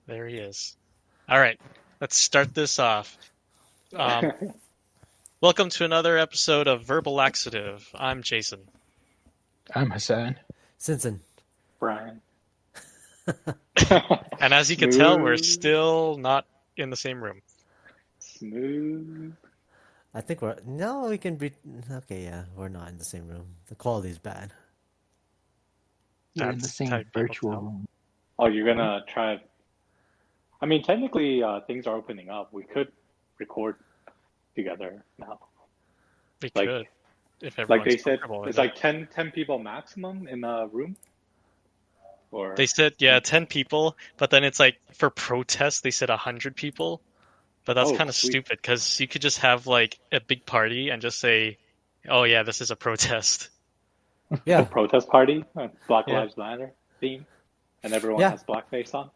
There he is. All right, let's start this off. Um, Welcome to another episode of Verbal Laxative. I'm Jason. I'm Hassan. Simpson. Brian. And as you can tell, we're Smooth. still not in the same room. Smooth. I think we're no, we can be okay. Yeah, we're not in the same room. The quality is bad. We're in the That's same how people virtual tell. room. Oh, you're gonna try. I mean, technically, things are opening up. We could record together now. We Like, could, if like everyone's they said, comfortable with it's it. like 10 people maximum in a room. They Or said, yeah, 10 people, but then it's like for protests, they said 100 people. But that's oh, kind of sweet. stupid because you could just have like a big party and just say, oh, yeah, this is a protest. A Yeah, protest party, Black Yeah. Lives Matter theme, and everyone yeah. has blackface on.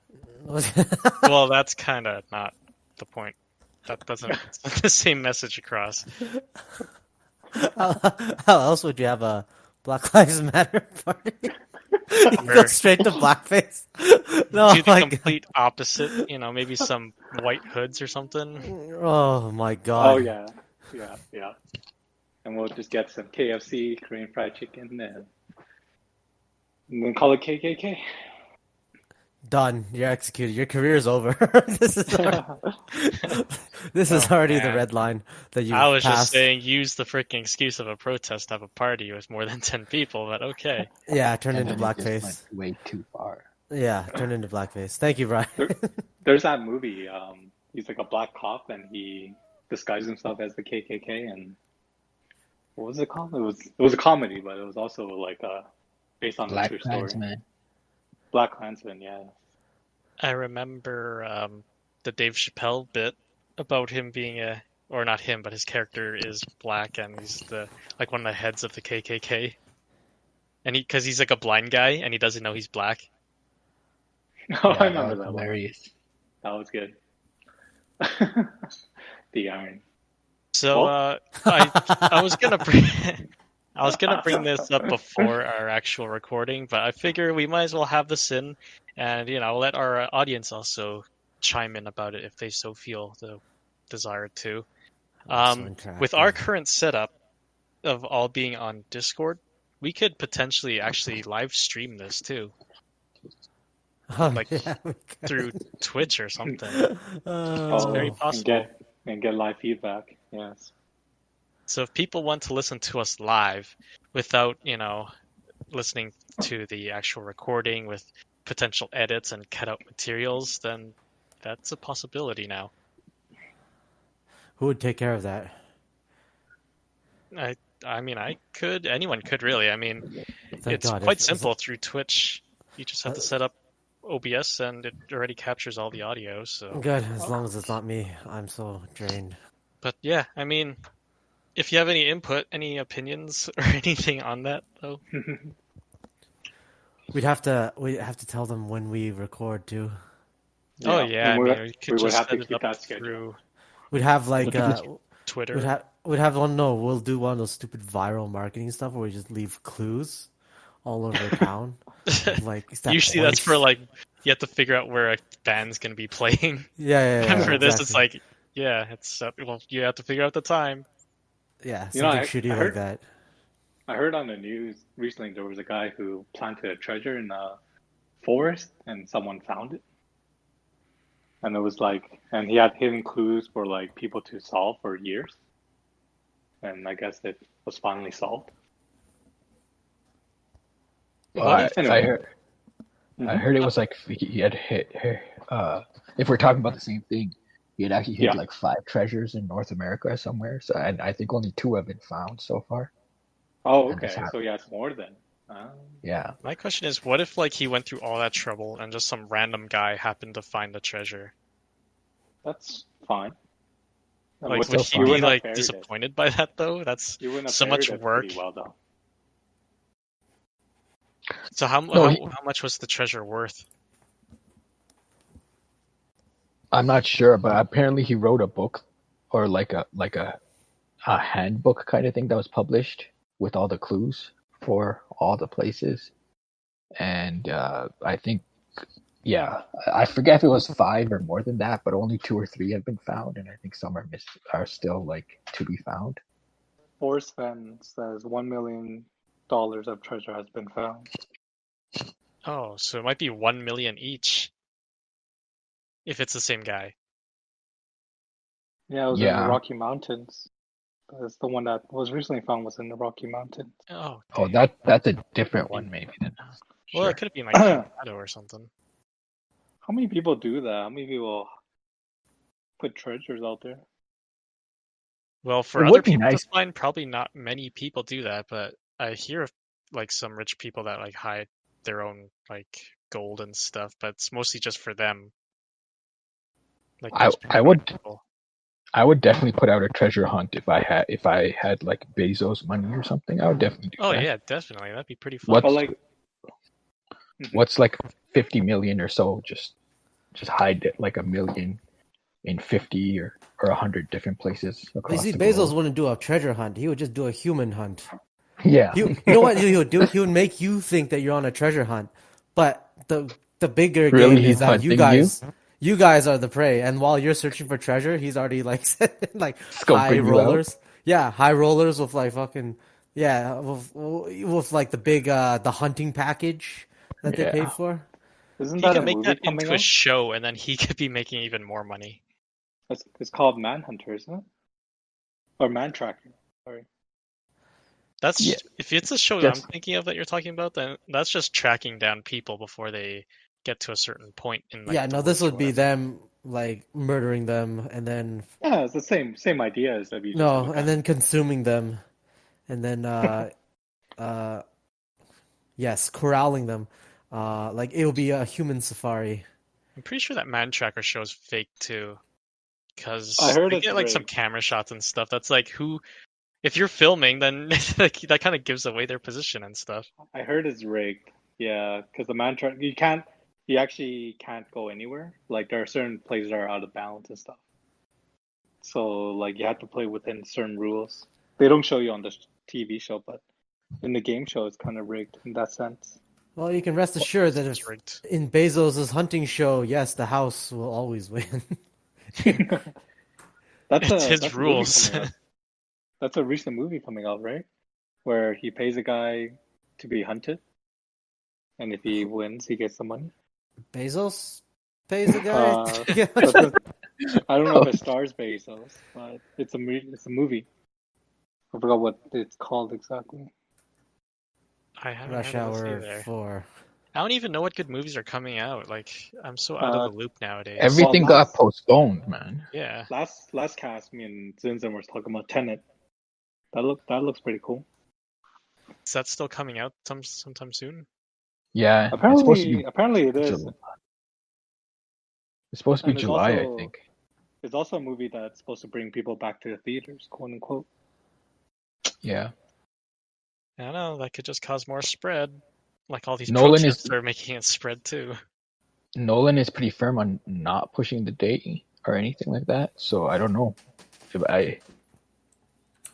Well, that's kind of not the point. That doesn't send the same message across. how, how else would you have a Black Lives Matter party? You go Or straight to blackface. No, do the my God. complete opposite, maybe some white hoods or something. Oh my Oh God. yeah, yeah, yeah. And we'll just get some KFC, Korean fried chicken, and then call it KKK. Done. You're executed. Your career is over. this is already, this is Oh already the man. red line that I you've was just passed. saying use the freaking excuse of a protest to have a party with more than 10 people, but okay. Yeah, turn And into then it just went blackface. way too far. Yeah, turn into blackface. Thank you, Brian. There, there's that movie. He's like a black cop, and he disguised himself as the KKK. And what was it called? It was a comedy, but it was also like based on a Black true story. Klansman. Black Klansman, yeah. I remember the Dave Chappelle bit about him being or not him, but his character is black and he's like one of the heads of the KKK. And because he's like a blind guy and he doesn't know he's black. Oh, I Yeah, that remember was that one. hilarious. That was good. The iron. So Well, I was gonna bring I was gonna bring this up before our actual recording, but I figure we might as well have this in, and let our audience also chime in about it if they so feel the desire to. So With our interactive. current setup of all being on Discord, we could potentially actually live stream this too, Oh like yeah, we through could. Twitch or something. It's very oh, and possible. get live feedback. Yes. So if people want to listen to us live without, listening to the actual recording with potential edits and cut out materials, then that's a possibility now. Who would take care of that? I I mean, anyone could really. I mean, Thank it's God. quite If simple through Twitch. You just have uh, to set up OBS and it already captures all the audio, so. good, as long as it's not me, I'm so drained. But yeah, I mean, if you have any input, any opinions or anything on that though. We'd have to tell them when we record too. Oh Yeah, yeah, and I mean, we could we would just have to set it keep up that schedule. through We'd have like Look at this. Twitter. we'd have one. No, we'll do one of those stupid viral marketing stuff where we just leave clues all over town, like step Usually that's for points. like you have to figure out where a band's gonna be playing. Yeah, yeah, And yeah, for this, it's exactly. like, yeah, well, you have to figure out the time. Yeah, You know, something I, I shitty like heard that. I heard on the news recently there was a guy who planted a treasure in a forest and someone found it. And it was like, and he had hidden clues for like people to solve for years. And I guess it was finally solved. Well, What if I Anyway, heard I hmm heard it was like he had hit. If we're talking about the same thing, he had actually hit yeah. like 5 treasures in North America somewhere. So, and I think only 2 have been found so far. Oh, And this okay. So happened. yeah, it's more than. Um, Yeah. my question is, what if like he went through all that trouble and just some random guy happened to find the treasure? that's fine. And Like, It's would still he you be fine. wouldn't have like buried it. disappointed by that though? That's You wouldn't have so buried much it work. pretty well though. So how No, how much was the treasure worth? I'm not sure, but apparently he wrote a book or a handbook kind of thing that was published with all the clues for all the places. And I think Yeah, I forget if it was 5 or more than that, but only 2 or 3 have been found, and I think some are still like to be found. Forrest Fenn says $1 million of treasure has been found. Oh, so it might be 1 million each if it's the same guy. Yeah, it was in the Yeah. Rocky Mountains. That's the one that was recently found was in the Rocky Mountains. Oh, Oh, dang. that's a different one maybe then. Well, Sure. it could have been like Colorado or something. How many people do that? How many people put treasures out there? Well, for It other would be people to nice. find, probably not many people do that, but I hear of like some rich people that like hide their own like gold and stuff, but it's mostly just for them. Like I those I paranoid would people. I would definitely put out a treasure hunt if I had like Bezos money or something. I would definitely do Oh that. yeah, definitely. That'd be pretty fun. But What's like, what's like 50 million or so? Just hide it like a million in 50 or 100 different places You across see, the Bezos globe. wouldn't do a treasure hunt. He would just do a human hunt. Yeah. You know what he would do? He would make you think that you're on a treasure hunt, but the bigger Really, game is he's that you hunting you, guys are the prey, and while you're searching for treasure, he's already like like high scoping you out. rollers. Yeah, high rollers with like fucking yeah, with like the big the hunting package that they paid Yeah. for. isn't He that a could make movie that coming into a out? show and then he could be making even more money. It's called Manhunter, isn't it? Or Mantracker. Sorry. Yeah. If it's a show that I'm Just thinking of that you're talking about, then that's just tracking down people before they get to a certain point in like Yeah, the no, this woods or would be whatever. them like murdering them and then Yeah, it's the same idea as if you just no, look and at then consuming them, and then uh yes, corralling them. Like it will be a human safari. I'm pretty sure that Man Tracker show is fake too, I because heard they it's get like some rigged. camera shots and stuff. That's like who, if you're filming, then like, that kind of gives away their position and stuff. I heard it's rigged. Yeah, because the Mantracker you actually can't go anywhere. Like there are certain places that are out of bounds and stuff. So like you have to play within certain rules. They don't show you on the TV show, but in the game show, it's kind of rigged in that sense. Well, you can rest assured that It's if rigged. in Bezos's hunting show, yes, the house will always win. That's It's a his that's a movie rules. coming out. That's a recent movie coming out, right? Where he pays a guy to be hunted, and if he wins, he gets the money. Bezos pays the guy. Uh, Yeah. that's a, I don't know if it stars Bezos, but it's a movie. I forgot what it's called exactly. I haven't Rush heard of this Hour either. 4. I don't even know what good movies are coming out. Like, I'm so out of Uh, the loop nowadays. well, everything got postponed, man. Yeah. last cast, me and Zinzan were talking about Tenet. That looks pretty cool. Is that still coming out sometime soon? Yeah, it's supposed to be Apparently it is, July. It's supposed to be and July, I think. it's also a movie that's supposed to bring people back to the theaters, quote unquote. Yeah. I don't know, that could just cause more spread. Like all these Nolan is protests are making it spread too. Nolan is pretty firm on not pushing the date or anything like that. So I don't know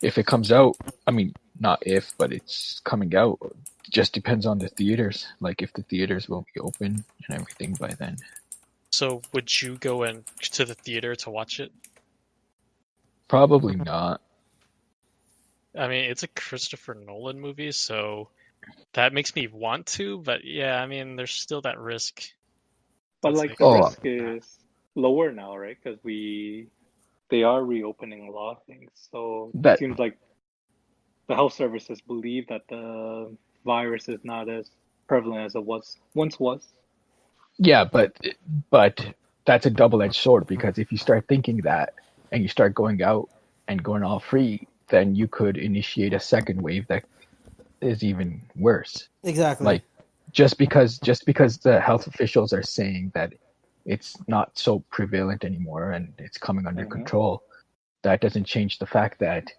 if it comes out. I mean, not if, but it's coming out. It just depends on the theaters. Like if the theaters will be open and everything by then. So would you go to the theater to watch it? Probably not. I mean, it's a Christopher Nolan movie, so that makes me want to, but yeah, I mean, there's still that risk. But That's like like, the Oh, risk is lower now, right? Because they are reopening a lot of things, so it that seems like the health services believe that the virus is not as prevalent as it once was. yeah, but that's a double-edged sword because if you start thinking that and you start going out and going all free, then you could initiate a second wave that is even worse. Exactly. Like just because the health officials are saying that it's not so prevalent anymore and it's coming under Hmm. control, that doesn't change the fact that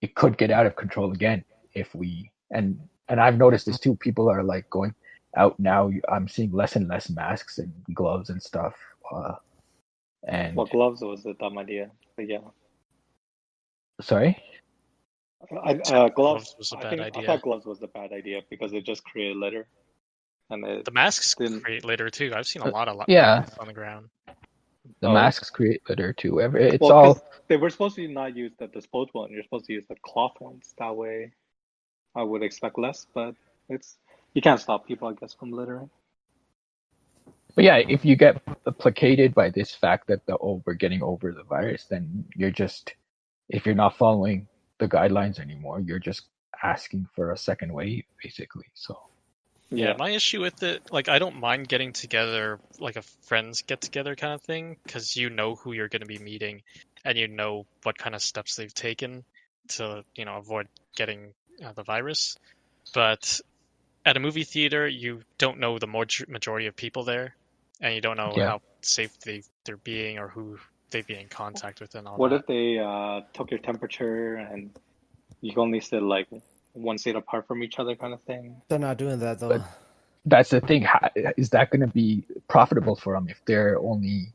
it could get out of control again if we and I've noticed this too. People are like going out now. I'm seeing less and less masks and gloves and stuff. Well, And gloves was a dumb idea, but yeah, sorry, gloves. gloves was a I bad think I idea. thought gloves was a bad idea because it just created litter. and it The masks didn't. create litter too. I've seen a lot of Yeah, on the ground. the Oh, masks create litter too. It's well, because all they were supposed to not use the disposable one. You're supposed to use the cloth ones. That way, I would expect less. But it's you can't stop people, I guess, from littering. But yeah, if you get placated by this fact that we're getting over the virus, then if you're not following the guidelines anymore, you're just asking for a second wave, basically. So Yeah, Yeah. my issue with it, like, I don't mind getting together, like a friends get together kind of thing, because you know who you're going to be meeting, and you know what kind of steps they've taken to, avoid getting the virus. But at a movie theater, you don't know the majority of people there, and you don't know yeah, how safe they're being or who they'd be in contact with and all What that. if they took your temperature and you can only sit like 1 seat apart from each other, kind of thing? They're not doing that though. but that's the thing. Is that going to be profitable for them if they're only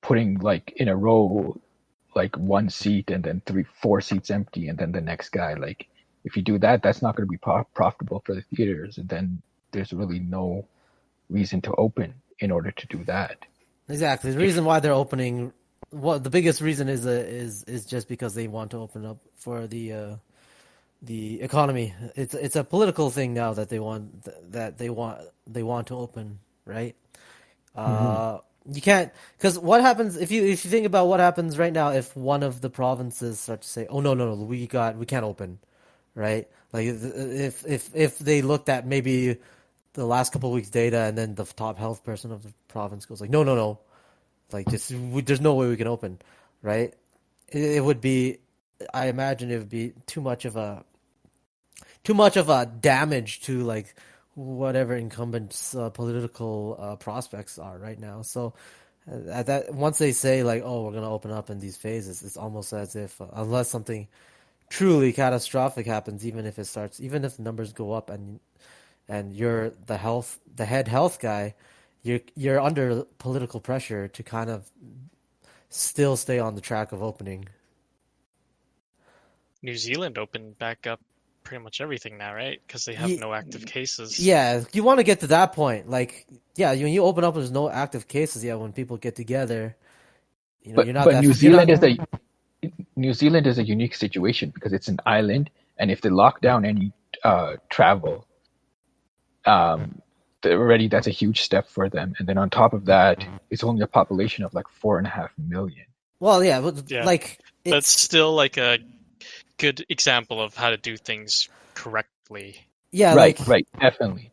putting like in a row, like one seat and then four seats empty, and then the next guy? Like, if you do that, that's not going to be profitable for the theaters, and then there's really no reason to open in order to do that. Exactly. The If reason why they're opening, what the biggest reason is just because they want to open up for the economy. It's a political thing now that they want to open, right? Mhm. You can't, because what happens if you think about what happens right now if one of the provinces start to say, "Oh no, we can't open," right? Like if they looked at maybe the last couple of weeks data and then the top health person of the province goes like, "No, like there's no way we can open," right? It would be, I imagine it would be too much of a damage to like whatever incumbents political prospects are right now. So at that once they say like, oh, we're gonna open up in these phases, it's almost as if unless something truly catastrophic happens, even if the numbers go up and you're the head health guy, you're under political pressure to kind of still stay on the track of opening. New Zealand opened back up pretty much everything now, right? Because they have Ye- no active cases. Yeah, you want to get to that point. Like, yeah, when you open up, there's no active cases. Yeah, when people get together, But you're not but that. You're not. New Zealand is a unique situation because it's an island, and if they lock down any travel, um, already that's a huge step for them. And then on top of that, it's only a population of like 4.5 million. Well, yeah, but Yeah, like that's it's still like a good example of how to do things correctly. yeah, Right, like right, definitely,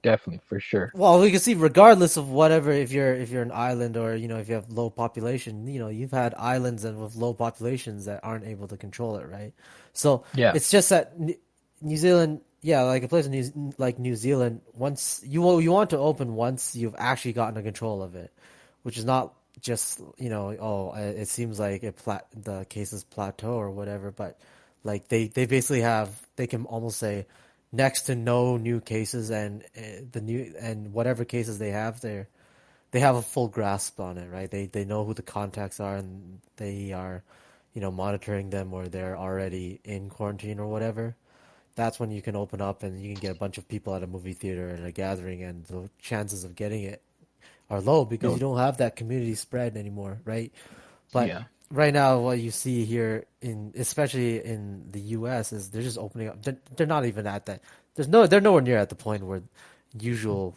for sure. well, we can see regardless of whatever, if you're an island or if you have low population, you've had islands and with low populations that aren't able to control it, right? So Yeah, it's just that New Zealand, yeah, like a place in like New Zealand, once you want to open once you've actually gotten a control of it, which is not just oh, it seems like the cases plateau or whatever, but like they basically they can almost say next to no new cases, and whatever cases they have there, they have a full grasp on it, right? They know who the contacts are, and they are monitoring them, or they're already in quarantine or whatever. That's when you can open up and you can get a bunch of people at a movie theater at a gathering, and the chances of getting it are low because no, you don't have that community spread anymore, right? But yeah, right now, what you see here especially in the U.S., is they're just opening up. They're not even at that. They're nowhere near at the point where usual,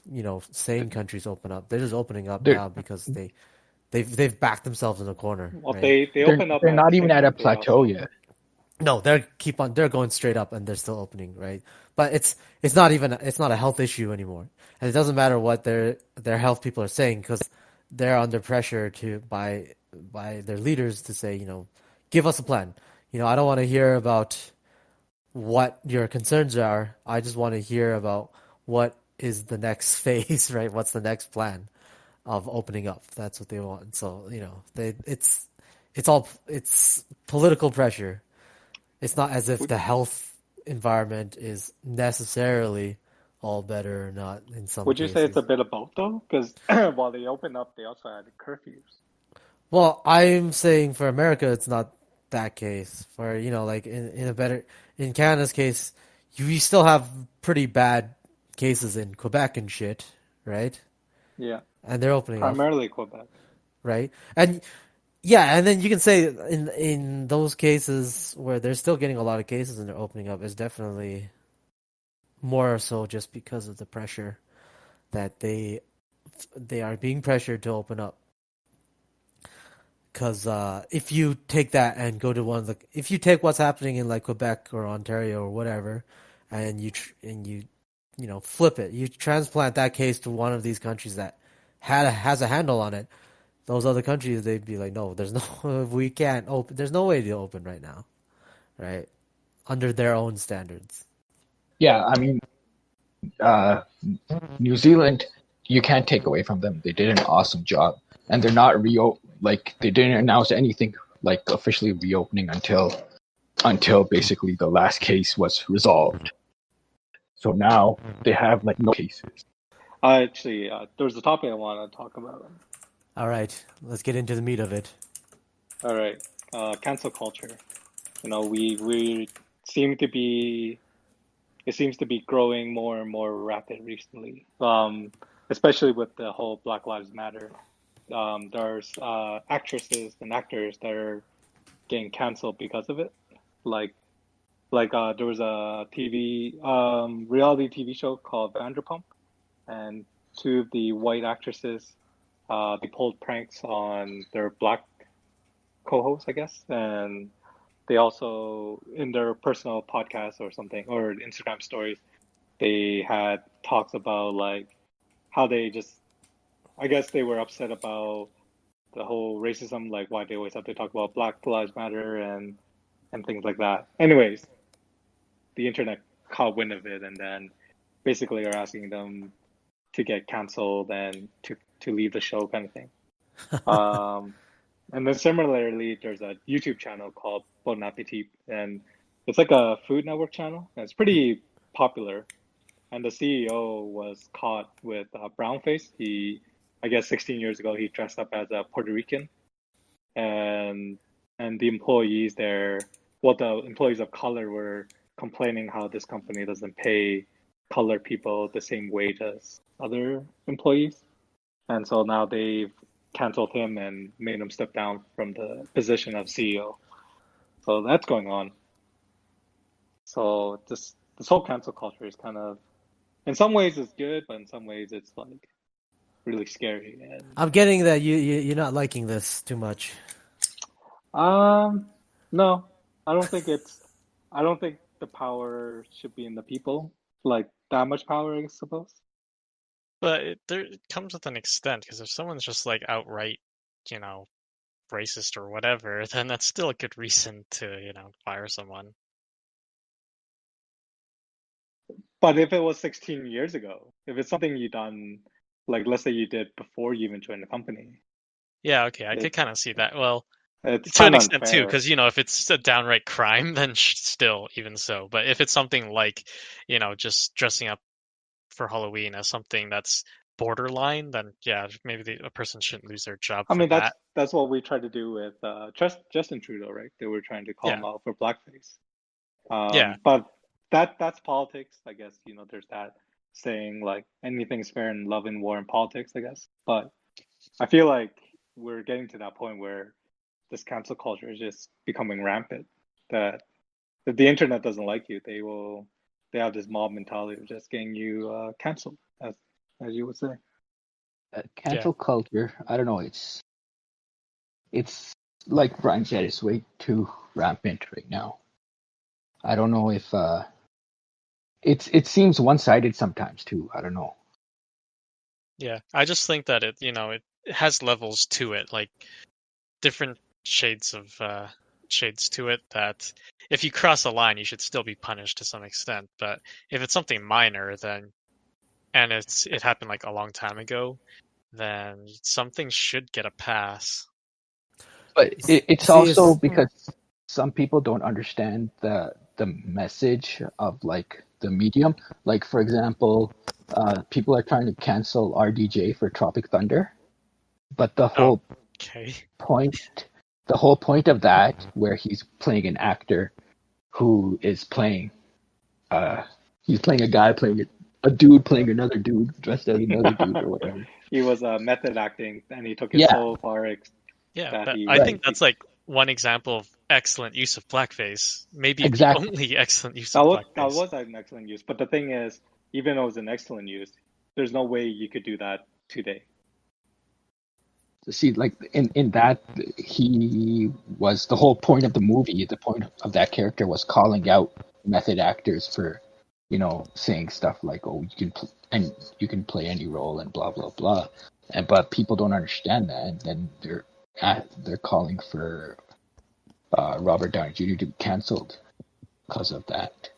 sane countries open up. They're just opening up they're now because they've backed themselves in a corner, Well, right? they they're open up they're at the not even same at a time they plateau also. yet. No, they're going straight up and they're still opening, right? But it's not a health issue anymore. And it doesn't matter what their health people are saying because they're under pressure by their leaders to say, give us a plan. I don't want to hear about what your concerns are. I just want to hear about what is the next phase, right? What's the next plan of opening up? That's what they want. So, it's political pressure. It's not as if Would, the health environment is necessarily all better or not in some would you say it's cases. a bit of both though? Because while they open up, they also had curfews. Well, I'm saying for America, it's not that case. For, like in Canada's case, we still have pretty bad cases in Quebec and shit, right? Yeah, And they're opening up, primarily Quebec. right? And yeah, and then you can say in those cases where they're still getting a lot of cases and they're opening up, is definitely more so just because of the pressure that they are being pressured to open up. Because if you take that and go to if you take what's happening in like Quebec or Ontario or whatever, and you know, flip it, you transplant that case to one of these countries that has a handle on it. Those other countries, they'd be like, no, there's no, we can't open. There's no way to open right now, right? Under their own standards. Yeah, I mean, uh, New Zealand, you can't take away from them. They did an awesome job, and they're not like they didn't announce anything like officially reopening until basically the last case was resolved. So now they have like no cases. Actually, there was a topic I want to talk about. All right, let's get into the meat of it. All right, cancel culture. You know, we seem to be it seems to be growing more and more rapid recently. Especially with the whole Black Lives Matter. There's actresses and actors that are getting canceled because of it. Like there was a reality TV show called Vanderpump, and two of the white actresses they pulled pranks on their black co-hosts, I guess, and they also in their personal podcast or something or Instagram stories they had talks about like how they just I guess they were upset about the whole racism, like why they always have to talk about Black Lives Matter and things like that. Anyways, the internet caught wind of it and then basically are asking them to get canceled and to leave the show kind of thing. And then similarly, there's a YouTube channel called Bon Appetit, and it's like a Food Network channel, and it's pretty popular. And the CEO was caught with brown face. I guess 16 years ago, he dressed up as a Puerto Rican, and the employees there, well, the employees of color were complaining how this company doesn't pay colored people the same wage as other employees. And so now they've canceled him and made him step down from the position of CEO. So that's going on. So this whole cancel culture is kind of, in some ways it's good, but in some ways it's like really scary. And I'm getting that you're not liking this too much. no, I don't think I don't think the power should be in the people, like that much power, I suppose. But it comes with an extent, because if someone's just like outright, you know, racist or whatever, then that's still a good reason to, you know, fire someone. But if it was 16 years ago, if it's something you done, like let's say you did before you even joined the company, Yeah, okay, I could it, kind of see that. Well, it's to an kind of extent too, unfair. because you know, if it's a downright crime, then still, even so. But if it's something like, you know, just dressing up for Halloween as something that's borderline, then yeah, maybe a person shouldn't lose their job I for mean, that. that's what we tried to do with Justin Trudeau, right? They were trying to call Yeah, him out for blackface. yeah, But that's politics, I guess. You know, there's that saying like anything's fair in love and war and politics, I guess. But I feel like we're getting to that point where this cancel culture is just becoming rampant. That if the internet doesn't like you, they have this mob mentality of just getting you canceled, as you would say. yeah. Cancel culture, I don't know. It's like Brian said, it's way too rampant right now. I don't know if it seems one sided sometimes too. I don't know. Yeah, I just think that it, you know, it has levels to it, like different shades to it that if you cross a line, you should still be punished to some extent. But if it's something minor, then and it happened like a long time ago, then something should get a pass. But it's See, also it's because some people don't understand the message of like the medium. Like for example, people are trying to cancel RDJ for Tropic Thunder, but Okay. point the whole point of that, where he's playing an actor who is playing, uh, he's playing a guy playing a dude playing another dude dressed as another dude or whatever. He was method acting, and he took it Yeah, so far Yeah, that he I right. think that's like one example of excellent use of blackface. Maybe the Exactly. only excellent use that of was blackface. an excellent use. But the thing is, even though it was an excellent use, there's no way you could do that today. See, like in that, he was the whole point of the movie. The point of that character was calling out method actors for, saying stuff like, "Oh, you can play any role," and blah blah blah. But people don't understand that, and then they're calling for Robert Downey Jr. to be canceled because of that.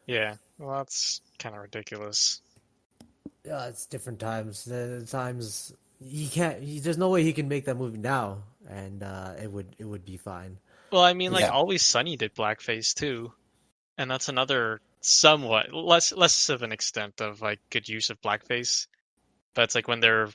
Yeah, well, that's kind of ridiculous. Yeah, it's different times. The times he can't. There's no way he can make that movie now, and it would be fine. Well, I mean, like Yeah. Always Sunny did blackface too, and that's another somewhat less of an extent of like good use of blackface. But it's like when they're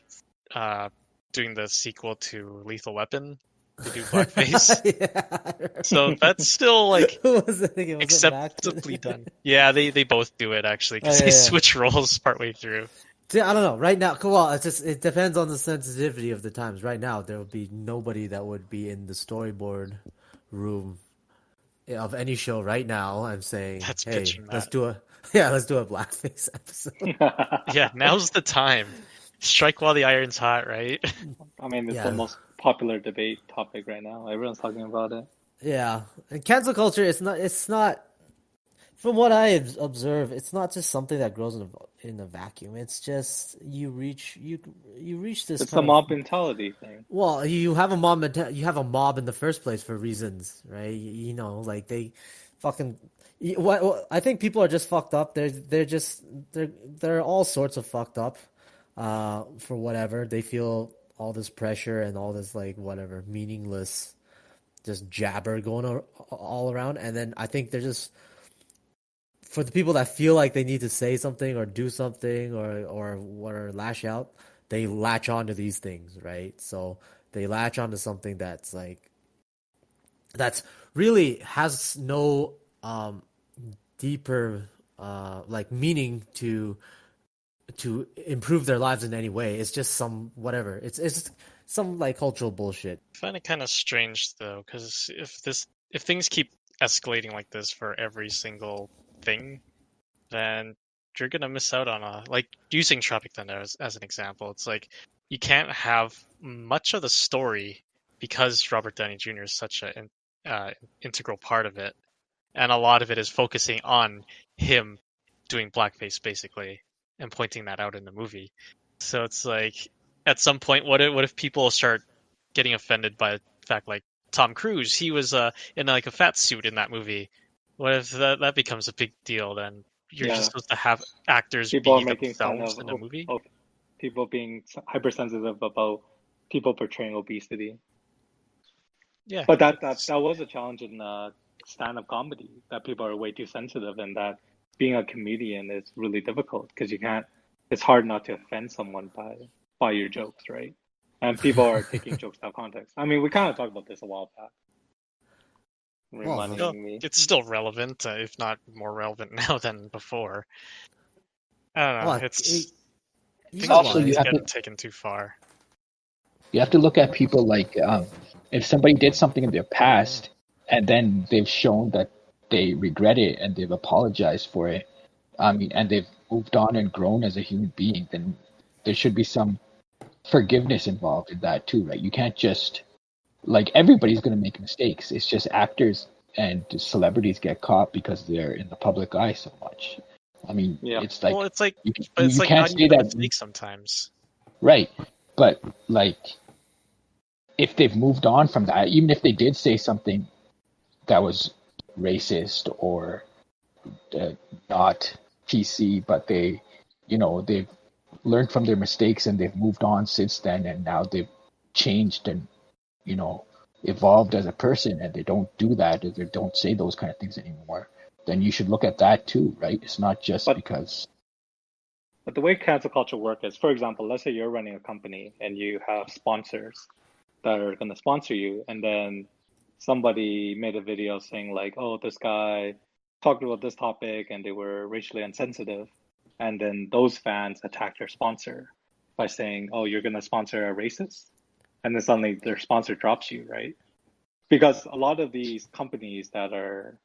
uh, doing the sequel to Lethal Weapon, they do blackface. Yeah, So right. that's still like Who was it again? Was it Mac? acceptably done. Yeah, they both do it actually Oh because they yeah, yeah. switch roles partway through. See, I don't know. Right now, well, it depends on the sensitivity of the times. Right now, there would be nobody that would be in the storyboard room of any show right now. I'm saying, That's hey, pitching let's that. do a blackface episode. Yeah, now's the time. Strike while the iron's hot, right? I mean, it's the Yeah, most popular debate topic right now. Everyone's talking about it. yeah. And cancel culture, it's not. From what I observe, it's not just something that grows in a vacuum. It's just you reach this It's the kind of. mob mentality thing. Well, you have a mob. You have a mob in the first place for reasons, right? Like they, fucking. What I think people are just fucked up. They're all sorts of fucked up, for whatever they feel all this pressure and all this like whatever meaningless, just jabber going all around, and then I think they're just for the people that feel like they need to say something or do something or lash out, they latch on to these things, right? So they latch on to something that's really has no deeper like meaning to improve their lives in any way. It's just some whatever. It's some like cultural bullshit. I find it kind of strange though, because if things keep escalating like this for every single thing, then you're gonna miss out on like using Tropic Thunder as an example. It's like you can't have much of the story because Robert Downey Jr. is such an integral part of it, and a lot of it is focusing on him doing blackface basically and pointing that out in the movie. So it's like at some point, what if people start getting offended by the fact like Tom Cruise, he was in like a fat suit in that movie. What if that becomes a big deal? Then you're just Yeah, supposed to have actors people are be making fun themselves in a movie. of people being hypersensitive about people portraying obesity. Yeah, But that was a challenge in stand-up comedy, that people are way too sensitive, and that being a comedian is really difficult because you can't. It's hard not to offend someone by your jokes, right? And people are taking jokes out of context. I mean, we kind of talked about this a while back, Well, well, reminding me. it's still relevant, if not more relevant now than before. I don't know. well, It's even things Also, are you like have to getting taken too far. look at people like if somebody did something in their past and then they've shown that they regret it and they've apologized for it. I mean, and they've moved on and grown as a human being. Then there should be some forgiveness involved in that too, right? You can't just like everybody's going to make mistakes. It's just actors and celebrities get caught because they're in the public eye so much. I mean, Yeah, it's Well, like it's like, you but it's you like can't not say even a that mistake sometimes. right, but like if they've moved on from that, even if they did say something that was racist or uh, not PC, but they've learned from their mistakes and they've moved on since then, and now they've changed and you know evolved as a person, and they don't do that, or they don't say those kind of things anymore. Then you should look at that too, right? It's not just but because but the way cancel culture work is, for example, let's say you're running a company and you have sponsors that are going to sponsor you, and then somebody made a video saying like, "Oh, this guy talked about this topic and they were racially insensitive." and then those fans attack their sponsor by saying, "Oh, you're gonna sponsor a racist," and then suddenly their sponsor drops you, right? Because a lot of these companies that are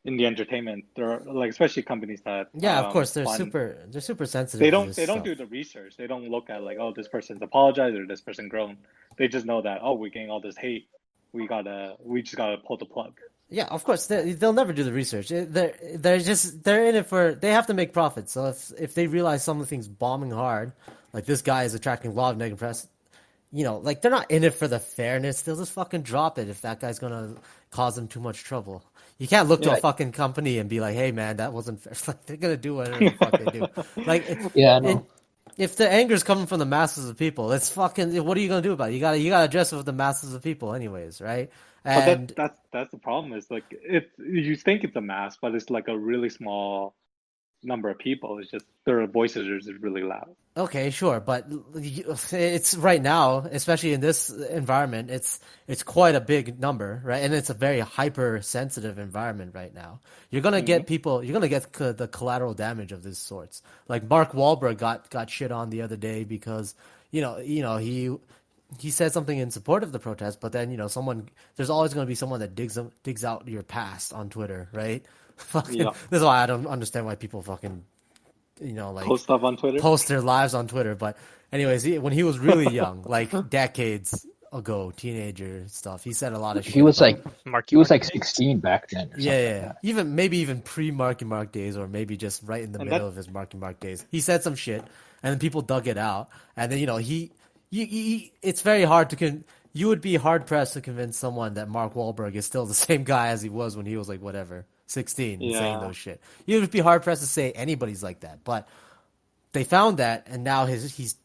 in the entertainment, they're like, especially companies that Yeah, of course fund, they're super sensitive they to don't this they don't stuff. do the research. They don't look at like, oh, this person's apologized or this person grown. They just know that, oh, we're getting all this hate. We just gotta pull the plug. Yeah, of course they'll never do the research. They're in it for they have to make profit. So if they realize something's bombing hard, like this guy is attracting a lot of negative press, like they're not in it for the fairness. They'll just fucking drop it if that guy's gonna cause them too much trouble. You can't look to a Yeah, fucking company and be like, "Hey, man, that wasn't fair." Like they're gonna do whatever the fuck they do. Like, yeah, I it, know. if the anger is coming from the masses of people, it's fucking. What are you gonna do about it? You gotta address it with the masses of people, anyways, right? But And that's the problem. Is like it you think it's a mass, but it's like a really small number of people. It's just their voices are just really loud. okay, sure, but it's right now, especially in this environment, it's quite a big number, right? And it's a very hypersensitive environment right now. You're gonna get people, you're gonna get the collateral damage of these sorts. Like Mark Wahlberg got shit on the other day because he said something in support of the protest, but then there's always gonna be someone that digs out your past on Twitter, right? Fucking, Yeah, this is why I don't understand why people fucking like post stuff on Twitter. post their lives on Twitter. But anyways, when he was really young, like decades ago, teenager stuff, he said a lot of He shit was about. like Marky he was Mark like days. 16 back then or Yeah, something yeah, like yeah. that. Maybe even pre Marky Mark days, or maybe just right in the And middle that of his Marky Mark days. He said some shit, and then people dug it out, and then it's very hard to you would be hard pressed to convince someone that Mark Wahlberg is still the same guy as he was when he was like whatever 16 and saying yeah. those shit. You would be hard pressed to say anybody's like that, but they found that, and now he's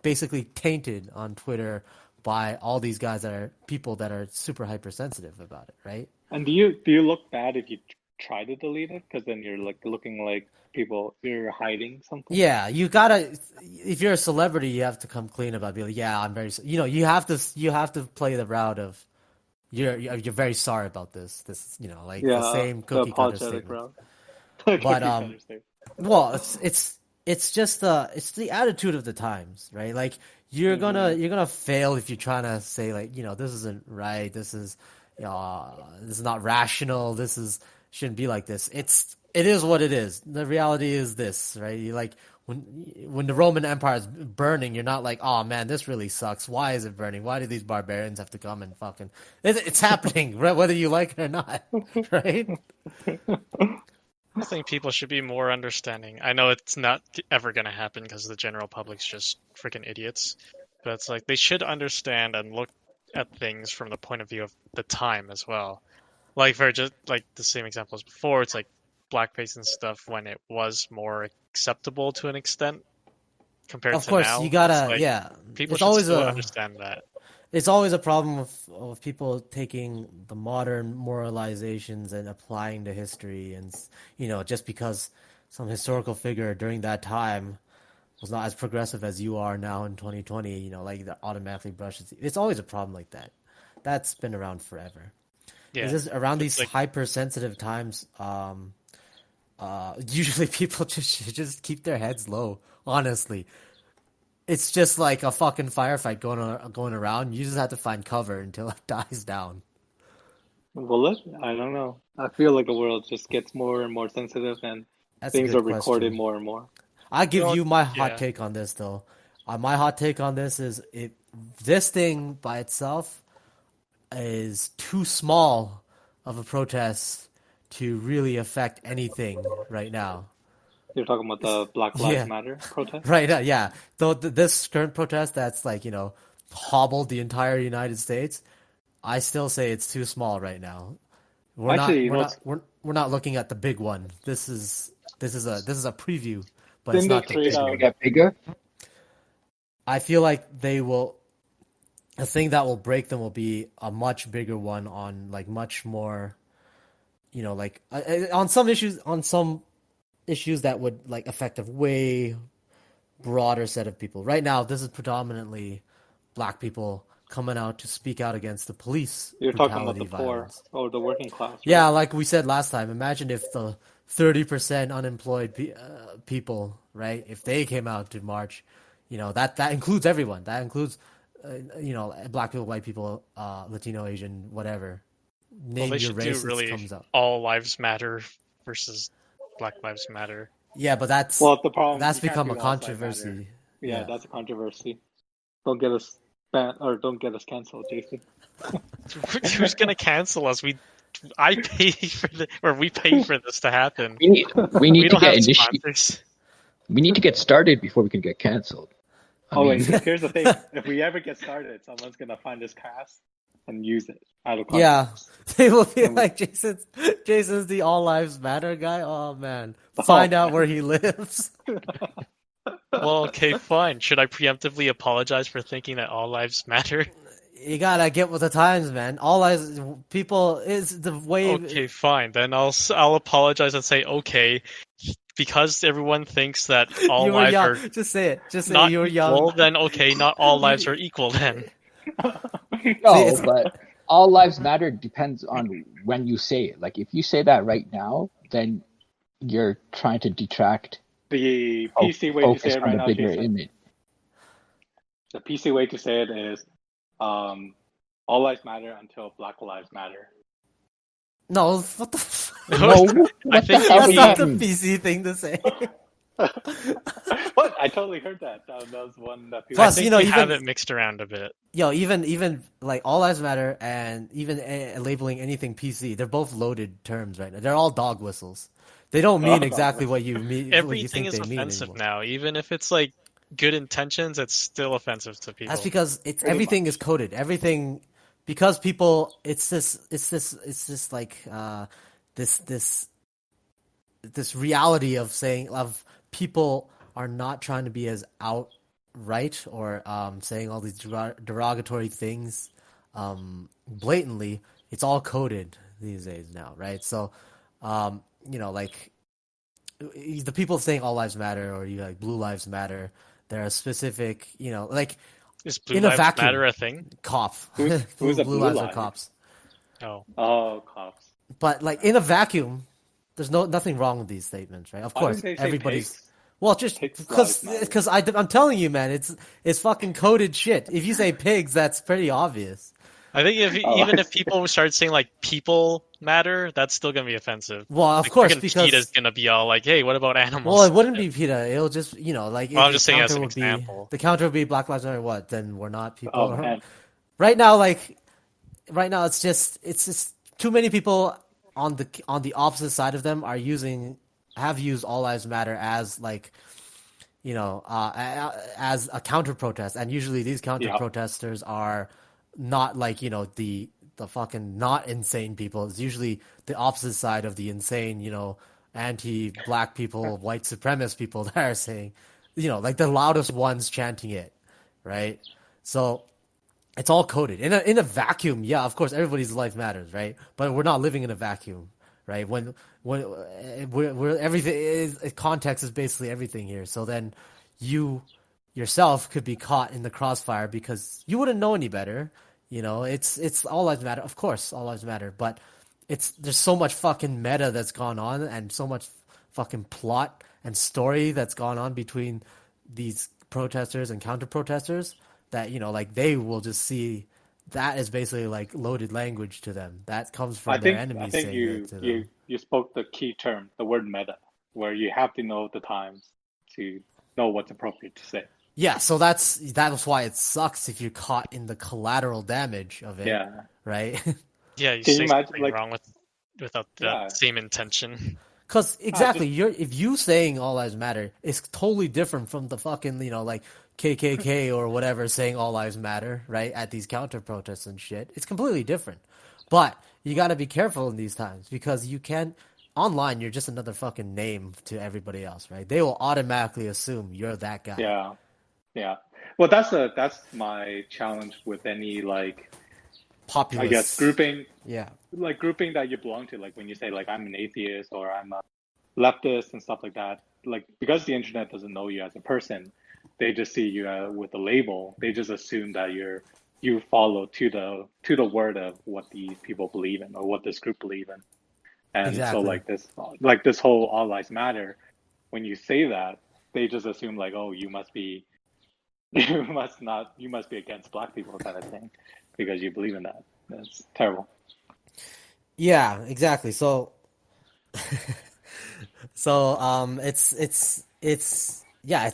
basically tainted on Twitter by all these guys that are people that are super hypersensitive about it, right? And do you look bad if you try to delete it? Because then you're like looking like people you're hiding something. Yeah, you gotta. If you're a celebrity, you have to come clean about. Be like, yeah, I'm very. You have to play the route of you're very sorry about this. This like the Yeah, same the cookie cutter apologetic statement. route. But Cookie cutter state. well, it's just the attitude of the times, right? Like you're gonna fail if you're trying to say like this isn't right. This is not rational. Shouldn't be like this. It is what it is. The reality is this, right? You like when the Roman Empire is burning, you're not like, oh man, this really sucks. Why is it burning? Why do these barbarians have to come and fucking? It's happening, right? Whether you like it or not, right? I think people should be more understanding. I know it's not ever going to happen because the general public's just freaking idiots, but it's like they should understand and look at things from the point of view of the time as well. Like for just like the same example as before, it's like blackface and stuff when it was more acceptable to an extent compared Of to course, you now. It's gotta, like yeah. people It's should always still a understand that. it's always a problem of people taking the modern moralizations and applying to history, and just because some historical figure during that time was not as progressive as you are now in 2020, like that automatically brushes. It's always a problem like that. That's been around forever. It's Yeah, just around it's these like hypersensitive times. Usually people just keep their heads low. Honestly, it's just like a fucking firefight going around. You just have to find cover until it dies down. Will it? I don't know. I feel like the world just gets more and more sensitive, and That's a things are good recorded question. more and more. I give well, you my hot yeah. take on this though. My hot take on this is this thing by itself is too small of a protest to really affect anything right now. You're talking about the Black Lives Yeah, Matter protest? right. Yeah. Though this current protest that's like hobbled the entire United States, I still say it's too small right now. We're not Actually, we're not we're not looking at the big one. This is a preview, but it's didn't they not the create It's big gonna one. get bigger. I feel like they will. The thing that will break them will be a much bigger one on like much more, like on some issues that would like affect a way broader set of people. Right now, this is predominantly black people coming out to speak out against the police You're talking about brutality, the poor violence. or the working class, right? Yeah, like we said last time, imagine if the 30% unemployed people, right? If they came out to march, that includes everyone. That includes, black people, white people, Latino, Asian, whatever. Well, they Name your should do race, it really comes up. all lives matter versus Black Lives Matter. Yeah, but Well, the problem that's you can't become a do all side matter. controversy. Yeah, Yeah. that's a controversy. Don't get us banned or don't get us canceled, Jason. Who's gonna cancel us? I pay for we pay for this to happen. We need we We need to don't get have initi- sponsors. We need to get started before we can get canceled. I Oh mean, wait, here's the thing: if we ever get started, someone's gonna find this cast and use it out of Yeah. context. They will be And we- like, Jason's the all lives matter guy. Oh man. Oh, Find out man. where he lives. Well, okay, fine. Should I preemptively apologize for thinking that all lives matter? You gotta get with the times, man. All lives, people is the way. Okay, fine. Then I'll apologize and say okay, because everyone thinks that all You were lives young. are Just say it. Just say not you were equal. young. Then okay, not all lives are equal. Then no, it's- but all lives matter depends on when you say it. Like if you say that right now, then you're trying to detract The PC way to say focus it on right the now, bigger Jason. image. The PC way to say it is, all lives matter until Black lives matter. No, what the? F- No, what think the hell That's does not that the mean? PC thing to say. What? I totally heard that. That was one that people. I Plus, think you know, we have even- it mixed around a bit. even like all lives matter and even labeling anything PC, they're both loaded terms right now. They're all dog whistles. They don't mean Dog exactly whistles. what you mean. What you Everything think is they mean offensive anymore. now, even if it's like good intentions. It's still offensive to people. That's because it's Pretty everything much. is coded. Everything because people it's this like this reality of saying of people are not trying to be as outright or saying all these derogatory things blatantly. It's all coded these days now, right? So like the people saying all lives matter or you like blue lives matter, there are specific like Is Blue in a Lives vacuum. Matter a thing? Cop. Who's a blue lives are live? cops. Oh, Oh, cops. But like in a vacuum, there's nothing wrong with these statements, right? Of Why course, didn't they say everybody's pigs? well, just Pigs because lives matter. I'm telling you, man, it's fucking coded shit. If you say pigs, that's pretty obvious. I think Oh, even I if see. people start saying like people matter, that's still gonna be offensive. Well, of Like, course, freaking because PETA's gonna be all like, "Hey, what about animals?" well, it wouldn't be PETA. It'll just like Well, I'm the just saying as counter an would be example. the counter would be Black Lives Matter. What? Then we're not people. Oh man. Right now, it's just too many people on the opposite side of them have used all lives matter as like as a counter protest, and usually these counter Yeah. protesters are not like the fucking not insane people. It's usually the opposite side of the insane anti-black people, white supremacist people that are saying like the loudest ones chanting it, right? So it's all coded in a vacuum. Yeah, of course, everybody's life matters, right? But we're not living in a vacuum, right? When we're everything is context is basically everything here. So then you yourself could be caught in the crossfire because you wouldn't know any better. It's all lives matter. Of course, all lives matter, but there's so much fucking meta that's gone on and so much fucking plot and story that's gone on between these protesters and counter protesters that like they will just see that as basically like loaded language to them that comes from their I enemies think saying it to them. you spoke the key term, the word meta, where you have to know the times to know what's appropriate to say. Yeah, so that's why it sucks if you're caught in the collateral damage of it. Yeah. Right. Yeah, you Can you say imagine, something like- wrong without that Yeah. same intention. Because exactly, if you saying all lives matter, it's totally different from the fucking like KKK or whatever saying all lives matter, right? At these counter protests and shit, it's completely different. But you got to be careful in these times because you can't online. You're just another fucking name to everybody else, right? They will automatically assume you're that guy. Yeah. Yeah. Well, that's my challenge with any like Populist. I guess grouping Yeah. grouping that you belong to, like when you say like I'm an atheist or I'm a leftist and stuff like that, like because the internet doesn't know you as a person, they just see you with a label. They just assume that you follow to the word of what these people believe in or what this group believe in. And so Exactly. like this whole all lives matter, when you say that, they just assume like, oh, you must be you must be against black people kind of thing because you believe in that. That's terrible. Yeah, exactly. It's yeah,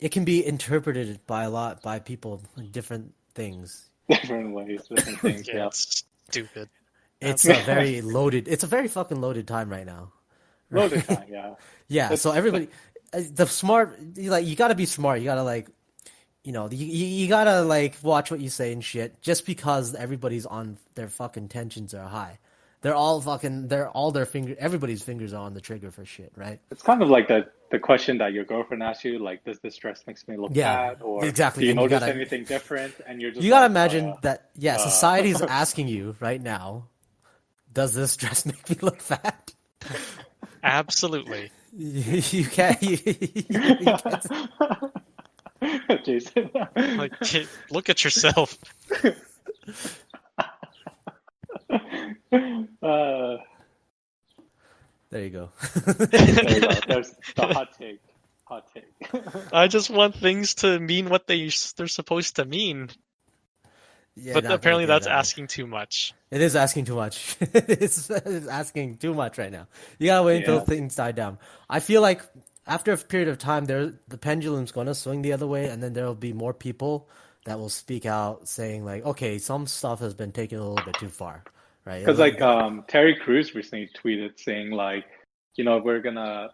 it can be interpreted by by people in different things. Different ways, different things. Yeah, Yeah. it's stupid. It's a Absolutely. very loaded. It's a very fucking loaded time right now. Loaded Right? time. Yeah. Yeah. So It's everybody, the smart, like you got to be smart. You got to like, you gotta like watch what you say and shit. Just because everybody's on their fucking tensions are high, they're all their everybody's fingers are on the trigger for shit, right? it's kind of like the question that your girlfriend asks you, like, does this dress makes me look Yeah, fat, or do exactly. you And notice anything different? And you're just you gotta like, imagine that. Yeah, uh, society's asking you right now. Does this dress make me look fat? Absolutely. You can't. You can't. Jason. Like, look at yourself. uh, There you go. there you go. There's the hot take. Hot take. I just want things to mean what they're supposed to mean. Yeah, But not gonna apparently get that's that way. asking too much. It is asking too much. It's asking too much right now. You gotta wait until Yeah. things die down. I feel like after a period of time, the pendulum's gonna swing the other way, and then there will be more people that will speak out, saying like, "Okay, some stuff has been taken a little bit too far." Right? Because like Terry Crews recently tweeted saying like, we're gonna.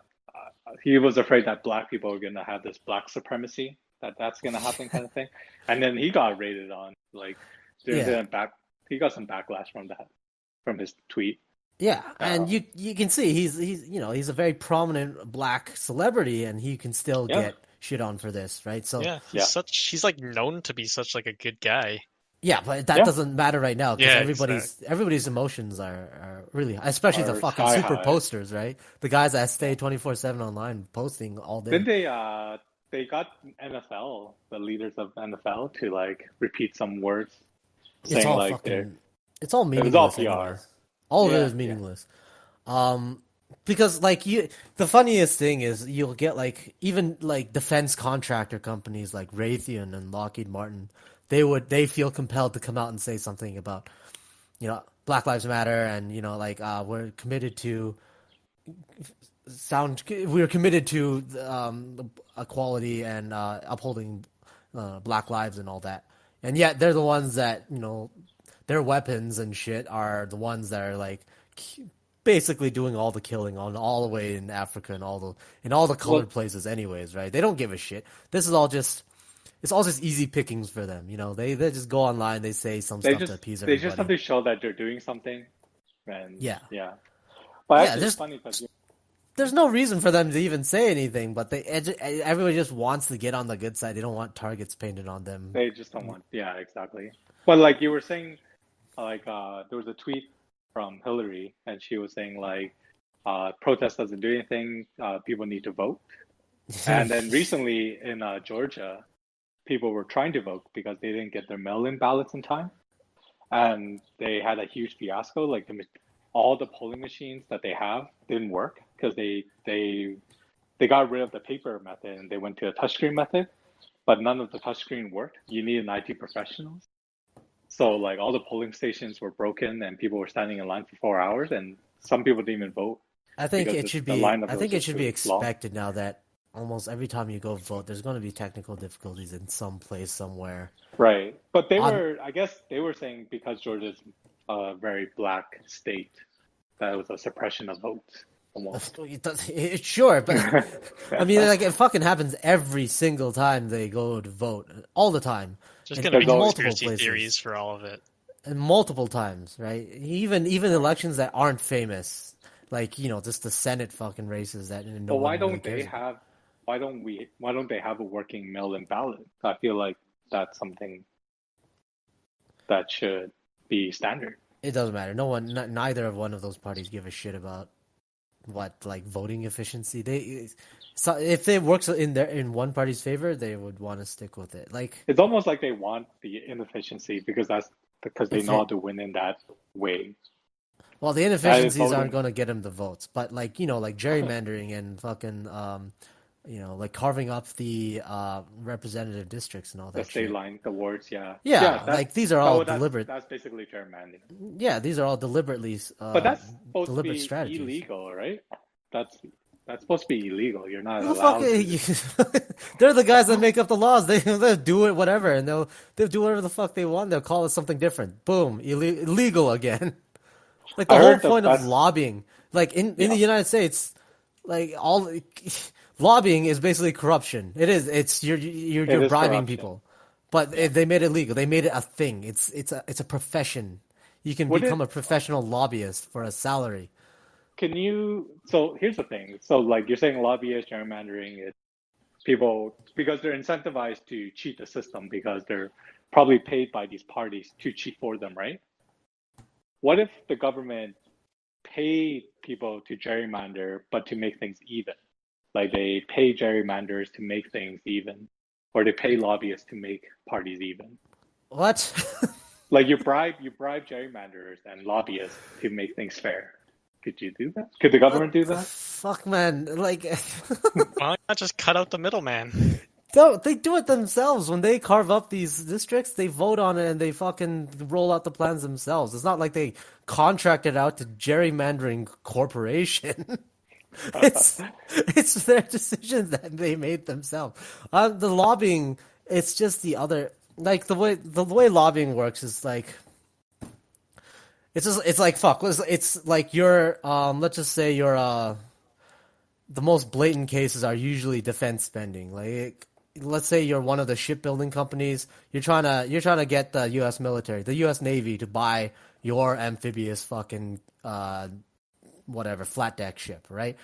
He was afraid that black people are gonna have this black supremacy, that's gonna happen kind of thing, and then he got rated on. Like, there's Yeah, a back. He got some backlash from that, from his tweet. yeah, and Um, you can see he's a very prominent black celebrity, and he can still yeah, get shit on for this, right? So Yeah, yeah, he's like known to be such like a good guy. yeah, but that yeah. doesn't matter right now because Yeah, exactly. everybody's emotions are really, especially the Or fucking sky super high. posters, right? The guys that stay 24/7 online posting all Then day. they got NFL, the leaders of NFL, to like repeat some words, It's saying all like they're fucking, it's all it was all meaningless PR. anyways. All of it Yeah, is yeah. meaningless. Because like the funniest thing is you'll get like even like defense contractor companies like Raytheon and Lockheed Martin, they feel compelled to come out and say something about Black Lives Matter and like we're committed to we're committed to equality and upholding black lives and all that. And yet they're the ones that their weapons and shit are the ones that are like basically doing all the killing on all the way in Africa and all the colored Well, places anyways, right? They don't give a shit. This is all just it's all just easy pickings for them. They just go online, they say some they stuff to just appease they just have everybody. to show that they're doing something, and Yeah. yeah. But Yeah, actually, it's funny because there's no reason for them to even say anything, but everybody just wants to get on the good side. They don't want targets painted on them. they just don't want. Yeah, exactly. But like you were saying, like there was a tweet from Hillary, and she was saying like, protest doesn't do anything. People need to vote. And then recently in Georgia, people were trying to vote because they didn't get their mail-in ballots in time, and they had a huge fiasco. Like all the polling machines that they have didn't work because they got rid of the paper method and they went to a touchscreen method, but none of the touchscreen worked. You need an IT professional. So like all the polling stations were broken and people were standing in line for 4 hours, and some people didn't even vote because the lineup I was think it just should be too long. expected now that almost every time you go vote, there's going to be technical difficulties in some place somewhere. Right. But On I guess they were saying because Georgia's a very black state, that it was a suppression of votes almost. Sure, but I mean, like it fucking happens every single time they go to vote, all the time, There's in, gonna be There's in always multiple conspiracy places, theories for all of it. and multiple times, right? Even elections that aren't famous, like just the Senate fucking races that no But why one really don't they cares. have why don't they have a working mail-in ballot? I feel like that's something that should be standard. It doesn't matter. No one, neither of one of those parties give a shit about what like voting efficiency. So if it works in one party's favor, they would want to stick with it. Like It's almost like they want the inefficiency because they if know how it to win in that way. Well, the That is inefficiencies aren't voting going to get him the votes, but like like gerrymandering and fucking like carving up the representative districts and all the that state shit. line, the wards, yeah. Yeah, Yeah, like these are all deliberate. that's basically gerrymandering. Yeah, these are all deliberately But that's supposed to deliberate be strategies. illegal, right? That's that's supposed to be illegal. You're not Who the fuck? allowed to. They're the guys that make up the laws. They'll do it whatever, and they'll do whatever the fuck they want. They'll call it something different. Boom, illegal again. Like the I whole heard the point of best. lobbying, like in the Yeah, United States, like all lobbying is basically corruption. It is. It's it you're is bribing corruption. people, but Yeah. they made it legal. They made it a thing. It's a profession. You can Would become it? a professional lobbyist for a salary. Can you? So here's the thing. So like you're saying, lobbyist gerrymandering, it people because they're incentivized to cheat the system because they're probably paid by these parties to cheat for them, right? What if the government paid people to gerrymander, but to make things even? Like they pay gerrymanders to make things even, or they pay lobbyists to make parties even. What? Like you bribe gerrymanderers and lobbyists to make things fair. Could you do that? Could the government What do the that? fuck, man? Like, Why not just cut out the middleman? no, they do it themselves. When they carve up these districts, they vote on it and they fucking roll out the plans themselves. It's not like they contracted out to gerrymandering corporation. it's it's their decisions that they made themselves. The lobbying, it's just the other like the way lobbying works is like it's like fuck. It's like you're let's just say you're the most blatant cases are usually defense spending. Like, let's say you're one of the shipbuilding companies. You're trying to get the U.S. military, the U.S. Navy, to buy your amphibious fucking whatever flat deck ship, right?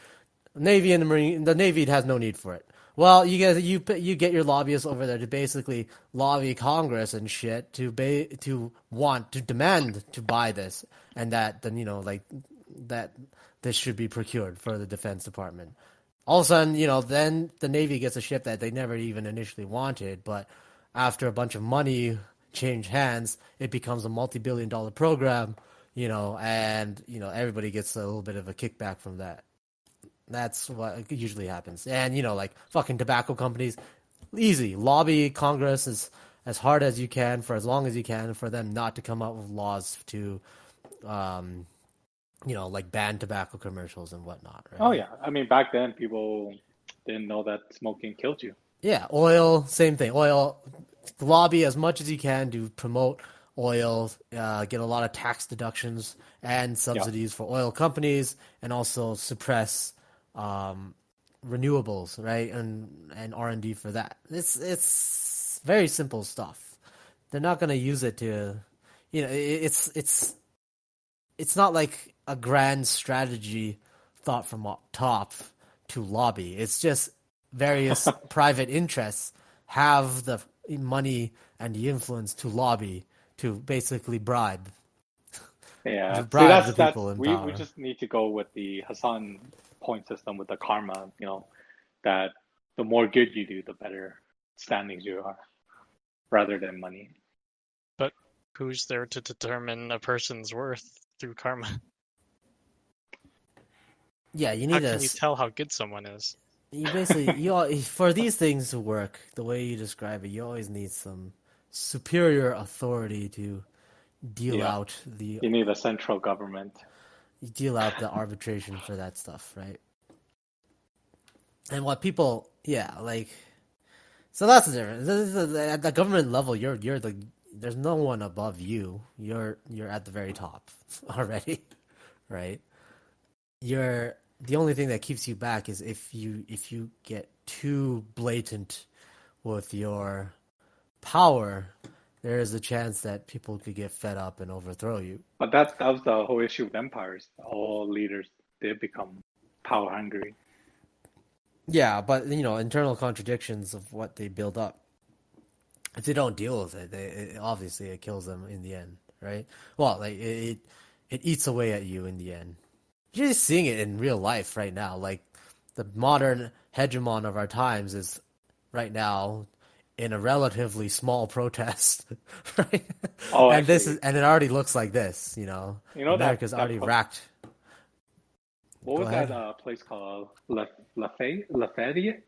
Navy and the Navy has no need for it. Well, you get your lobbyists over there to basically lobby Congress and shit to want to demand to buy this and that then like that this should be procured for the Defense Department. All of a sudden, then the Navy gets a ship that they never even initially wanted, but after a bunch of money change hands, it becomes a multi-billion-dollar program, and everybody gets a little bit of a kickback from that. That's what usually happens. And like fucking tobacco companies, easy lobby Congress as hard as you can for as long as you can for them not to come up with laws to like ban tobacco commercials and whatnot, Oh right? yeah, I mean back then people didn't know that smoking killed you. Yeah, oil, same thing. Oil, lobby as much as you can to promote oil, get a lot of tax deductions and Yeah, subsidies for oil companies, and also suppress renewables, right? And R&D for that. It's very simple stuff. They're not going to use it to, it's not like a grand strategy thought from up top to lobby. It's just various private interests have the money and the influence to lobby to basically bribe yeah. See, bribe the that's people in we power. just need to go with the Hassan point system with the karma. That the more good you do, the better standings you are, rather than money. But who's there to determine a person's worth through karma? Yeah, you How need can you tell how good someone is? you basically for these things to work the way you describe it, you always need some superior authority to deal Yeah, out the you need a central government. arbitration for that stuff, right? And what people, yeah, like so that's the difference. At the government level, you're the there's no one above you. You're at the very top already, right? You're the only thing that keeps you back is if you get too blatant with your power, there is a chance that people could get fed up and overthrow you. But that was the whole issue with empires. All leaders did become power hungry. Yeah, but internal contradictions of what they build up. If they don't deal with it, obviously it kills them in the end, right? Well, like it eats away at you in the end. You're just seeing it in real life right now. Like the modern hegemon of our times is right now in a relatively small protest, right? Oh, And actually, it already looks like this, you know America's already racked. what Go was that ahead. place called? Lafayette?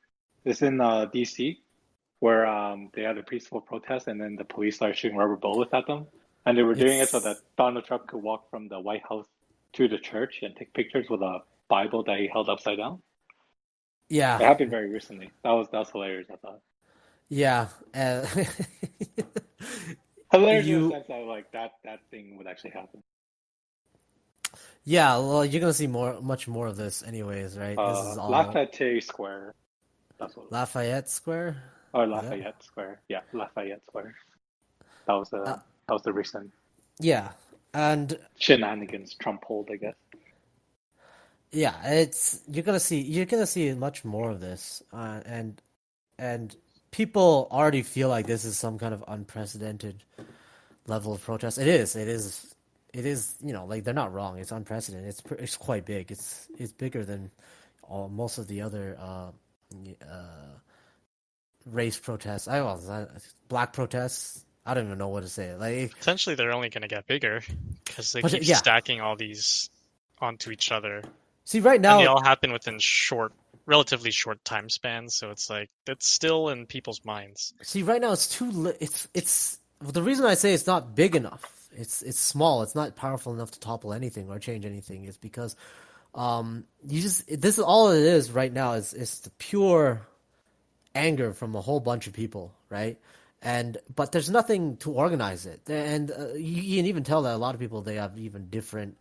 It's in DC, where they had a peaceful protest, and then the police started shooting rubber bullets at them, and they were doing it so that It's Donald Trump could walk from the White House to the church and take pictures with a Bible that he held upside down. yeah, It happened very recently. That was hilarious. I thought yeah. hilarious in the You sense that like that thing would actually happen. Yeah, well, you're gonna see much more of this, anyways, right? This is all Lafayette Square. That's what it was. Lafayette Square. Or Is that? Lafayette Square. Yeah, Lafayette Square. That was Uh, the recent yeah, and shenanigans Trump pulled, I guess. yeah, it's you're gonna see much more of this, and people already feel like this is some kind of unprecedented level of protest. It is. Like they're not wrong. It's unprecedented. It's quite big. It's bigger than most of the other race protests. Black protests. I don't even know what to say. Like, Potentially, they're only going to get bigger because they but keep yeah. stacking all these onto each other, See, right and they now, all happen within relatively short time spans. So it's like it's still in people's minds. it's too. It's the reason I say it's not big enough. It's small. It's not powerful enough to topple anything or change anything. Is because this is all it is right now. Is the pure anger from a whole bunch of people, right? But there's nothing to organize it, and you can even tell that a lot of people, they have even different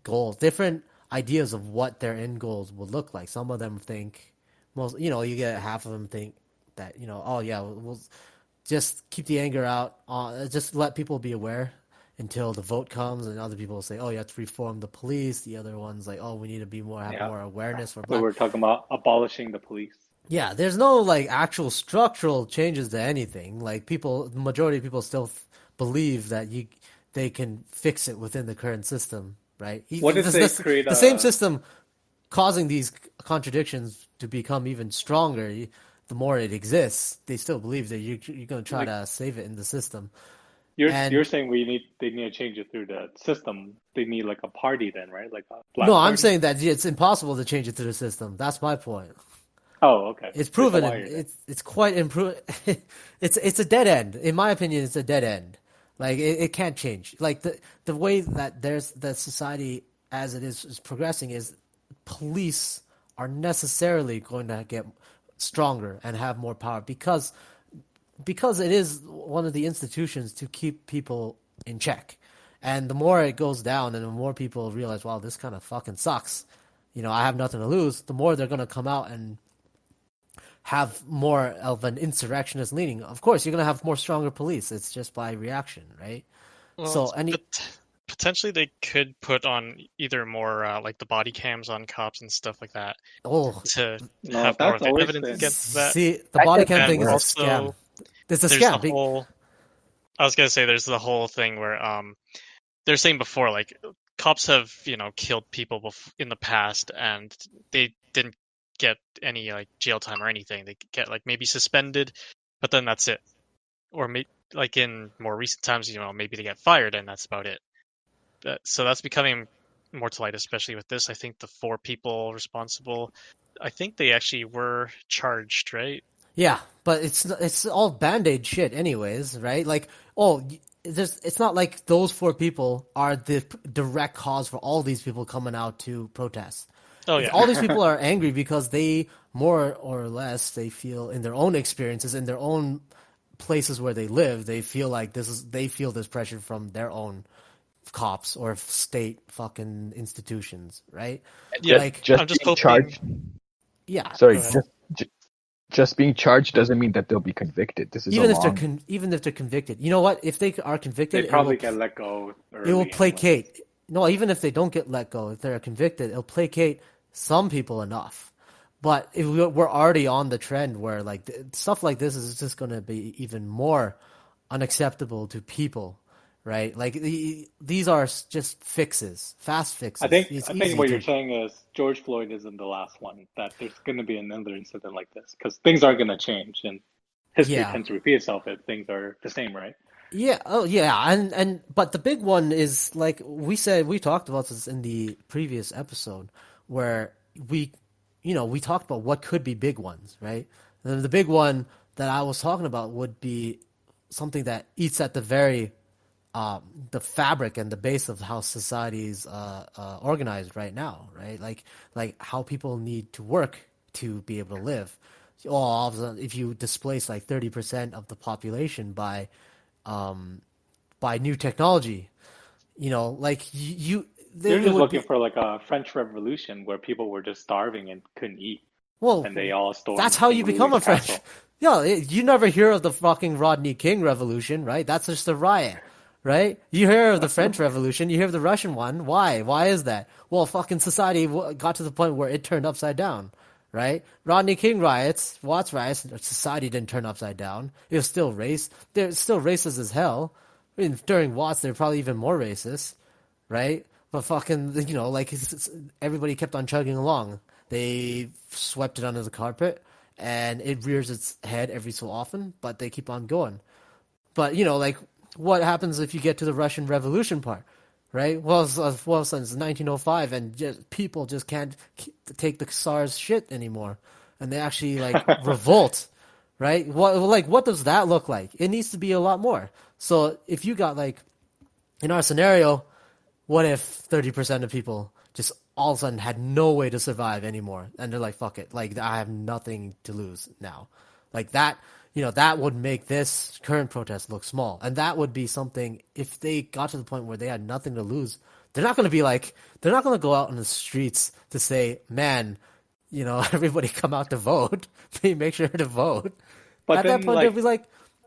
goals, different ideas of what their end goals would look like. Some of them think you get half of them think that oh yeah, we'll just keep the anger out, just let people be aware until the vote comes, and other people will say, oh, you have to reform the police. The other one's like, oh, we need to have Yeah. more awareness for So black. we're talking about abolishing the police. Yeah, there's no like actual structural changes to anything. Like the majority of people still believe that they can fix it within the current system, right? What if they create The same system causing these contradictions to become even stronger. The more it exists, they still believe that you're going to try to save it in the system. you're And saying they need to change it through the system. They need like a party then, right? Like a no, black I'm party. saying that it's impossible to change it through the system. That's my point. Oh, okay. It's It's a proven, liar then. it's quite improved. It's a dead end. In my opinion, it's a dead end. Like it can't change. Like the way that the society as it is progressing is police are necessarily going to get stronger and have more power because it is one of the institutions to keep people in check. And the more it goes down and the more people realize, wow, this kind of fucking sucks. I have nothing to lose. The more they're going to come out and have more of an insurrectionist leaning. Of course, you're going to have more stronger police. It's just by reaction, right? Well, potentially they could put on either more like the body cams on cops and stuff like that oh, to No, have more that's of the always evidence been. against that. see, the That body gets cam And thing is a worse. scam. also, It's a there's the scam. whole. I was gonna say there's the whole thing where they're saying before like cops have killed people in the past and they didn't get any like jail time or anything. They get like maybe suspended, but then that's it. Or like in more recent times, maybe they get fired and that's about it. So that's becoming more to light, especially with this. I think the 4 people responsible, I think they actually were charged, right? Yeah, but it's all band-aid shit anyways, right? Like, it's not like those 4 people are the direct cause for all these people coming out to protest. Oh yeah. All these people are angry because they more or less they feel in their own experiences, in their own places where they live, they feel like they feel this pressure from their own cops or state fucking institutions, right? Yeah, Like, Just I'm just being hoping. charged. yeah, Sorry, Go ahead. just being charged doesn't mean that they'll be convicted. This is even a if they're long. even if they're convicted, you know what? If they are They convicted, probably get let go it will early anyway. placate. No, even if they don't get let go, if they're convicted, it'll placate some people enough. But if we're already on the trend where like stuff like this is just going to be even more unacceptable to people, right? Like these are just fixes, fast fixes. It's I easy think what to. you're saying is George Floyd isn't the last one. That there's going to be another incident like this because things aren't going to change, and history Yeah. tends to repeat itself if things are the same, right? Yeah, oh yeah, and but the big one is like we talked about this in the previous episode where we we talked about what could be big ones, right? And the big one that I was talking about would be something that eats at the very the fabric and the base of how society is organized right now, right? Like how people need to work to be able to live. All of a sudden, if you displace like 30% of the population by new technology, like You're it just would looking be for like a French Revolution where people were just starving and couldn't eat, well. and they all That's stormed how you King become Louis's a French. castle. Yeah, you never hear of the fucking Rodney King Revolution, right? That's just a riot, right? You hear of the French Revolution, you hear of the Russian one. Why? Why is that? Well, fucking society got to the point where it turned upside down, right? Rodney King riots, Watts riots, society didn't turn upside down. It was still race. They're still racist as hell. I mean, during Watts, they're probably even more racist, right? But fucking, like everybody kept on chugging along. They swept it under the carpet, and it rears its head every so often, but they keep on going. But like, what happens if you get to the Russian Revolution part, right? Well, since 1905, and people just can't take the Tsar's shit anymore, and they actually like revolt, right? What does that look like? It needs to be a lot more. So if you got like in our scenario, what if 30% of people just all of a sudden had no way to survive anymore? And they're like, fuck it. Like, I have nothing to lose now. Like that, that would make this current protest look small. And that would be something, if they got to the point where they had nothing to lose, they're not going to go out in the streets to say, man, everybody come out to vote. Make sure to vote. But At that then, point, they'll like, be like,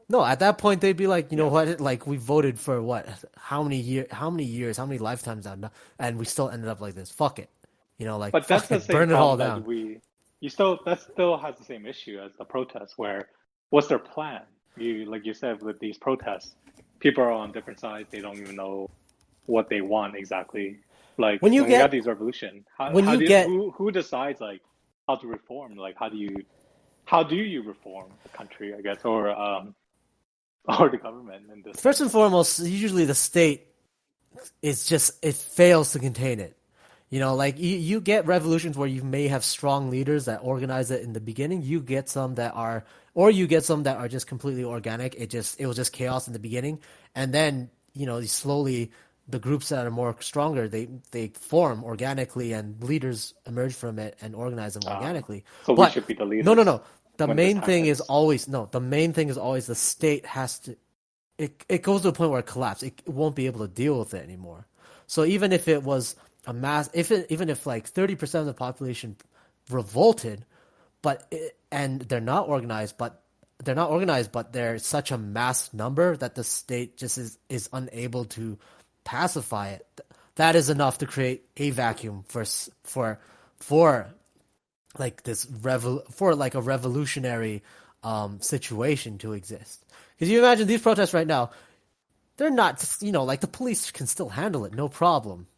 no, at that point they'd be like, you know yeah, what? Like we voted for what? How many years, how many lifetimes now, and we still ended up like this. Fuck it. Like but that's fuck the it, same burn it all problem that down. you still that still has the same issue as the protests, where what's their plan? Like you said with these protests, people are on different sides. They don't even know what they want exactly. Like When you when we got get these revolution, when how you do get who decides like how to reform? Like how do you reform the country, I guess, or or the government in this first sense? and foremost, usually the state it fails to contain it. Like you get revolutions where you may have strong leaders that organize it in the beginning. You get some that are just completely organic. It was just chaos in the beginning, and then slowly the groups that are more stronger they form organically, and leaders emerge from it and organize them organically. So we But should be the no, no, leaders no. The when this main time thing is hits. always no. The main thing is always the state has to it goes to a point where it collapses. It won't be able to deal with it anymore. So even if it was a mass, even if like 30% of the population revolted, and they're not organized, but they're such a mass number that the state just is unable to pacify it. That is enough to create a vacuum for like for like a revolutionary situation to exist. Because you imagine these protests right now, they're not, like the police can still handle it, no problem.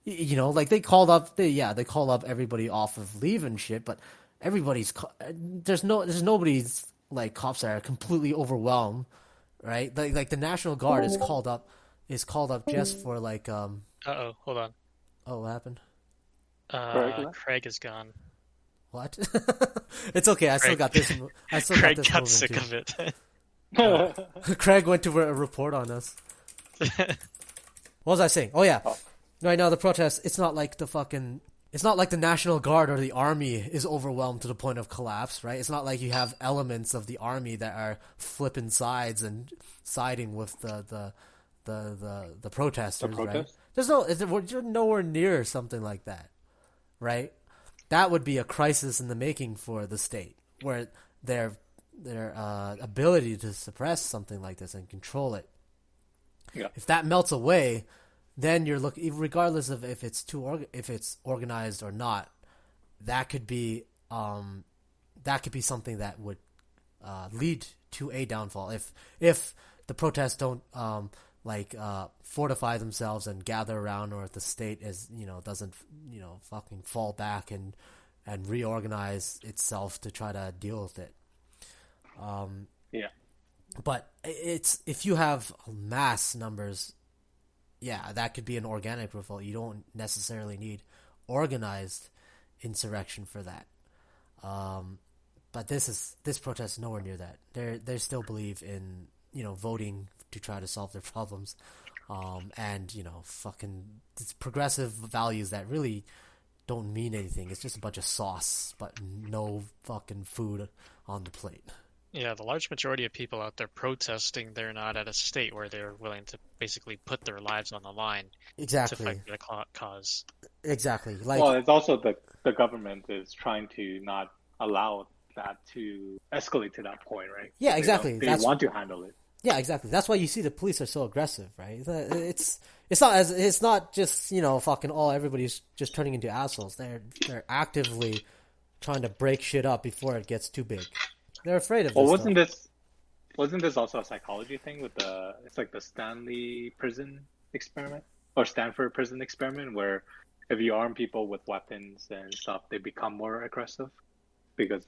Like they called up everybody off of leave and shit, but there's nobody's like cops that are completely overwhelmed, right? Like the National Guard is called up just for like Uh-oh, hold on. oh, what happened? Correct? Craig is gone. What? It's okay. I still Craig, got this. I still got Craig this got moving sick too. of it. Oh. Craig went to report on us. What was I saying? Oh yeah. Oh, Right now the protest, it's not like the National Guard or the army is overwhelmed to the point of collapse, right? It's not like you have elements of the army that are flipping sides and siding with the the protesters, right? protest? We're nowhere near something like that, right? That would be a crisis in the making for the state, where their ability to suppress something like this and control it, Yeah. if that melts away, then you're looking, regardless of if it's organized or not, that could be something that would lead to a downfall if the protests don't fortify themselves and gather around, or if the state doesn't fucking fall back and reorganize itself to try to deal with it. Yeah. But it's if you have mass numbers, yeah, that could be an organic revolt. You don't necessarily need organized insurrection for that. But this protest is nowhere near that. They still believe in voting to try to solve their problems, and fucking it's progressive values that really don't mean anything. It's just a bunch of sauce, but no fucking food on the plate. Yeah, the large majority of people out there protesting, they're not at a state where they're willing to basically put their lives on the line to Exactly. fight for the cause. Exactly. Well, it's also the government is trying to not allow that to escalate to that point, right? Yeah, exactly. They want to handle it. Yeah, exactly. That's why you see the police are so aggressive, right? It's not just fucking everybody's just turning into assholes. They're actively trying to break shit up before it gets too big. They're afraid of. Well, wasn't this also a psychology thing with it's like the Stanley prison experiment or Stanford prison experiment, where if you arm people with weapons and stuff, they become more aggressive because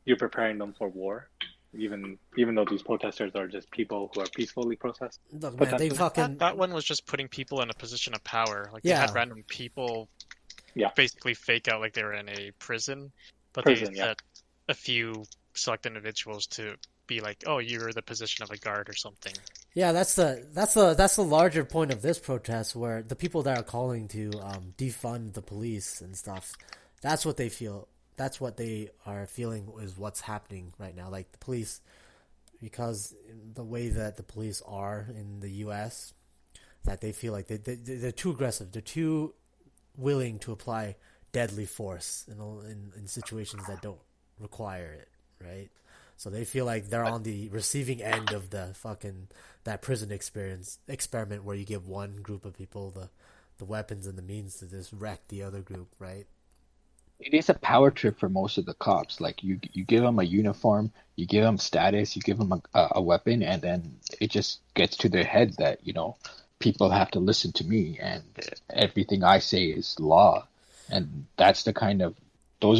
you're preparing them for war. Even though these protesters are just people who are peacefully protesting. Look, man, they fucking That one was just putting people in a position of power. Like they Yeah. had random people Yeah. basically fake out like they were in a prison, but Prison, they yeah. set a few select individuals to be like, oh, you're the position of a guard or something. Yeah, that's the larger point of this protest, where the people that are calling to defund the police and stuff, that's what they feel. That's what they are feeling is what's happening right now. Like the police, because the way that the police are in the U.S., that they feel like they're too aggressive. They're too willing to apply deadly force in situations that don't require it, right? So they feel like they're on the receiving end of that prison experiment where you give one group of people the weapons and the means to just wreck the other group, right? It is a power trip for most of the cops. Like you give them a uniform, you give them status, you give them a weapon, and then it just gets to their head that people have to listen to me, and everything I say is law. And those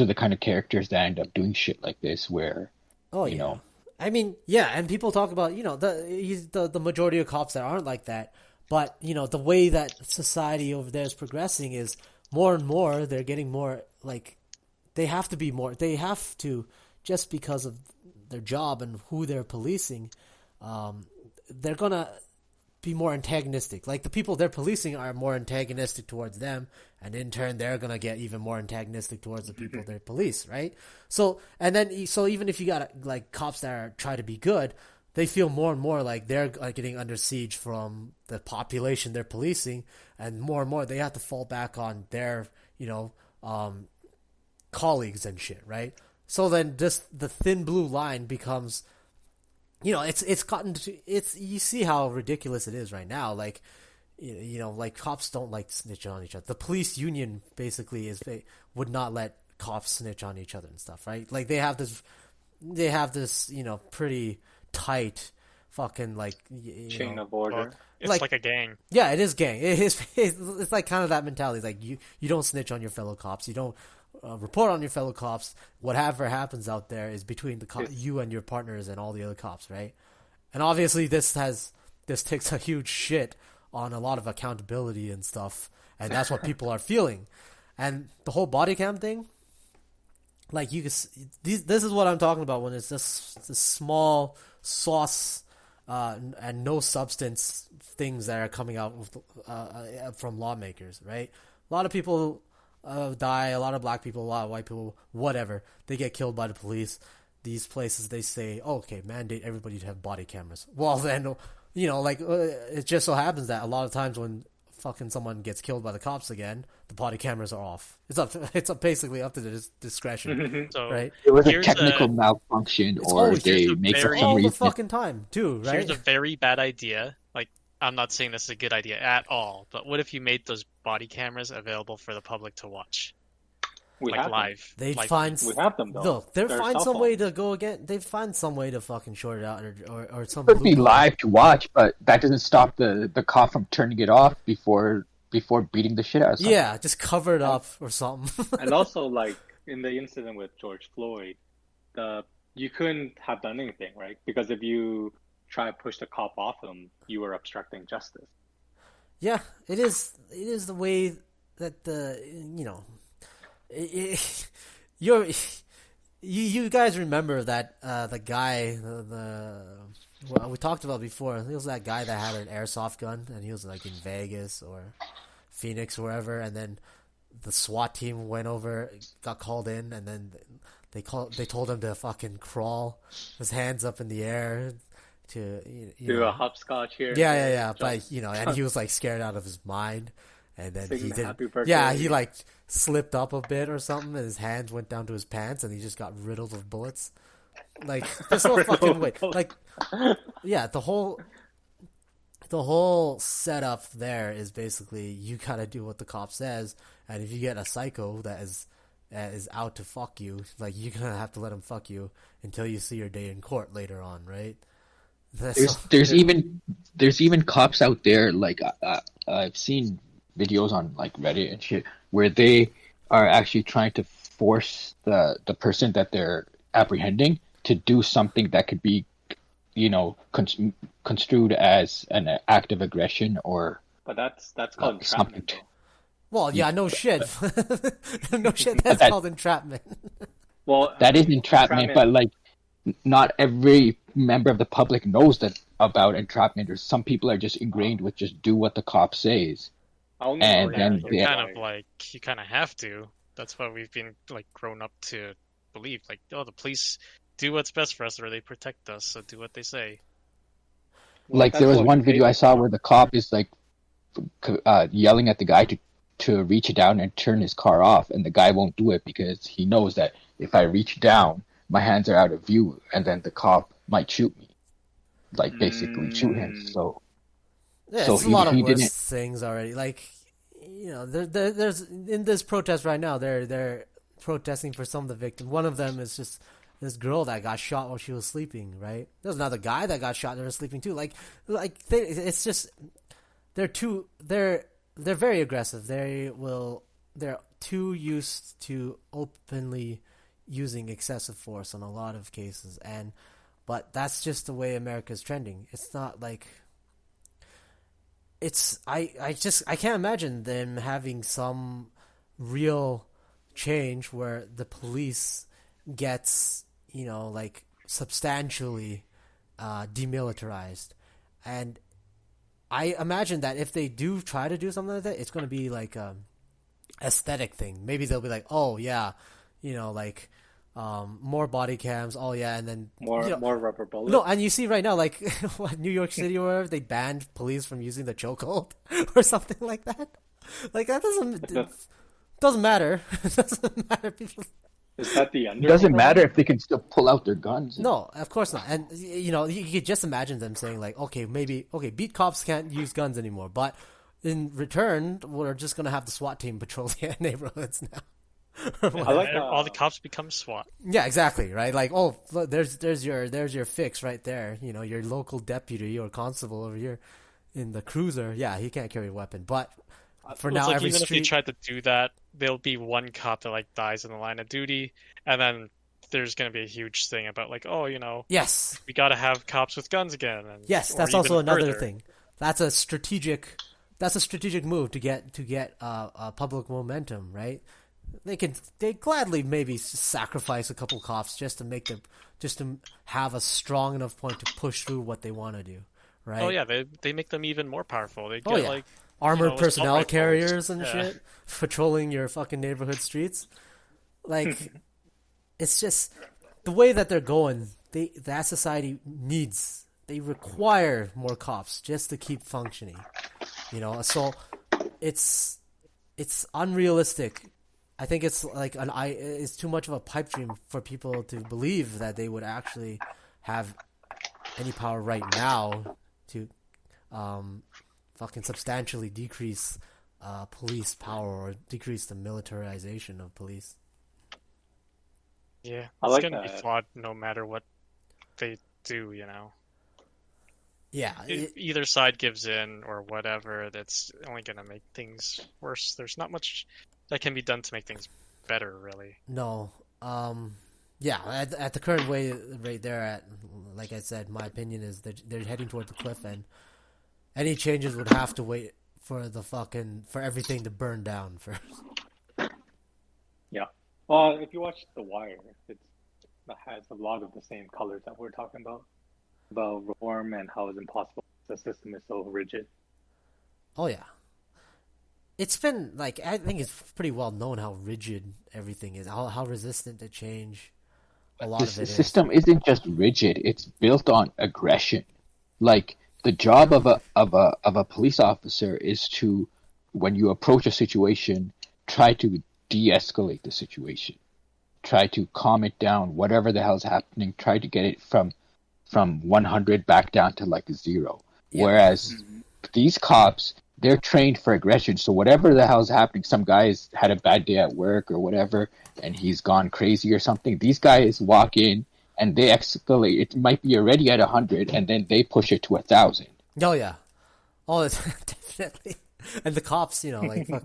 are the kind of characters that end up doing shit like this, where I mean, yeah, and people talk about the majority of cops that aren't like that, but the way that society over there is progressing is more and more they're getting more like they have to just because of their job and who they're policing, they're gonna be more antagonistic. Like the people they're policing are more antagonistic towards them, and in turn they're gonna get even more antagonistic towards the people they police, right? So even if you got like cops that try to be good, they feel more and more like they're getting under siege from the population they're policing, and more they have to fall back on their colleagues and shit, right? So then just the thin blue line becomes, it's gotten to, you see how ridiculous it is right now. Like, like cops don't like to snitch on each other. The police union basically would not let cops snitch on each other and stuff, right? Like they have this pretty tight fucking chain of order. Well, it's like a gang. Yeah, it is gang. It's like kind of that mentality. It's like you don't snitch on your fellow cops. You don't report on your fellow cops. Whatever happens out there is between you and your partners and all the other cops, right? And obviously this takes a huge shit on a lot of accountability and stuff, and that's what people are feeling. And the whole body cam thing, like you can, this is what I'm talking about when it's just this small sauce and no substance things that are coming out from lawmakers, right? A lot of people die, a lot of black people, a lot of white people, whatever. They get killed by the police. These places, they say, oh, okay, mandate everybody to have body cameras. Well, then, it just so happens that a lot of times when fucking someone gets killed by the cops again, the body cameras are off. It's basically up to the discretion, So right? it was a technical malfunction, or they make up some all the reason. fucking time, too, right? Here's a very bad idea. Like, I'm not saying this is a good idea at all, but what if you made those body cameras available for the public to watch? We Like have live. They'd Like, find We have them though. look. They'll They're find cell some way phones. to go again. They find some way to fucking short it out, or some. It could be loophole. live to watch, but that doesn't stop the cop from turning it off before beating the shit out of someone. Yeah, just cover it up or something. And also, like in the incident with George Floyd, the you couldn't have done anything, right? Because if you try to push the cop off him, you were obstructing justice. Yeah, it is. It is the way that you're you guys remember that the guy well, we talked about before. It was that guy that had an airsoft gun, and he was like in Vegas or Phoenix or wherever, and then the SWAT team went over, got called in, and then they told him to fucking crawl, his hands up in the air to Do a hopscotch here. yeah. But and he was like scared out of his mind, and then Sing he the did. happy birthday. Yeah, he like slipped up a bit or something, and his hands went down to his pants, and he just got riddled with bullets. Like there's no fucking way. Like yeah, the whole setup there is basically you gotta do what the cop says, and if you get a psycho that is out to fuck you, like you're gonna have to let him fuck you until you see your day in court later on, right? There's even cops out there, like I've seen videos on like Reddit and shit where they are actually trying to force the person that they're apprehending to do something that could be construed as an act of aggression or But that's called entrapment. Though. Well, yeah, no shit. No shit, that's called entrapment. Well, that is entrapment, but like not every member of the public knows that about entrapment, or some people are just ingrained with just do what the cop says. And then you kind of have to. That's what we've been like grown up to believe. Like, oh, the police do what's best for us, or they protect us, so do what they say. Like there was one video I saw where the cop is like yelling at the guy to reach down and turn his car off, and the guy won't do it because he knows that if I reach down, my hands are out of view, and then the cop might shoot me, like basically shoot him. So yeah, so it's a lot of worse things already. Like there's in this protest right now, they're protesting for some of the victims. One of them is just this girl that got shot while she was sleeping. Right? There's another guy that got shot. They were sleeping too. It's just they're very aggressive. They're too used to openly using excessive force on a lot of cases, but that's just the way America's trending. It's not like I can't imagine them having some real change where the police gets like substantially demilitarized, and I imagine that if they do try to do something like that, it's going to be like aesthetic thing. Maybe they'll be like, oh yeah, like more body cams. Oh yeah, and then more rubber bullets. No, and you see right now, like what, New York City or wherever, they banned police from using the chokehold or something like that. Like that doesn't matter. It doesn't matter. People. Is that the It doesn't matter if they can still pull out their guns. No, of course not. And you could just imagine them saying like, okay, beat cops can't use guns anymore, but in return, we're just gonna have the SWAT team patrol the neighborhoods now. I like all the cops become SWAT. Yeah, exactly, right? Like, oh, look, there's your fix right there. Your local deputy or constable over here in the cruiser. Yeah, he can't carry a weapon, but for now, every even street... if they tried to do that, there'll be one cop that like dies in the line of duty, and then there's going to be a huge thing about like, oh, yes, we got to have cops with guns again. And, yes, that's also another thing. That's a strategic move to get public momentum, right? They gladly maybe sacrifice a couple cops just to have a strong enough point to push through what they want to do, right? Oh yeah, they make them even more powerful. They get like armored personnel carriers and shit patrolling your fucking neighborhood streets. Like it's just the way that they're going. That society they require more cops just to keep functioning. So it's unrealistic. I think it's like it's too much of a pipe dream for people to believe that they would actually have any power right now to fucking substantially decrease police power or decrease the militarization of police. Yeah, it's gonna be flawed no matter what they do, Yeah. Either side gives in or whatever, that's only gonna make things worse. There's not much that can be done to make things better, really. No. Yeah, at the current rate they're at, like I said, my opinion is they're heading toward the cliff, and any changes would have to wait for for everything to burn down first. Yeah. Well, if you watch The Wire, it has a lot of the same colors that we're talking about reform and how it's impossible. The system is so rigid. Oh yeah, it's been like I think it's pretty well known how rigid everything is, how resistant to change a lot This of it is. system isn't just rigid; it's built on aggression. Like the job of a police officer is to, when you approach a situation, try to de-escalate the situation, try to calm it down, whatever the hell's happening, try to get it from 100 back down to like 0. Yeah. Whereas these cops, they're trained for aggression. So whatever the hell's happening, some guy's had a bad day at work or whatever, and he's gone crazy or something. These guys walk in and they escalate. It might be already at 100, and then they push it to 1,000. Oh yeah, oh it's definitely. And the cops, like fuck,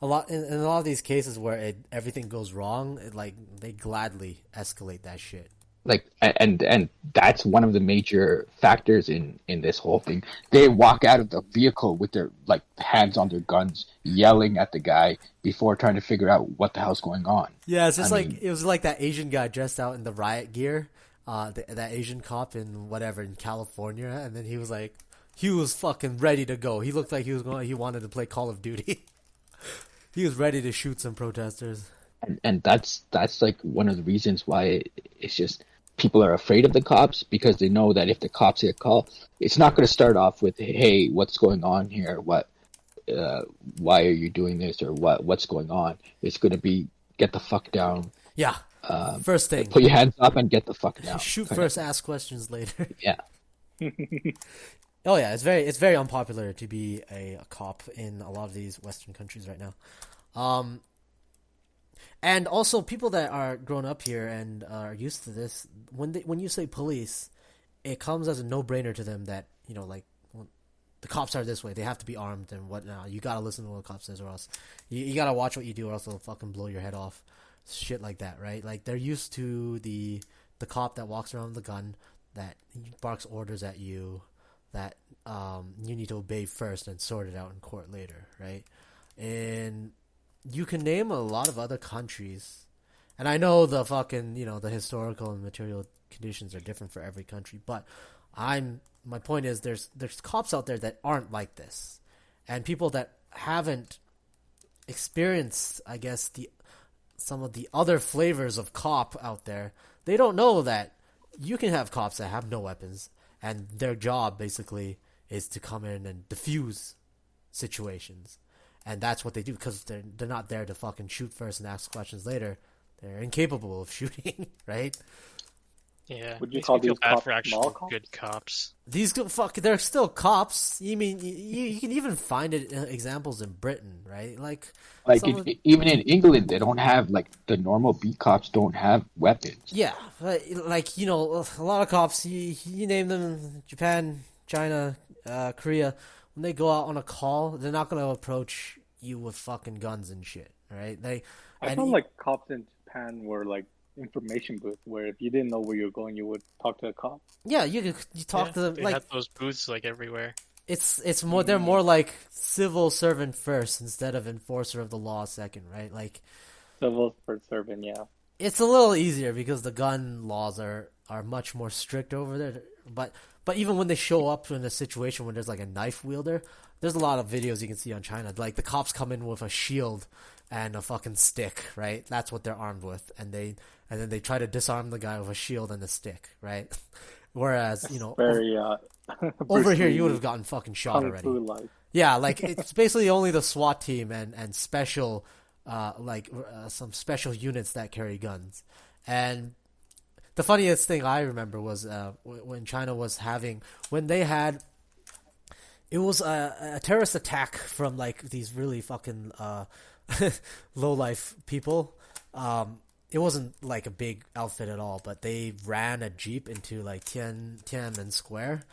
a lot in a lot of these cases where everything goes wrong, like they gladly escalate that shit. Like, and that's one of the major factors in this whole thing. They walk out of the vehicle with their like hands on their guns, yelling at the guy before trying to figure out what the hell's going on. Yeah, it's just mean, it was like that Asian guy dressed out in the riot gear, that Asian cop in California, and then he was fucking ready to go. He looked like he wanted to play Call of Duty. He was ready to shoot some protesters. and that's like one of the reasons why it's just people are afraid of the cops, because they know that if the cops get called, it's not going to start off with, hey, what's going on here? Why are you doing this? Or what's going on? It's going to be, get the fuck down. Yeah. First thing. Put your hands up and get the fuck down. Shoot first, ask questions later. Yeah. Oh yeah, it's very unpopular to be a cop in a lot of these Western countries right now. And also, people that are grown up here and are used to this, when you say police, it comes as a no-brainer to them that, like, when the cops are this way, they have to be armed and whatnot. You gotta listen to what the cop says, or else you gotta watch what you do, or else they'll fucking blow your head off. Shit like that, right? Like, they're used to the cop that walks around with a gun, that barks orders at you, that you need to obey first and sort it out in court later, right? And you can name a lot of other countries, and I know the fucking, the historical and material conditions are different for every country, but my point is there's cops out there that aren't like this, and people that haven't experienced, I guess, some of the other flavors of cop out there, they don't know that you can have cops that have no weapons, and their job basically is to come in and defuse situations. And that's what they do, because they're not there to fucking shoot first and ask questions later. They're incapable of shooting, right? Yeah. Would you Makes call me feel these bad cops for actual mall cops? good cops. They're still cops. You mean you can even find it examples in Britain, right? Like Even in England, they don't have, like, the normal beat cops don't have weapons. yeah, like a lot of cops. You name them: Japan, China, Korea. When they go out on a call, they're not gonna approach you with fucking guns and shit, right? I felt like cops in Japan were like information booth, where if you didn't know where you're going, you would talk to a cop. Yeah, you talk to them They like had those booths like everywhere. it's more they're more like civil servant first instead of enforcer of the law second, right? Like Civil servant, yeah. it's a little easier because the gun laws are much more strict over there. But even when they show up in a situation when there's like a knife wielder, there's a lot of videos you can see on China. Like the cops come in with a shield and a fucking stick, right? That's what they're armed with, and then they try to disarm the guy with a shield and a stick, right? Whereas Very over here you would have gotten fucking shot already. like. Yeah, like it's basically only the SWAT team and special some special units that carry guns. And the funniest thing I remember was when China was it was a terrorist attack from like these really fucking low life people. It wasn't like a big outfit at all, but they ran a jeep into like Tiananmen Square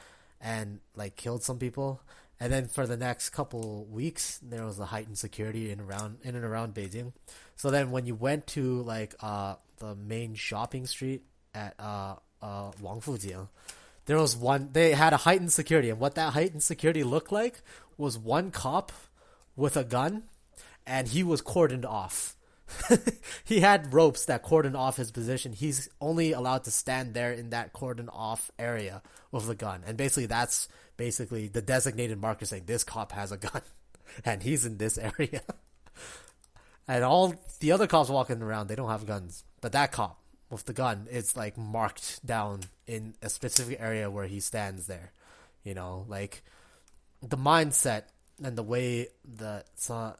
and like killed some people. And then for the next couple weeks, there was a heightened security in and around Beijing. So then when you went to like the main shopping street at Wangfujing. There was one. They had a heightened security, and what that heightened security looked like was one cop with a gun, and he was cordoned off. He had ropes that cordoned off his position. He's only allowed to stand there in that cordoned off area with a gun, and basically that's basically the designated marker saying this cop has a gun, and he's in this area. And all the other cops walking around, they don't have guns, but that cop with the gun is like marked down in a specific area where he stands there. You know, like the mindset and the way that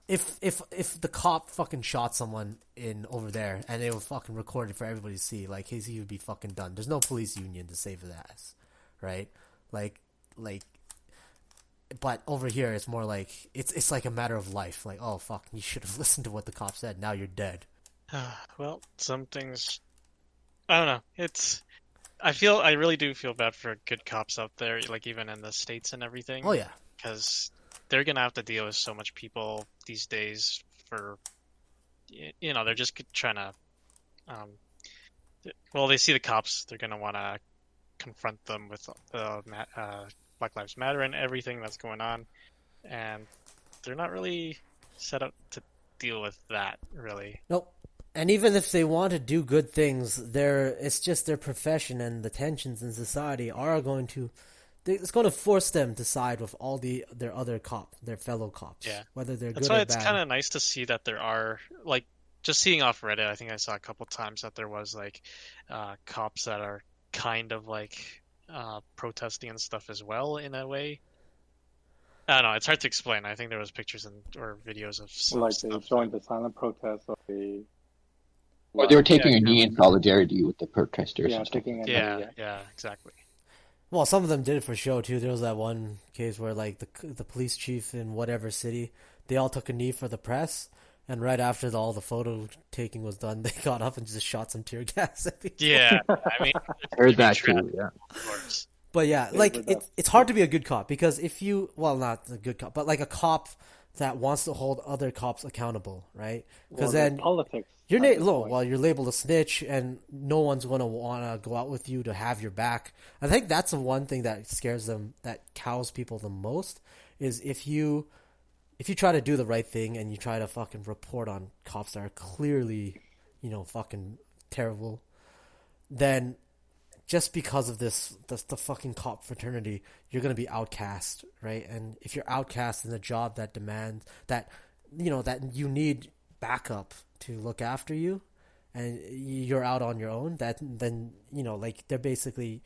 if the cop fucking shot someone in over there and it was fucking recorded for everybody to see, like he would be fucking done. There's no police union to save his ass, right? Like, but over here it's more like it's like a matter of life. Like, oh fuck, you should have listened to what the cop said. Now you're dead. Well, some things, I don't know. I really do feel bad for good cops out there, like even in the States and everything. Oh yeah, because they're gonna have to deal with so much people these days. For they're just trying to. Well, they see the cops, they're gonna want to confront them with Black Lives Matter and everything that's going on, and they're not really set up to deal with that, really. Nope. And even if they want to do good things, it's just their profession, and the tensions in society are going to. It's going to force them to side with all their fellow cops, whether they're That's good or bad. That's why it's kind of nice to see that there are, like, just seeing off Reddit, I think I saw a couple times that there was, like, cops that are kind of, like, protesting and stuff as well, in a way. I don't know, it's hard to explain. I think there was pictures or videos of some like stuff. they joined the silent protest or Or they were taking a knee in solidarity with the protesters. Yeah, and stuff. taking a knee, Yeah, exactly. Well, some of them did it for show too. There was that one case where like the police chief in whatever city, they all took a knee for the press, and right after all the photo taking was done, they got up and just shot some tear gas at people. Yeah, I mean, I heard that too, yeah. of course. But yeah, like it's hard to be a good cop because if you, well, not a good cop, but like a cop that wants to hold other cops accountable, right? Because then politics. You're you're labeled a snitch, and no one's going to want to go out with you to have your back. I think that's the one thing that scares them, that cows people the most, is if you try to do the right thing and you try to fucking report on cops that are clearly, fucking terrible, then just because of the fucking cop fraternity, you're going to be outcast, right? And if you're outcast in a job that demands that, that you need backup to look after you, and you're out on your own, then like they're basically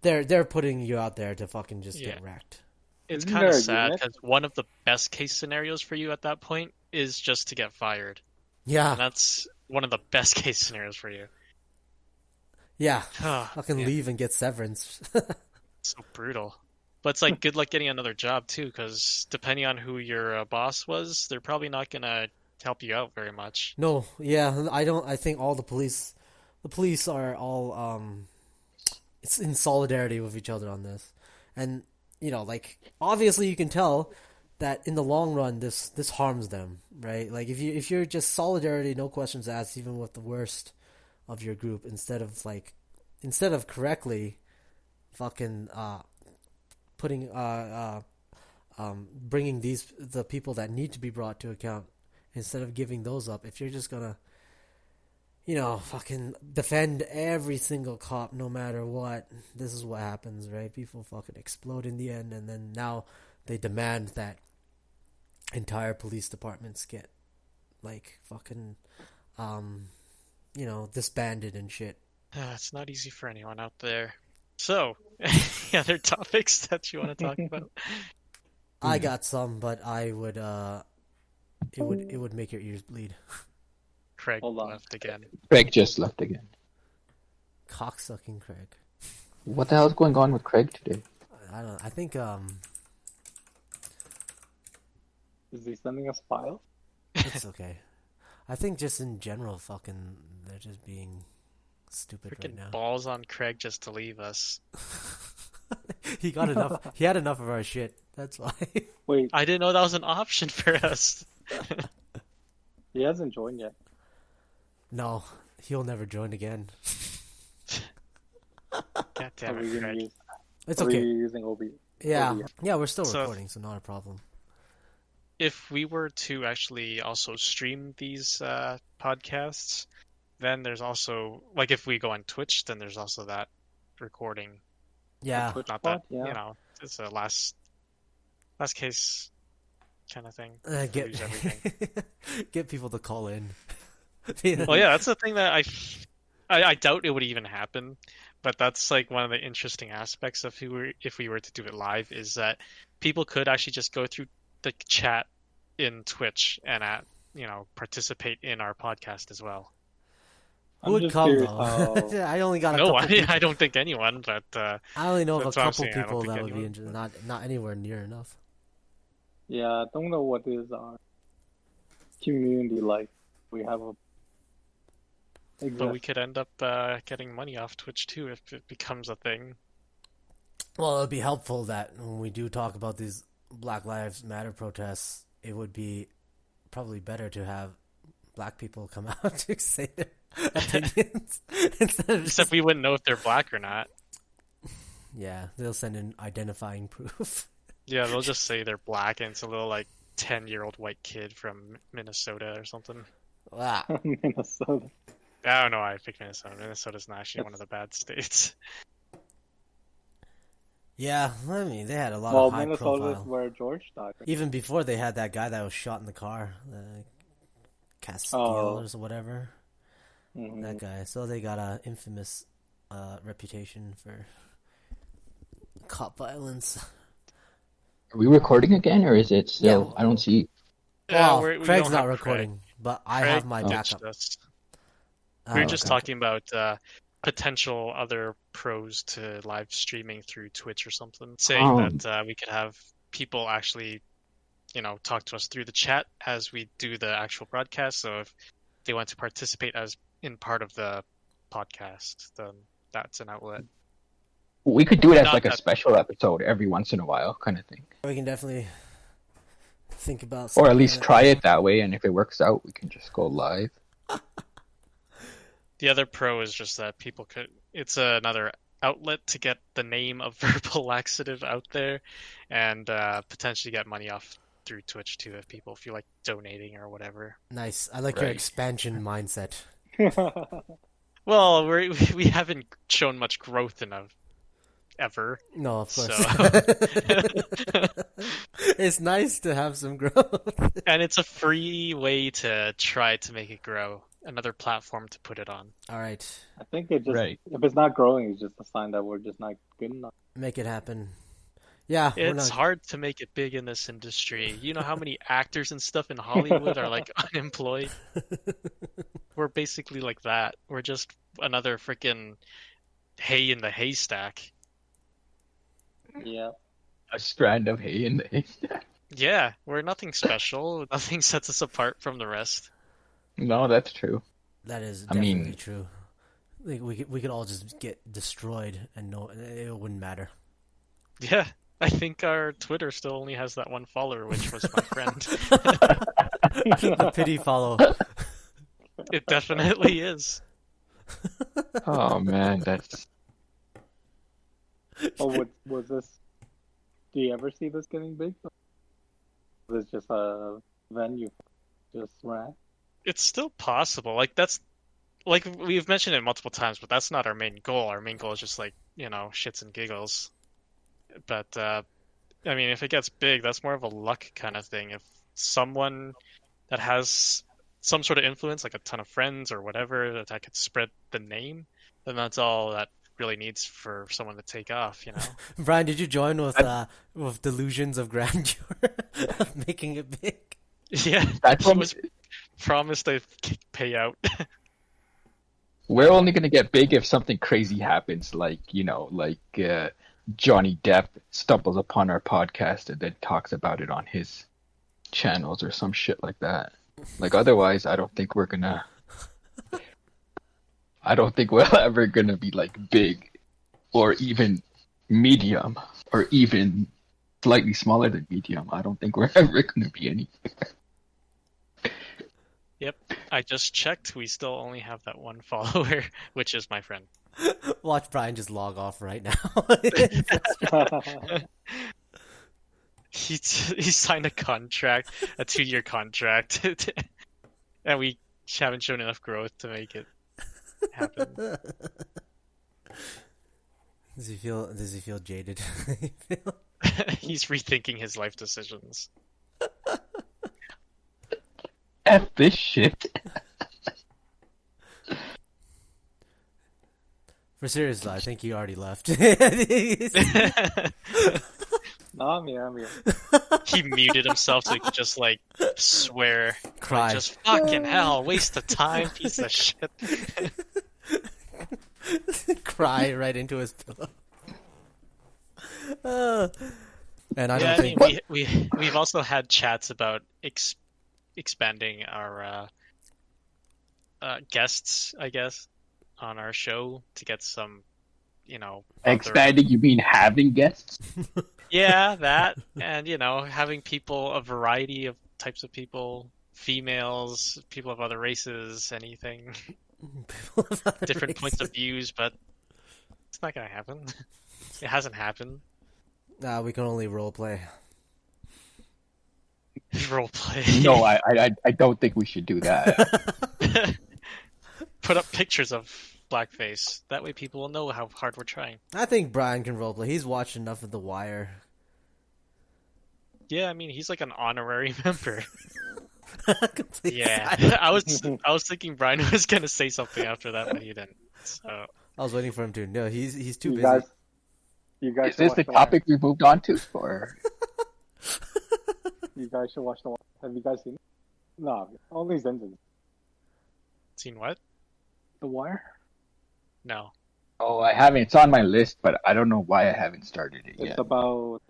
they're putting you out there to fucking just get wrecked. It's kind of sad because one of the best case scenarios for you at that point is just to get fired. Yeah, and that's one of the best case scenarios for you. Yeah, fucking leave and get severance. So brutal. But it's like good luck getting another job too, because depending on who your boss was, they're probably not gonna help you out very much. No, yeah, I think all the police are all it's in solidarity with each other on this, and like obviously you can tell that in the long run this harms them, right? Like if you're just solidarity, no questions asked, even with the worst of your group, instead of correctly fucking putting bringing the people that need to be brought to account, instead of giving those up, if you're just gonna fucking defend every single cop no matter what, this is what happens, right? People fucking explode in the end, and then now they demand that entire police departments get like fucking disbanded and shit. It's not easy for anyone out there. So, any other topics that you want to talk about? I got some, but I would it would make your ears bleed. Craig left again. Craig just left again. Cocksucking Craig. What the hell's going on with Craig today? I think Is he sending us files? it's okay. I think just in general, fucking, they're just being stupid Freaking right now. Balls on Craig just to leave us. He got enough. He had enough of our shit. That's why. Wait, I didn't know that was an option for us. he hasn't joined yet. No, He'll never join again. God damn Are it, we gonna Greg. use? It's Are we okay. using OB? Yeah, OBS? yeah, we're still So- recording, so not a problem. If we were to actually also stream these podcasts, then there's also like if we go on Twitch, then there's also that recording. Yeah, Twitch Not pod? that Yeah. you know, it's a last case kind of thing. get Lose everything. get people to call in. Well, yeah, that's the thing that I doubt it would even happen, but that's like one of the interesting aspects of if we were to do it live is that people could actually just go through the chat in Twitch and participate in our podcast as well. Who I'm would just come curious though? how. I only got a No, couple. People. I don't think anyone, but I only know of a that's what I'm couple saying, I don't people think that would be anyone- interested. Not anywhere near enough. Yeah, I don't know what is our community like. We have a. but we could end up getting money off Twitch too if it becomes a thing. Well, it would be helpful that when we do talk about these Black Lives Matter protests, it would be probably better to have black people come out to say their opinions instead of Except we wouldn't know if they're black or not. yeah, they'll send in identifying proof. Yeah, they'll just say they're black and it's a little like 10-year-old white kid from Minnesota or something. Wow. Minnesota. I don't know why I picked Minnesota. Minnesota's not actually one of the bad states. Yeah, I mean they had a lot Well, of high Minnesota's profile. where George died. Even before they had that guy that was shot in the car, Castellanos or whatever. Mhm. That guy. So they got a infamous reputation for cop violence. Are we recording again, or is it still? Yeah. I don't see. Well, we Craig's don't not have recording, but I Craig have my ditched backup. us. Oh, We were just okay. talking about potential other pros to live streaming through Twitch or something, saying that we could have people actually, talk to us through the chat as we do the actual broadcast. So if they want to participate as in part of the podcast, then that's an outlet. We could do it as Not like a that- special episode every once in a while, kind of thing, We can definitely think about or something at least like try it that way. And if it works out, we can just go live. The other pro is just that it's another outlet to get the name of Verbal Laxative out there and potentially get money off through Twitch too if people feel like donating or whatever. Nice. I like your Right. expansion mindset. Well, we haven't shown much growth ever. No, of course. So- It's nice to have some growth. And it's a free way to try to make it grow. Another platform to put it on. All right, I think it just Right. if it's not growing, it's just a sign that we're just not good enough. make it happen. Yeah, we're It's not. hard to make it big in this industry. You know how many actors and stuff in Hollywood are like unemployed? We're basically like that. We're just another freaking hay in the haystack. Yeah. A strand of hay in the haystack. Yeah, we're nothing special. Nothing sets us apart from the rest. No, that's true. That is I definitely mean- true. Like we could all just get destroyed and no, it wouldn't matter. Yeah, I think our Twitter still only has that one follower, which was my friend. A pity follow. It definitely is. Oh man, that's Oh, was this? Do you ever see this getting big? Was this just a venue? Just ran? It's still possible. Like that's like we've mentioned it multiple times, but that's not our main goal. Our main goal is just like, shits and giggles. But I mean, if it gets big, that's more of a luck kind of thing. If someone that has some sort of influence, like a ton of friends or whatever, that could spread the name, then that's all that really needs for someone to take off, Brian, did you join with delusions of grandeur, of making it big? Yeah, that's he what was promised a payout. we're only gonna get big if something crazy happens, like Johnny Depp stumbles upon our podcast and then talks about it on his channels or some shit like that. Like otherwise, I don't think we're ever gonna be like big, or even medium, or even slightly smaller than medium. I don't think we're ever gonna be anything. Yep, I just checked. We still only have that one follower, which is my friend. Watch Brian just log off right now. He signed a contract, a 2-year contract, and we haven't shown enough growth to make it happen. Does he feel jaded? He's rethinking his life decisions. F this shit. For serious though, I think he already left. No, I'm here. He muted himself so he could just like swear, Cry. like, just fucking hell, waste of time, piece of shit. Cry right into his pillow. And I Yeah, don't I think mean, we've also had chats about expanding our guests, I guess, on our show to get some, other... Expanding, you mean having guests? Yeah, that, and having people, a variety of types of people, females, people of other races, anything, different points of views, but it's not gonna happen. It hasn't happened. Nah, we can only roleplay. Roleplay. No, I don't think we should do that. Put up pictures of blackface. That way people will know how hard we're trying. I think Brian can roleplay. He's watched enough of The Wire. Yeah, I mean, he's like an honorary member. Complete Yeah, silence. I was thinking Brian was gonna say something after that, but he didn't. So I was waiting for him to. No, he's too You busy. guys, you guys Is should this watch the The Wire. topic we moved on to? Or You guys should watch The Wire. Have you guys seen it? No, only Zenzen. seen what? The Wire? No. oh, I haven't. It's on my list, but I don't know why I haven't started it It's yet. about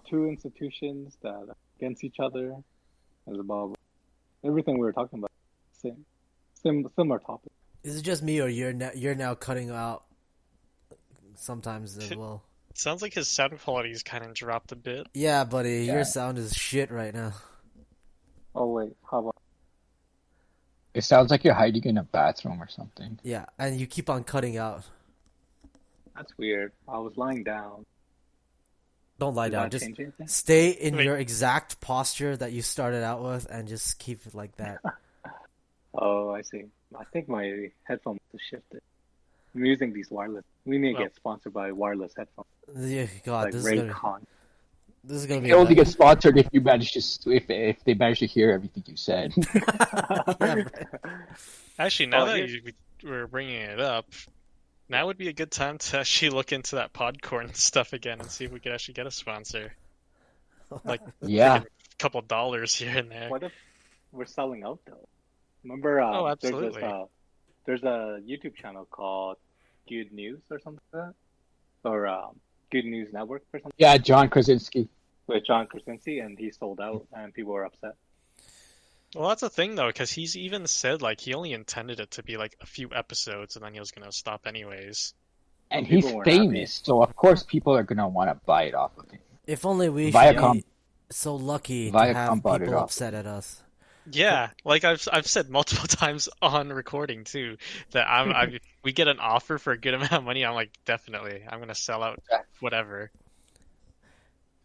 two institutions that are against each other. It's about everything we were talking about. Similar topic. Is it just me or you're now cutting out sometimes as well? It sounds like his sound quality's kind of dropped a bit. Yeah, buddy, Yeah. your sound is shit right now. Oh wait, how about It sounds like you're hiding in a bathroom or something. Yeah, and you keep on cutting out. that's weird. I was lying down. Don't lie Did down. that Just change anything? stay in Wait. your exact posture that you started out with, and just keep it like that. Oh, I see. I think my headphones have shifted. I'm using these wireless. We need to Well- get sponsored by wireless headphones, Yeah, God, like this is gonna Raycon. this is gonna be. You only get sponsored if you manage to if they manage to hear everything you said. Yeah, right. Actually, now Oh, that here- we're bringing it up, now would be a good time to actually look into that Podcorn stuff again and see if we could actually get a sponsor. Like Yeah. a couple dollars here and there. What if we're selling out though? Remember, Oh, absolutely. there's a YouTube channel called Good News or something like that, or Good News Network or something, Yeah, John Krasinski. with John Krasinski, and he sold out, and people were upset. Well, that's the thing though, because he's even said like he only intended it to be like a few episodes, and then he was gonna stop anyways. And People he's weren't happy. famous, so of course people are gonna want to buy it off of him. If only we should Viacom- be so lucky to Viacom have bought it people off. upset at us. Yeah, like I've said multiple times on recording too that we get an offer for a good amount of money. I'm like, definitely, I'm gonna sell out whatever.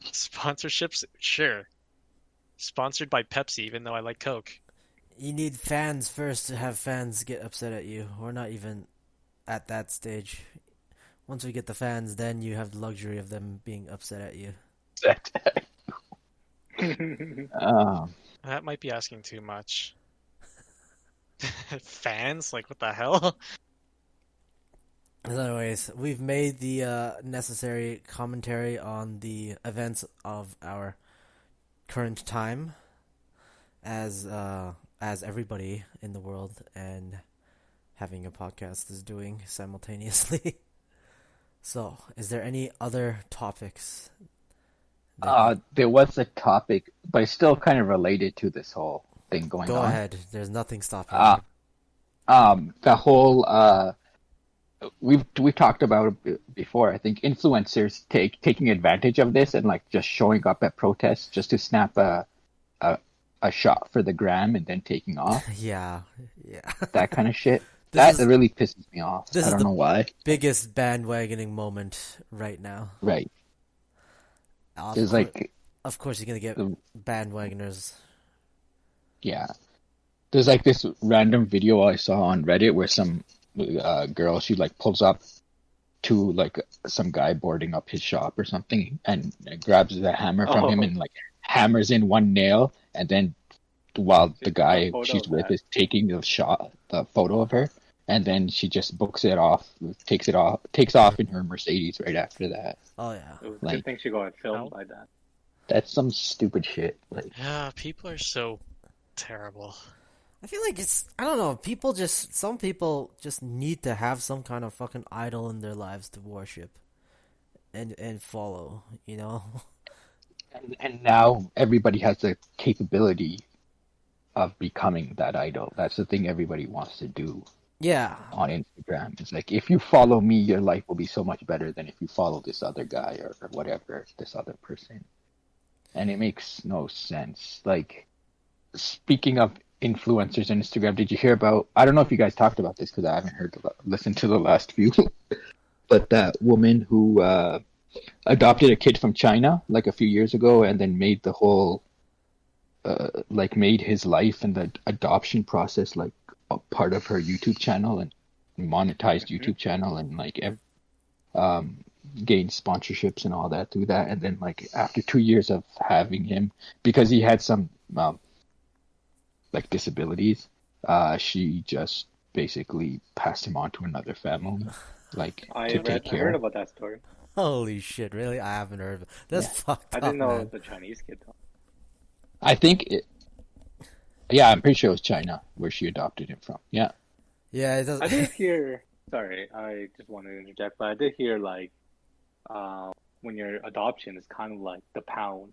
Sponsorships, sure. Sponsored by Pepsi, even though I like Coke. You need fans first to have fans get upset at you. We're not even at that stage. Once we get the fans, then you have the luxury of them being upset at you. That might be asking too much. Fans? Like, what the hell? Anyways, we've made the necessary commentary on the events of our current time, as everybody in the world and having a podcast is doing simultaneously. So, is there any other topics? There was a topic, but it's still kind of related to this whole thing going Go on. ahead. There's nothing stopping you. The whole we've talked about it before. I think influencers taking advantage of this and like just showing up at protests just to snap a a shot for the gram and then taking off. Yeah. That kind of shit. This That is really pisses me off. this I is don't the know why. biggest bandwagoning moment right now. Right. Of There's course, like, of course, you're gonna get bandwagoners. yeah. There's like this random video I saw on Reddit where some girl, she like pulls up to like some guy boarding up his shop or something and grabs the hammer from him Oh, and like hammers in one nail, and then while she the took a guy photo she's of with that. is taking the photo of her, and then she just books it off, takes off in her Mercedes right after that. Oh yeah. It was a good Like, thing she got filmed How? by that. that's some stupid shit. Like, Yeah, people are so terrible. I feel like I don't know, some people just need to have some kind of fucking idol in their lives to worship and follow, you know? and now everybody has the capability of becoming that idol. That's the thing everybody wants to do Yeah. on Instagram. It's like, if you follow me, your life will be so much better than if you follow this other guy or whatever, this other person. And it makes no sense. Like, speaking of influencers on Instagram, did you hear about? I don't know if you guys talked about this because I haven't listened to the last few. But that woman who adopted a kid from China like a few years ago, and then made the whole like made his life and the adoption process like a part of her YouTube channel, and monetized Hmm. YouTube channel, and like um gained sponsorships and all that through that. And then like after 2 years of having him, because he had some like disabilities, she just basically passed him on to another family, like to take I heard care. about that story. Holy shit, really? I haven't heard of it. That's Yeah, fucked I up, didn't know man. it was a Chinese kid though. I think yeah, I'm pretty sure it was China where she adopted him from. Yeah. Yeah, it does. I did hear. Sorry, I just wanted to interject, but I did hear like when your adoption is kind of like the pound,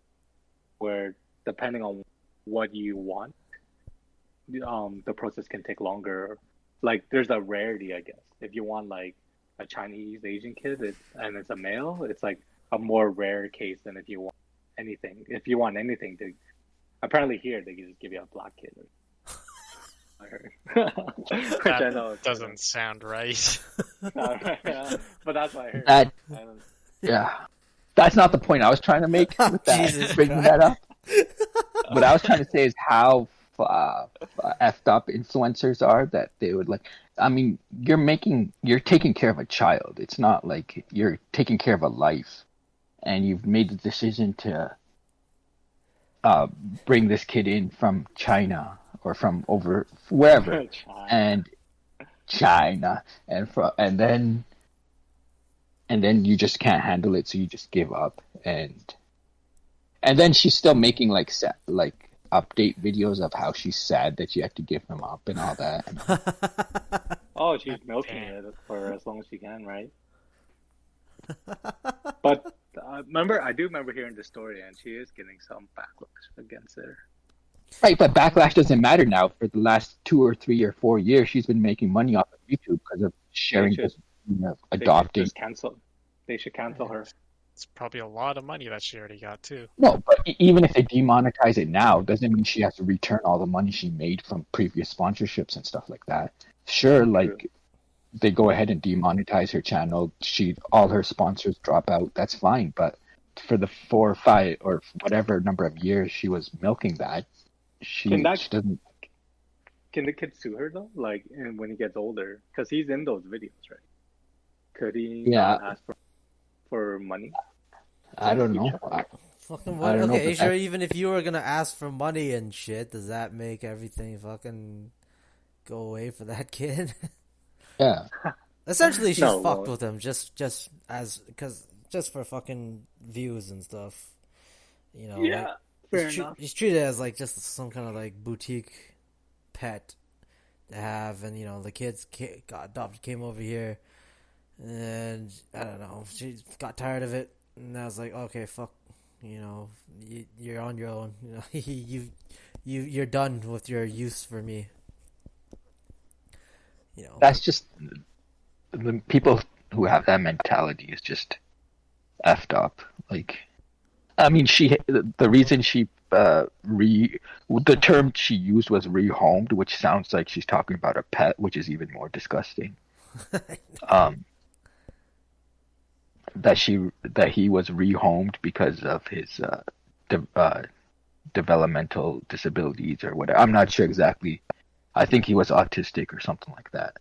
where depending on what you want, the process can take longer. Like there's a rarity, I guess. If you want like a Chinese Asian kid, and it's a male, it's like a more rare case than if you want anything. If you want anything to, apparently here they can just give you a black kid. I heard, which I know That is doesn't sound right. not right, but that's what I heard. That I don't, yeah. That's not the point I was trying to make with that, Jesus bringing Christ. that up. What I was trying to say is how effed up influencers are, that they would like. I mean, you're taking care of a child. It's not like you're taking care of a life, and you've made the decision to bring this kid in from China or from over wherever, China. and China, and then you just can't handle it, so you just give up. And then she's still making like update videos of how she's sad that she had to give him up and all that. Oh, she's milking Damn. it for as long as she can, right? But I do remember hearing the story, and she is getting some backlash against her. Right, but backlash doesn't matter now. For the last 2 or 3 or 4 years, she's been making money off of YouTube because of sharing should- this, They should adopting. just cancel. They should cancel her. It's probably a lot of money that she already got too. No, but even if they demonetize it now, doesn't mean she has to return all the money she made from previous sponsorships and stuff like that. Sure, like they go ahead and demonetize her channel, all her sponsors drop out. That's fine, but for the 4 or 5 or whatever number of years she was milking that, she doesn't. Can the kid sue her though? Like, when he gets older, because he's in those videos, right? Could he Yeah. ask for money? I don't know. Fucking I what? don't know, Okay, but sure. Even if you were gonna ask for money and shit, does that make everything fucking go away for that kid? Yeah. Essentially, she's No, fucked well- with him just for fucking views and stuff. You know, Yeah, like, fair enough. he's treated as like just some kind of like boutique pet to have, and you know the kids got adopted, came over here, and I don't know, she got tired of it, and I was like, okay, fuck, you know, you're on your own, you know, you're done with your use for me, you know. That's just the people who have that mentality is just effed up. Like, I mean, the reason she the term she used was rehomed, which sounds like she's talking about a pet, which is even more disgusting. Um, that he was rehomed because of his de developmental disabilities or whatever. I'm not sure exactly. I think he was autistic or something like that.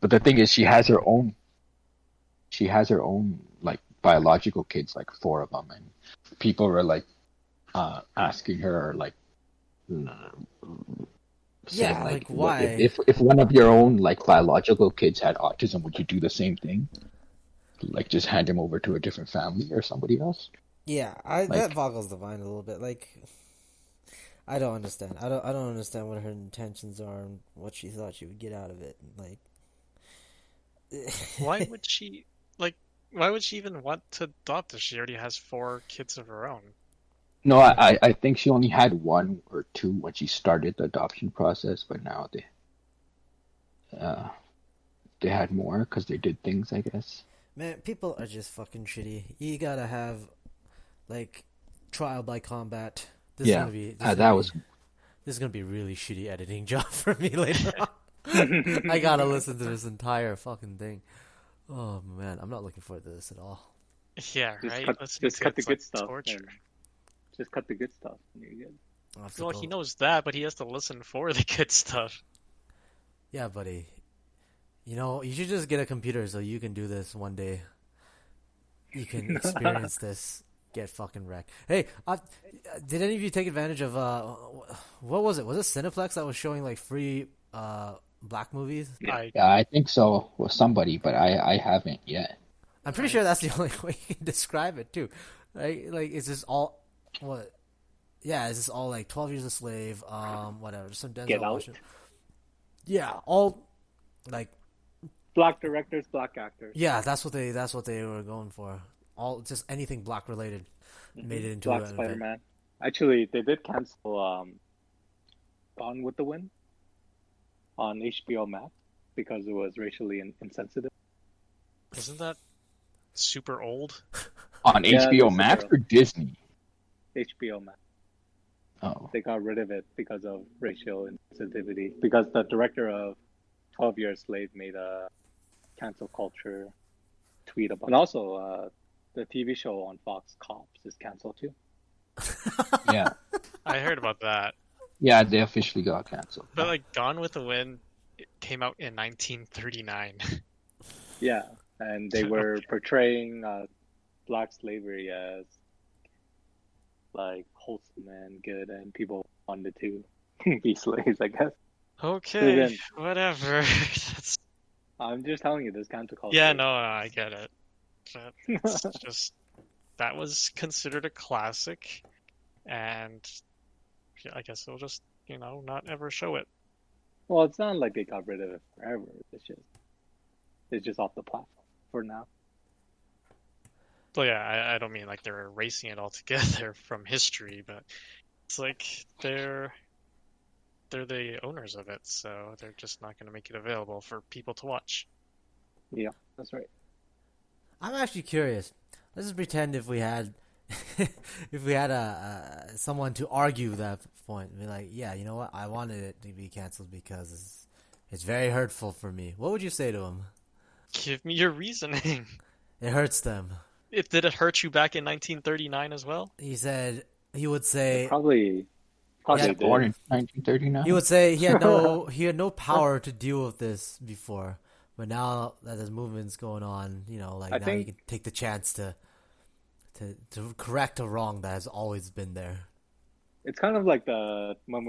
But the thing is, she has her own like biological kids, like four of them, and people were like asking her like saying Yeah, like like what why? if one of your own like biological kids had autism, would you do the same thing? Like just hand him over to a different family or somebody else? Yeah, that Like boggles the mind a little bit. Like, I don't understand. I don't understand what her intentions are and what she thought she would get out of it. Like, Why would she like? Why would she even want to adopt if she already has four kids of her own? no, I think she only had one or two when she started the adoption process, but now uh they had more because they did things, I guess. man, people are just fucking shitty. You gotta have like trial by combat. Yeah, This is gonna that be was this is gonna be a really shitty editing job for me later on. I gotta listen to this entire fucking thing. Oh man, I'm not looking forward to this at all. Yeah, Just right. cut, Listening just to cut the it's like good stuff, torture. and just cut the good stuff, and you're good. I'll have to Well, he go. knows that, but he has to listen for the good stuff. Yeah, buddy. You know, you should just get a computer so you can do this one day. You can experience this. Get fucking wrecked. Hey, did any of you take advantage of what was it? Was it Cineplex that was showing like free black movies? Yeah. I yeah, I think so with somebody, but I haven't yet. I'm pretty sure that's the only way you can describe it too. Right? Like, is this all what? Yeah, is this all like 12 Years a Slave? Whatever. Some Get Denzel Out. Washington. Yeah, all like Black directors, black actors. yeah. That's what they were going for. All just anything black related made it into Black an event. Spider-Man. Actually, they did cancel Gone with the Wind on HBO Max because it was racially insensitive. isn't that super old? On Yeah, HBO it's a Max superhero. or Disney? HBO Max. Oh, They got rid of it because of racial insensitivity. Because the director of 12 Years Slave made a cancel culture tweet about. And also, the TV show on Fox Cops is canceled too. yeah. I heard about that. Yeah, they officially got canceled. But like Gone with the Wind it came out in 1939. Yeah, and they were portraying black slavery as like wholesome and good, and people wanted to be slaves, I guess. Okay, Then whatever. That's... I'm just telling you, this cancel culture. Yeah, no, I get it. But it's just that was considered a classic, and yeah, I guess they'll just, not ever show it. Well, it's not like they got rid of it forever. It's just off the platform for now. Well, yeah, I don't mean like they're erasing it altogether from history, but it's like they're the owners of it, so they're just not going to make it available for people to watch. Yeah, that's right. I'm actually curious. Let's just pretend if we had someone to argue that point, be like, yeah, you know what? I wanted it to be canceled because it's very hurtful for me. What would you say to him? Give me your reasoning. It hurts them. Did it hurt you back in 1939 as well? He said he would say Probably Was Yeah. it born in did. 1939? he would say he had no power to deal with this before, but now that there's movements going on, like I now think- you can take the chance to correct a wrong that has always been there. It's kind of like when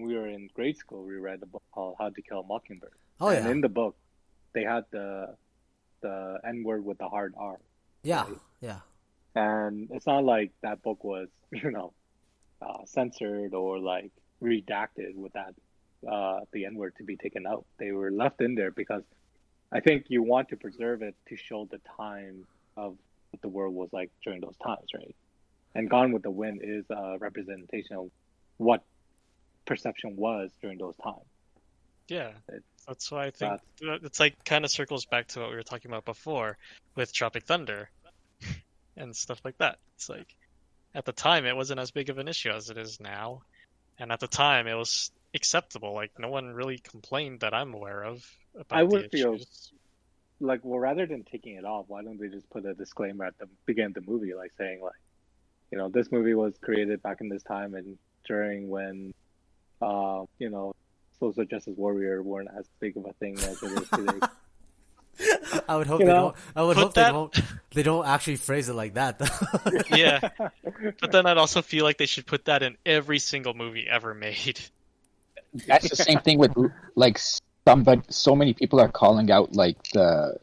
we were in grade school, we read a book called How to Kill a Mockingbird. Oh And yeah, in the book, they had the N word with the hard R. yeah, right. yeah. And it's not like that book was, censored or like redacted with that the N word to be taken out. They were left in there because I think you want to preserve it to show the time of what the world was like during those times, right? And Gone with the Wind is a representation of what perception was during those times. Yeah, It's that's why I think it's like kind of circles back to what we were talking about before with Tropic Thunder. and stuff like that. It's like at the time it wasn't as big of an issue as it is now, and at the time it was acceptable. Like no one really complained that I'm aware of I about the would feel issues. like, well, rather than taking it off, why don't they just put a disclaimer at the beginning of the movie, like saying like, you know, this movie was created back in this time and during when, you know, social justice warrior weren't as big of a thing as it is today. I would hope You they know, don't. I would put hope they that- don't. They don't actually phrase it like that, though. Yeah, but then I'd also feel like they should put that in every single movie ever made. That's the same thing with like so many people are calling out like the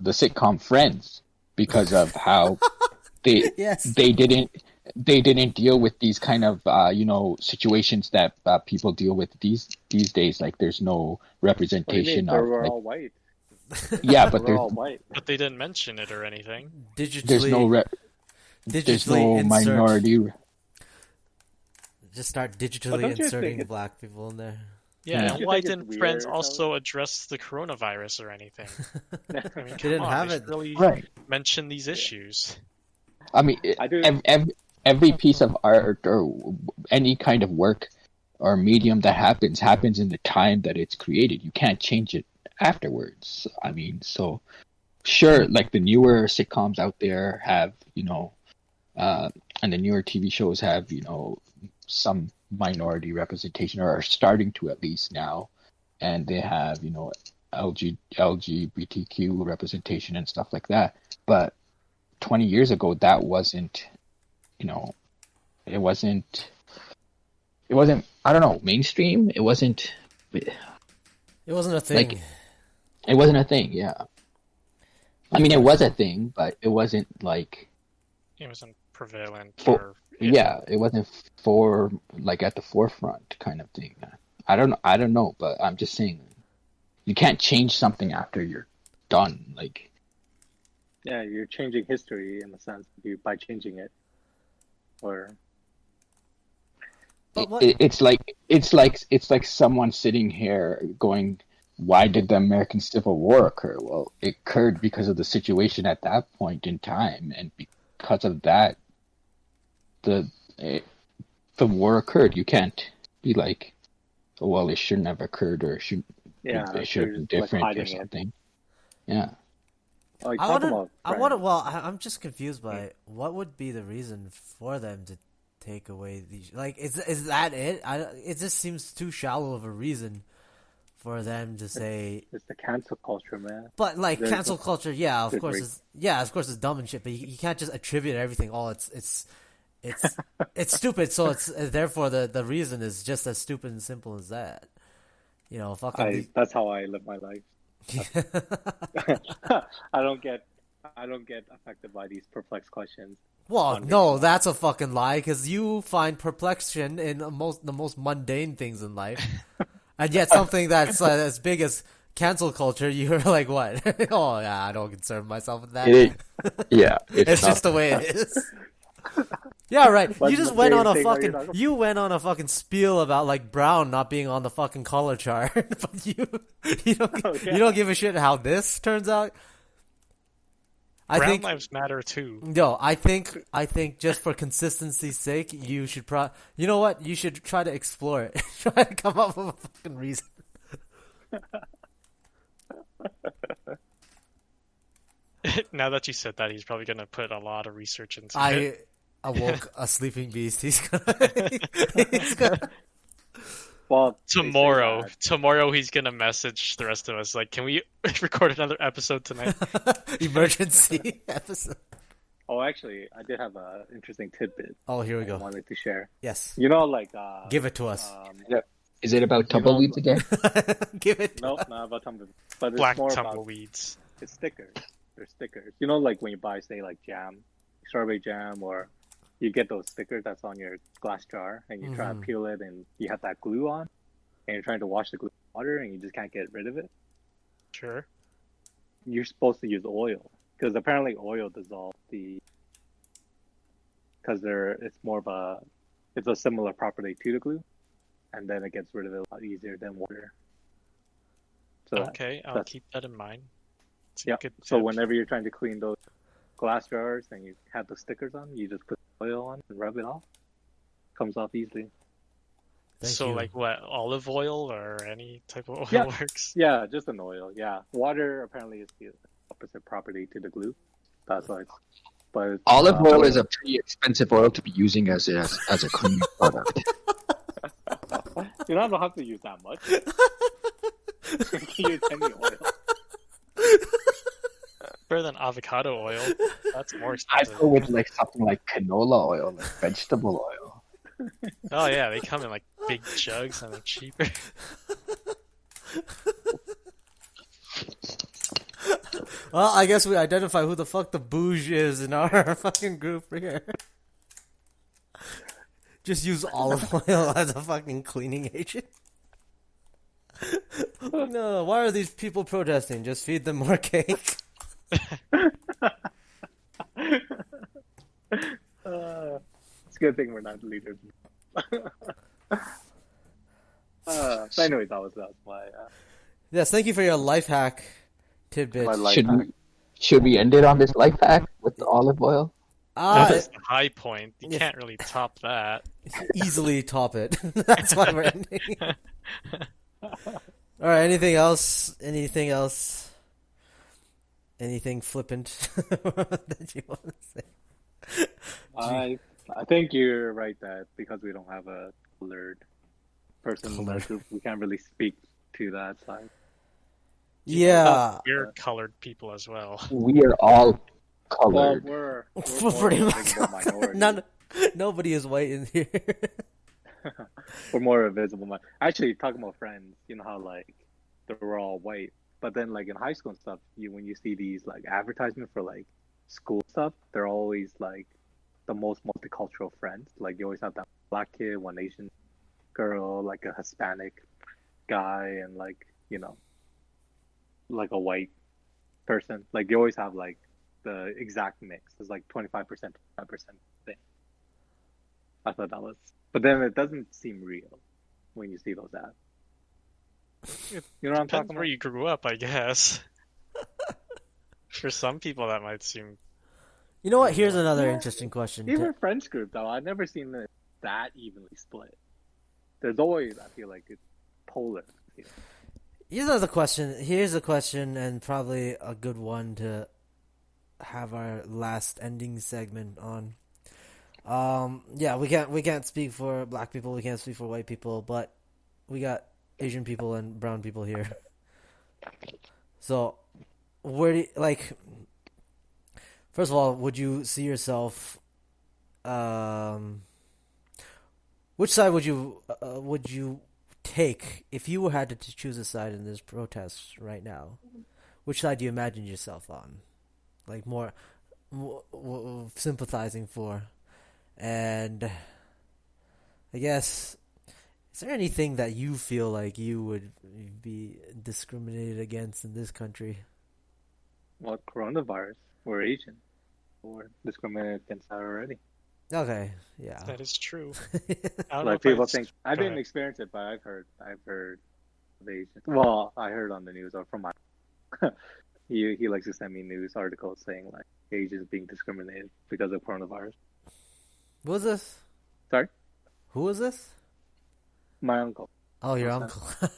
sitcom Friends because of how they Yes. they didn't deal with these kind of you know, situations that people deal with these days. Like there's no What do you mean? representation They of were like, all white. yeah, but They were there's all white. But they didn't mention it or anything. there's Digitally, no there's digitally no insert. minority. Just start But digitally don't you inserting think black people in there. Yeah, Yeah. and You why think it's didn't Friends weird, also address the coronavirus or anything? I mean, They come didn't on, have they it. should really Right. mention these issues. I mean, I do. every piece of art or any kind of work or medium that happens in the time that it's created. You can't change it afterwards. I mean, so sure, like the newer sitcoms out there have, you know, and the newer TV shows have, you know, some minority representation or are starting to at least now, and they have, you know, LGBTQ representation and stuff like that. But 20 years ago, that wasn't, you know, it wasn't, I don't know, mainstream. It wasn't It wasn't a thing. like, it wasn't a thing. Yeah. I mean, it was a thing, but it wasn't like, It wasn't prevalent For- or yeah, it wasn't for like at the forefront kind of thing. I don't know, but I'm just saying you can't change something after you're done. Like, Yeah, you're changing history in a sense by changing it, or But what? it's like someone sitting here going, why did the American Civil War occur? Well, it occurred because of the situation at that point in time, and because of that, the war occurred. You can't be like, oh, well, it shouldn't have occurred, or yeah, it should have been they're just, like, different or hiding it. something. Yeah. Like, I talk want about to. Friends. Well, I'm just confused by what would be the reason for them to take away these. Like, is that it? It just seems too shallow of a reason for them to say. It's the cancel culture, man. But like There's cancel no culture, yeah, of good course, reason. of course, it's dumb and shit. But you can't just attribute everything. Oh, it's stupid. So it's therefore the reason is just as stupid and simple as that. You know, fucking. That's how I live my life. I don't get affected by these perplexed questions. Well, no, that's a fucking lie because you find perplexion in the most mundane things in life, and yet something that's as big as cancel culture, you're like, what? Oh yeah, I don't concern myself with that. It is. Yeah. It's not- just the way it is. Yeah, right. What's You just the went on a thing are you fucking talking about? you went on a fucking spiel about like Brown not being on the fucking color chart, but you don't Oh, yeah. you don't give a shit how this turns out. I Brown think lives matter too. no, I think just for consistency's sake, you should you know what? You should try to explore it. Try to come up with a fucking reason. Now that you said that, he's probably gonna put a lot of research into I it. awoke a sleeping beast. He's gonna Well, they say Tomorrow he's gonna message the rest of us like, "Can we record another episode tonight?" emergency episode. Oh, actually, I did have an interesting tidbit Oh, here we I go. wanted to share. Yes, You know, like give it to us. Is it about tumbleweeds again? Give it. No, not about tumbleweeds, but it's Black more about tumbleweeds. it's stickers. They're stickers. You know, like when you buy, say, like jam, strawberry jam, or you get those stickers that's on your glass jar, and you try to peel it, and you have that glue on, and you're trying to wash the glue with water, and you just can't get rid of it. Sure. You're supposed to use oil because apparently oil dissolves the. Because it's a similar property to the glue, and then it gets rid of it a lot easier than water. So Okay, I'll that's- keep that in mind. It's a yeah. good So tip. whenever you're trying to clean those glass jars and you have the stickers on. You just put oil on and rub it off. Comes off easily. Thank So you. like what, olive oil or any type of oil Yeah. works? Yeah, just an oil. Yeah, water apparently is the opposite property to the glue. That's why it's. But Olive oil is a pretty expensive oil to be using as a cleaning product. You don't have to use that much. You can use any oil. Better than avocado oil. That's more I'd expensive. go with like something like canola oil, like vegetable oil. Oh yeah, they come in like big jugs and they're cheaper. Well, I guess we identify who the fuck the bouge is in our fucking group here. Just use olive oil as a fucking cleaning agent. No, why are these people protesting? Just feed them more cake. It's a good thing we're not leaders. So anyway, that's my Yes, thank you for your life hack tidbit. my life hack. Should we end it on this life hack with the olive oil? That's the high point. You can't really top that. Easily top it. That's why we're ending. All right. Anything else? Anything else? Anything flippant that you want to say? I think you're right that because we don't have a colored person in our group, we can't really speak to that side. Yeah, We're colored people as well. We are all Well, colored. we're pretty more much. a visible minority. Nobody is white in here. We're more a visible minority. Actually, talking about friends, you know how like they were all white, but then like in high school and stuff, when you see these like advertisements for like school stuff, they're always like the most multicultural friends. Like you always have that black kid, one Asian girl, like a Hispanic guy, and like like a white person. Like you always have like the exact mix. It's like 25%, 25% thing. I thought that was, but then it doesn't seem real when you see those ads. You know what I'm Depends talking where about? you grew up, I guess. For some people, that might seem. You know what? Here's another interesting question. Even friends group though, I've never seen it that evenly split. There's always, I feel like it's polar. Here's another question. Here's a question, and probably a good one to have our last ending segment on. Yeah, we can't speak for black people. We can't speak for white people, but we got Asian people and brown people here. So, where do you, like? First of all, would you see yourself? Which side would you take if you had to choose a side in this protest right now? Which side do you imagine yourself on? Like more sympathizing for, and I guess, is there anything that you feel like you would be discriminated against in this country? Well, coronavirus, we're Asian. We're discriminated against that already. Okay, yeah. That is true. I don't know Like if I people just- think I Go didn't ahead. experience it, but I've heard of Asians. Well, I heard on the news or from my he likes to send me news articles saying like Asians being discriminated because of coronavirus. Who was this? Sorry? Who was this? My uncle. Oh, your What's uncle.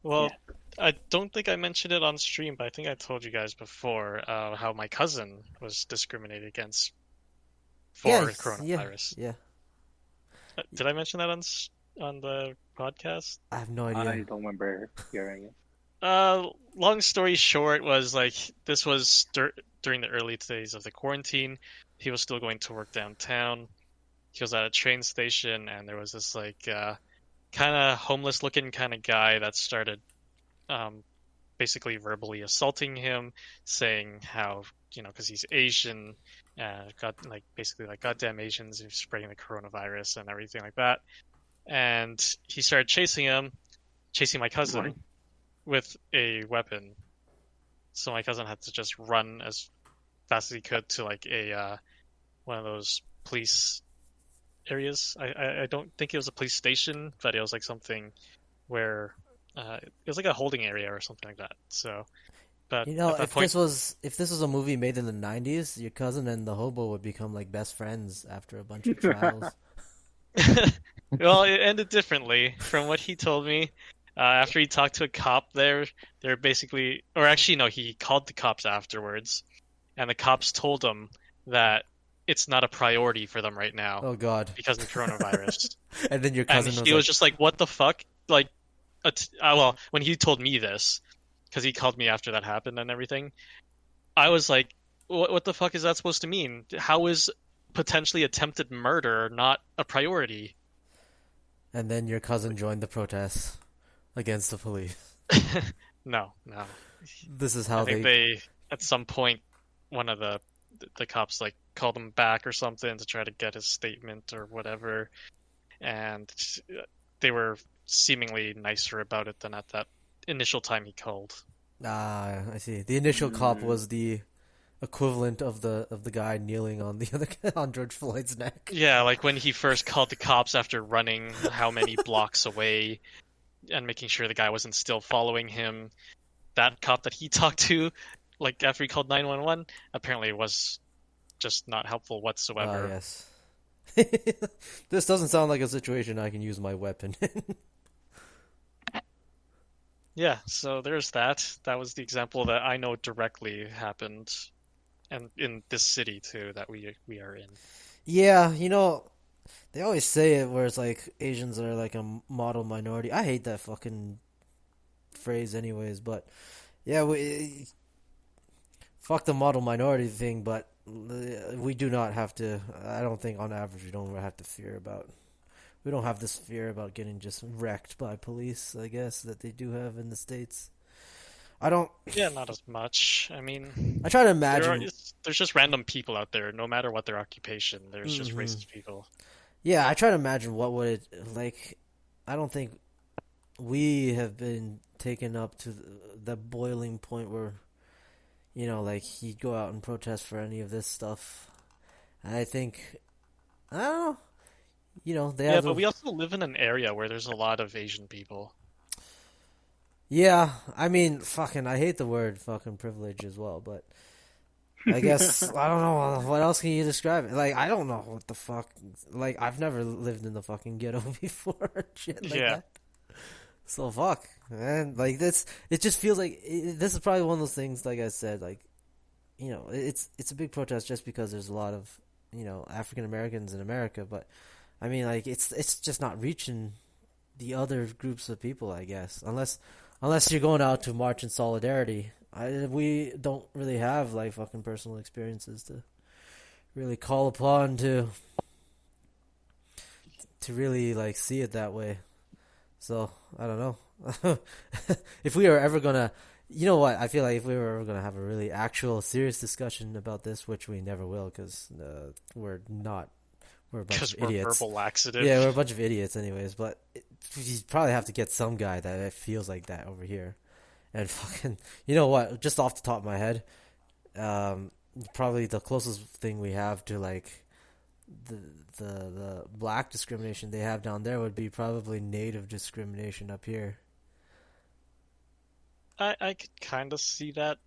Well, I don't think I mentioned it on stream, but I think I told you guys before how my cousin was discriminated against for Yes, coronavirus. Yeah. Did I mention that on the podcast? I have no I idea. don't remember hearing it. Long story short was like this was during the early days of the quarantine. He was still going to work downtown. He was at a train station, and there was this like kind of homeless-looking kind of guy that started basically verbally assaulting him, saying how because he's Asian, got like basically like goddamn Asians, and spreading the coronavirus and everything like that. And he started chasing my cousin. Right. With a weapon, so my cousin had to just run as fast as he could to like a one of those police areas. I don't think it was a police station, but it was like something where it was like a holding area or something like that. So But You know, at that point, if this was a movie made in the 90s, your cousin and the hobo would become like best friends after a bunch of trials. well, it ended differently from what he told me. After he talked to a cop there, they're basically, or actually, no, he called the cops afterwards, and the cops told him that it's not a priority for them right now Oh God. because of coronavirus. And then your And cousin was he was like, just like, "What the fuck?" Like, well, when he told me this, because he called me after that happened and everything, I was like, what the fuck is that supposed to mean? How is potentially attempted murder not a priority?" and then your cousin joined the protests against the police. No, no. This is I how think they. they, at some point, one of the cops like called him back or something to try to get his statement or whatever, and they were seemingly nicer about it than at that initial time he called. Ah, I see. The initial cop Mm. was the equivalent of the guy kneeling on the other on George Floyd's neck. Yeah, like when he first called the cops after running how many blocks away and making sure the guy wasn't still following him. That cop that he talked to, like after he called 911, apparently was just not helpful Ah, whatsoever. yes. This doesn't sound like a situation I can use my weapon in. Yeah, so there's that. That was the example that I know directly happened, and in this city too that we are in. Yeah, you know, they always say it where it's like Asians are like a model minority. I hate that fucking phrase anyways, but yeah, fuck the model minority thing, but we do not have to. I don't think on average we don't have to fear about. We don't have this fear about getting just wrecked by police. I guess that they do have in the states. I don't. Yeah, not as much. I mean, I try to there are imagine. there's just random people out there, no matter what their occupation. There's just Hmm. racist people. Yeah, I try to imagine what would it like. I don't think we have been taken up to the boiling point where like he'd go out and protest for any of this stuff. And I think I don't know. They Yeah, have but the we also live in an area where there's a lot of Asian people. yeah. I mean, fucking, I hate the word fucking privilege as well, but I guess I don't know what else can you describe it. Like I don't know what the fuck. Like I've never lived in the fucking ghetto before, shit like Yeah, that. So fuck, man. Like this, it just feels like this is probably one of those things. Like I said, like it's a big protest just because there's a lot of African Americans in America, but I mean, like it's just not reaching the other groups of people, I guess, unless you're going out to march in solidarity. We don't really have like fucking personal experiences to really call upon to really like see it that way. So I don't know. If we are ever gonna, you know what? I feel like if we were ever gonna have a really actual serious discussion about this, which we never will, because we're not. We're a bunch because of we're idiots. verbal Yeah, we're a laxative. bunch of idiots, anyways. But you probably have to get some guy that feels like that over here, and fucking, you know what? Just off the top of my head, um, probably the closest thing we have to like the the black discrimination they have down there would be probably native discrimination up here. I could kind of see that,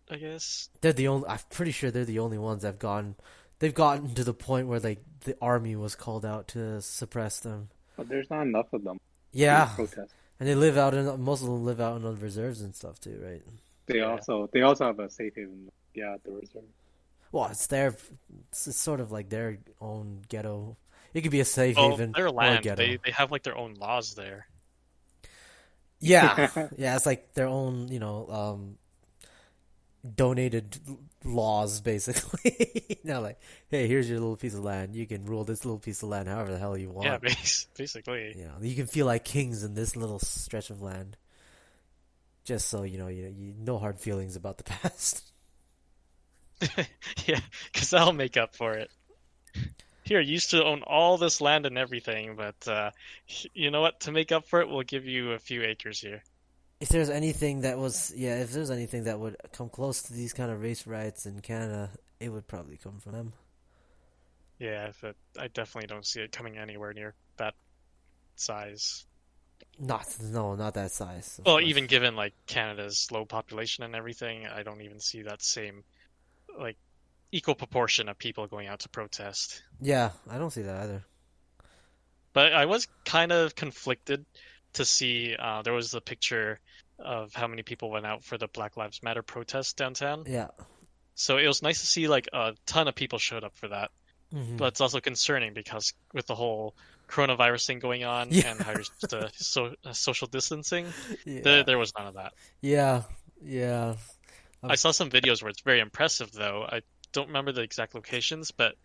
I guess. They're the only. I'm pretty sure they're the only ones that've gone. They've gotten to the point where like the army was called out to suppress them. But there's not enough of them to Yeah, protest. and they live out in most of them live out in the reserves and stuff too, right? Yeah. They also have a safe haven. Yeah, at the reserve. Well, it's sort of like their own ghetto. It could be a safe Well, haven their or a land, ghetto. they have like their own laws there. Yeah, yeah, it's like their own, donated laws, basically. Like, hey, here's your little piece of land. You can rule this little piece of land however the hell you Yeah, want. basically. You can feel like kings in this little stretch of land. Just so you no hard feelings about the past. Yeah, because that'll make up for it. Here, you used to own all this land and everything, but you know what? To make up for it, we'll give you a few acres here. If there's anything that was, yeah, if there's anything that would come close to these kind of race riots in Canada, it would probably come from them. Yeah, but I definitely don't see it coming anywhere near that size. Not that size. Of Well, course. even given like Canada's low population and everything, I don't even see that same like equal proportion of people going out to protest. Yeah, I don't see that either. But I was kind of conflicted to see there was a picture of how many people went out for the Black Lives Matter protest downtown. Yeah. So it was nice to see like a ton of people showed up for that. Hmm. But it's also concerning because with the whole coronavirus thing going on Yeah. and how you're supposed to social distancing, Yeah. there was none of that. Yeah. Yeah. I saw some videos where it's very impressive, though. I don't remember the exact locations, but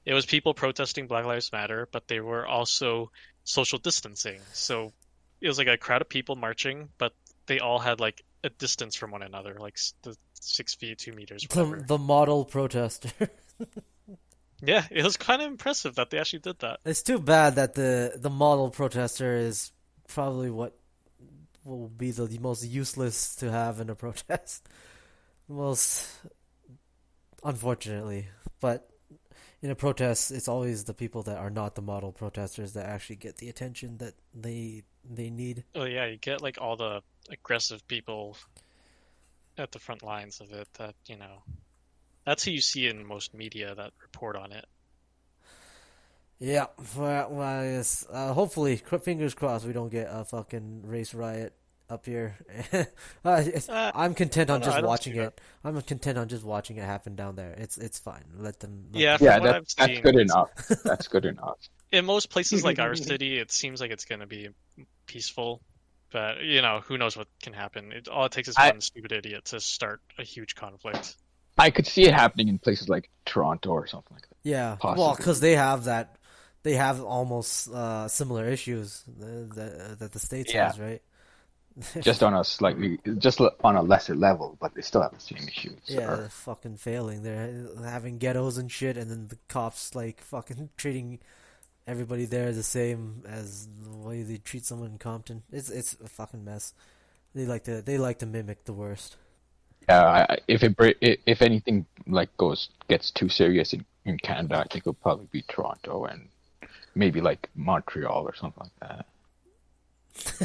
it was people protesting Black Lives Matter, but they were also social distancing. So it was like a crowd of people marching, but they all had like a distance from one another, like the 6 feet, 2 meters, whatever. The model protester. Yeah, it was kind of impressive that they actually did that. It's too bad that the model protester is probably what will be the most useless to have in a protest. Most unfortunately, but in a protest, it's always the people that are not the model protesters that actually get the attention that they need. Oh yeah, you get like all the aggressive people at the front lines of it that, that's who you see in most media that report on it. Yeah, well, I guess, hopefully, fingers crossed, we don't get a fucking race riot up here. I'm content on no, just I don't watching see that. it. I'm content on just watching it happen down there. It's fine. Let Yeah, them. from Yeah, what I've that's seen, good enough. That's good enough. in most places like our city, it seems like it's going to be peaceful. But, who knows what can happen. All it takes is I- one stupid idiot to start a huge conflict. I could see it happening in places like Toronto or something like that. Yeah, Possibly. well, because they have that, they have almost similar issues that the States Yeah. has, right? Just on a lesser level, but they still have the same issues. Yeah, they're fucking failing. They're having ghettos and shit, and then the cops like fucking treating everybody there the same as the way they treat someone in Compton. It's a fucking mess. They like to mimic the worst. Yeah, if anything like gets too serious in Canada, I think it'll probably be Toronto and maybe like Montreal or something like that.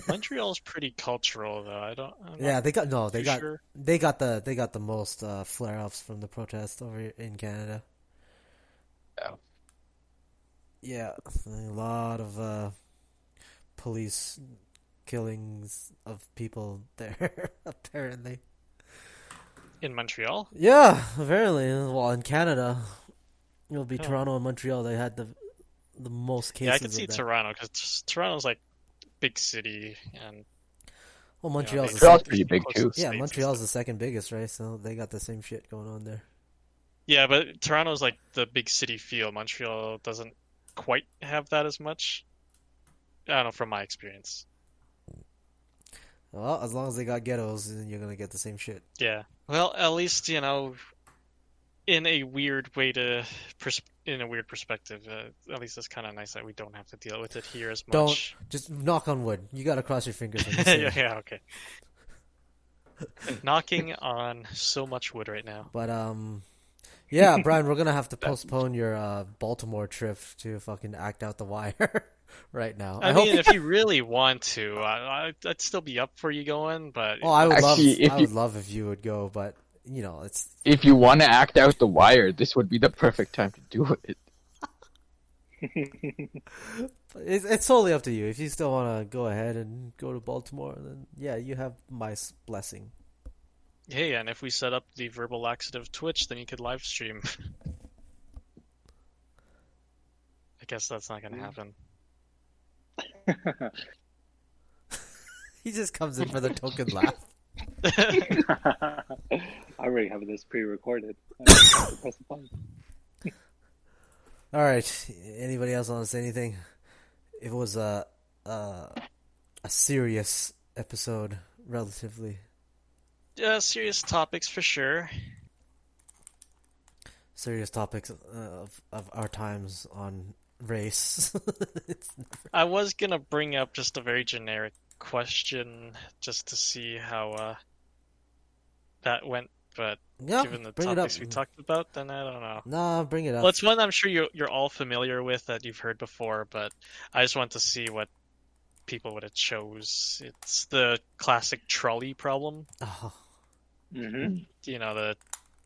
Montreal's pretty cultural, though. I'm Yeah, not they got too sure. they got the most flare-ups from the protests over in Canada. Yeah. Yeah, a lot of police killings of people there apparently. In Montreal? Yeah, apparently. Well, in Canada, it'll be Oh. Toronto and Montreal. They had the most cases Yeah, I could see of that. Toronto, because Toronto's like big city, and Well, Montreal's they- the Montreal's second, pretty big close too. to yeah, states and Montreal's stuff. the second biggest, right? So they got the same shit going on there. Yeah, but Toronto's like the big city feel. Montreal doesn't quite have that as much. I don't know, from my experience. Well, as long as they got ghettos, then you're gonna get the same shit. Yeah. Well, at least, in a weird way in a weird perspective, at least it's kind of nice that we don't have to deal with it here as Don't much. just knock on wood. You gotta cross your fingers when you say Yeah, it. yeah, okay. Knocking on so much wood right now. But yeah, Brian, we're gonna have to postpone your Baltimore trip to fucking act out the wire right now. I hope. mean, if you really want to, I'd still be up for you going, but Oh, I would Actually, love. I would love if you would go, but it's. If you want to act out the wire, this would be the perfect time to do it. It's totally up to you. If you still want to go ahead and go to Baltimore, then yeah, you have my blessing. hey, and if we set up the verbal laxative Twitch, then you could live stream. I guess that's not gonna happen. He just comes in for the token laugh. I already have this pre-recorded. I just have to press the button. All right. Anybody else want to say anything? It was a serious episode, relatively Serious topics for sure. serious topics of our times on race. I was gonna bring up just a very generic question just to see how that went, but Yeah, given the bring it up. topics we talked about, then I don't know. Nah, bring it up. Well, it's one I'm sure you're all familiar with that you've heard before, but I just want to see what people would have chose. It's the classic trolley problem. Oh, Mm-hmm. You know, the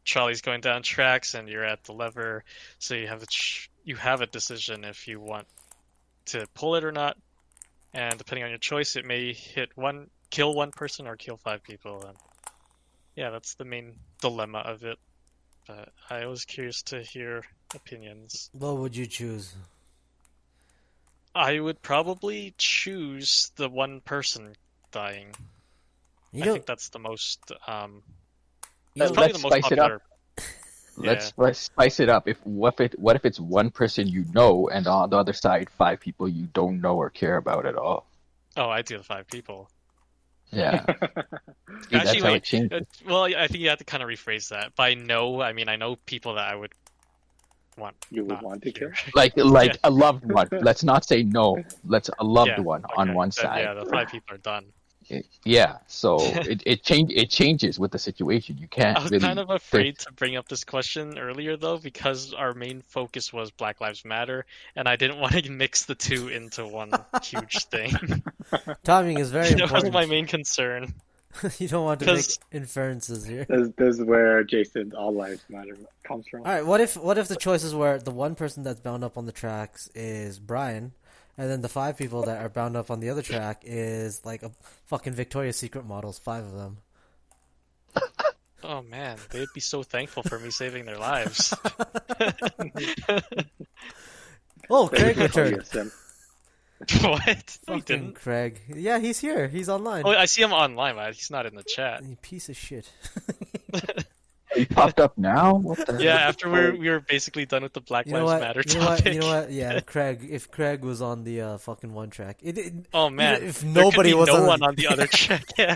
trolley's going down tracks and you're at the lever, so you have you have a decision if you want to pull it or not. And depending on your choice, it may kill one person or kill 5 people. And yeah, that's the main dilemma of it. But I was curious to hear opinions. what would you choose? I would probably choose the one person dying. You I know, think that's the most you that's know, probably let's the most spice it up. popular. Let's spice it up. What if it's one person you know, and on the other side 5 people you don't know or care about at all? Oh, I do the 5 people. Yeah, see, that's Actually, how it wait. changes. Well, I think you have to kind of rephrase that. By no, I mean I know people that I would want. You would not want to kill? here. Like Yeah. a loved one. Let's not say no. Let's a loved Yeah, one on okay. one Then, side. yeah, the 5 people are done. Yeah, so it changes with the situation. You can't I was really. kind of afraid to bring up this question earlier though, because our main focus was Black Lives Matter, and I didn't want to mix the two into one huge thing. timing is very That was important. my main concern. You don't want to make 'Cause- inferences here. This is where Jason's All Lives Matter comes from. All right, what if the choices were the one person that's bound up on the tracks is Brian, and then the 5 people that are bound up on the other track is like a fucking Victoria's Secret models, 5 of them. Oh man, they'd be so thankful for me saving their lives. Oh, Craig They call you returned. a simp. What? No, he Fucking didn't. Craig. Yeah, he's here. He's online. Oh, I see him online, but he's not in the chat. You piece of shit. He popped up now. What the? Yeah, after we were basically done with the Black You know Lives what? Matter You know what? topic. You know what? Yeah, Craig. If Craig was on the fucking one track, Oh man, if there nobody could be was no on one on the other track. Yeah.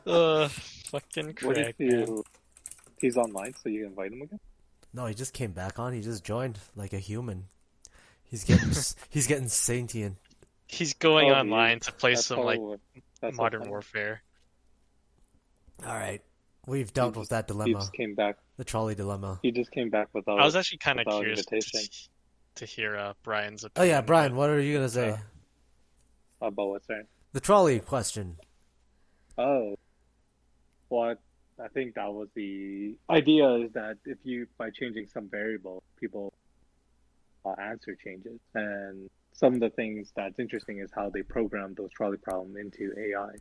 Fucking What Craig. if he's online, so you invite him again? No, he just came back on. He just joined like a human. He's getting sentient. He's going Oh, online to play That's some all like what- that's Modern all. Warfare. All right, we've dealt with that He dilemma, just came back. the trolley dilemma. He just came back without. I was actually kind of without curious invitation. to hear Brian's Oh opinion. yeah, Brian, but- what are you gonna say? about what's there. The trolley question. Oh, what I think that was the idea is that if you by changing some variable, people answer changes, and some of the things that's interesting is how they program those trolley problems into AI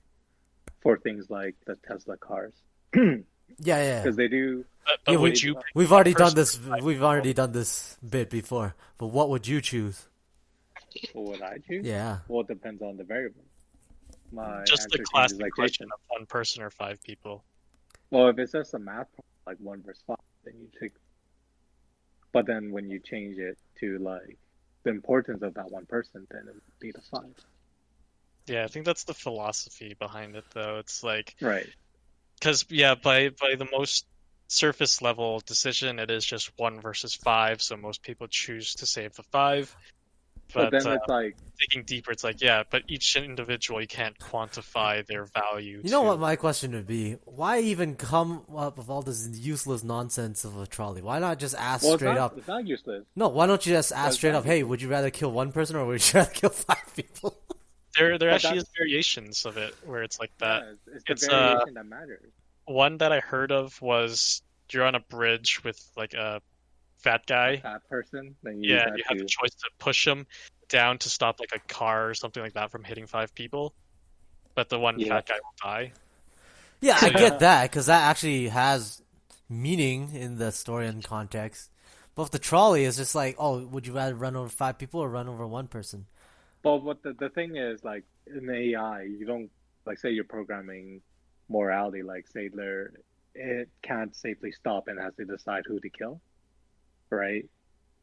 for things like the Tesla cars, Yeah, yeah. because they do. But Yeah, would you? We've already done person this. five We've already done this bit before. But what would you choose? What would I choose? Yeah. Well, it depends on the variable. My Just the answer changes classic like question Jason. of 1 person or 5 people. Well, if it's just a math problem, like 1 versus 5, then you take. But then when you change it to like the importance of that one person, then it would be the 5. Yeah, I think that's the philosophy behind it, though. It's like, Right. because yeah, by the most surface level decision, it is just 1 versus 5, so most people choose to save the 5. But But then it's like, digging deeper, it's like, yeah, but each individual, you can't quantify their value. You know to- what my question would be? Why even come up with all this useless nonsense of a trolley? Why not just ask well, straight up? it's not useless. No, why don't you just ask That's straight not up? Hey, would you rather kill 1 person or would you rather kill 5 people? There But actually is that's- variations of it where it's like that. Yeah, it's the It's, variation that matters. One that I heard of was you're on a bridge with like a fat guy. That person, then you Yeah, have you have to. the choice to push him down to stop like a car or something like that from hitting 5 people. But the one Yeah. fat guy will die. Yeah, I get that because that actually has meaning in the story and context. But if the trolley is just like, oh, would you rather run over 5 people or run over 1 person? But what the thing is, like in AI, you don't like say you're programming morality, like say it can't safely stop and has to decide who to kill, right?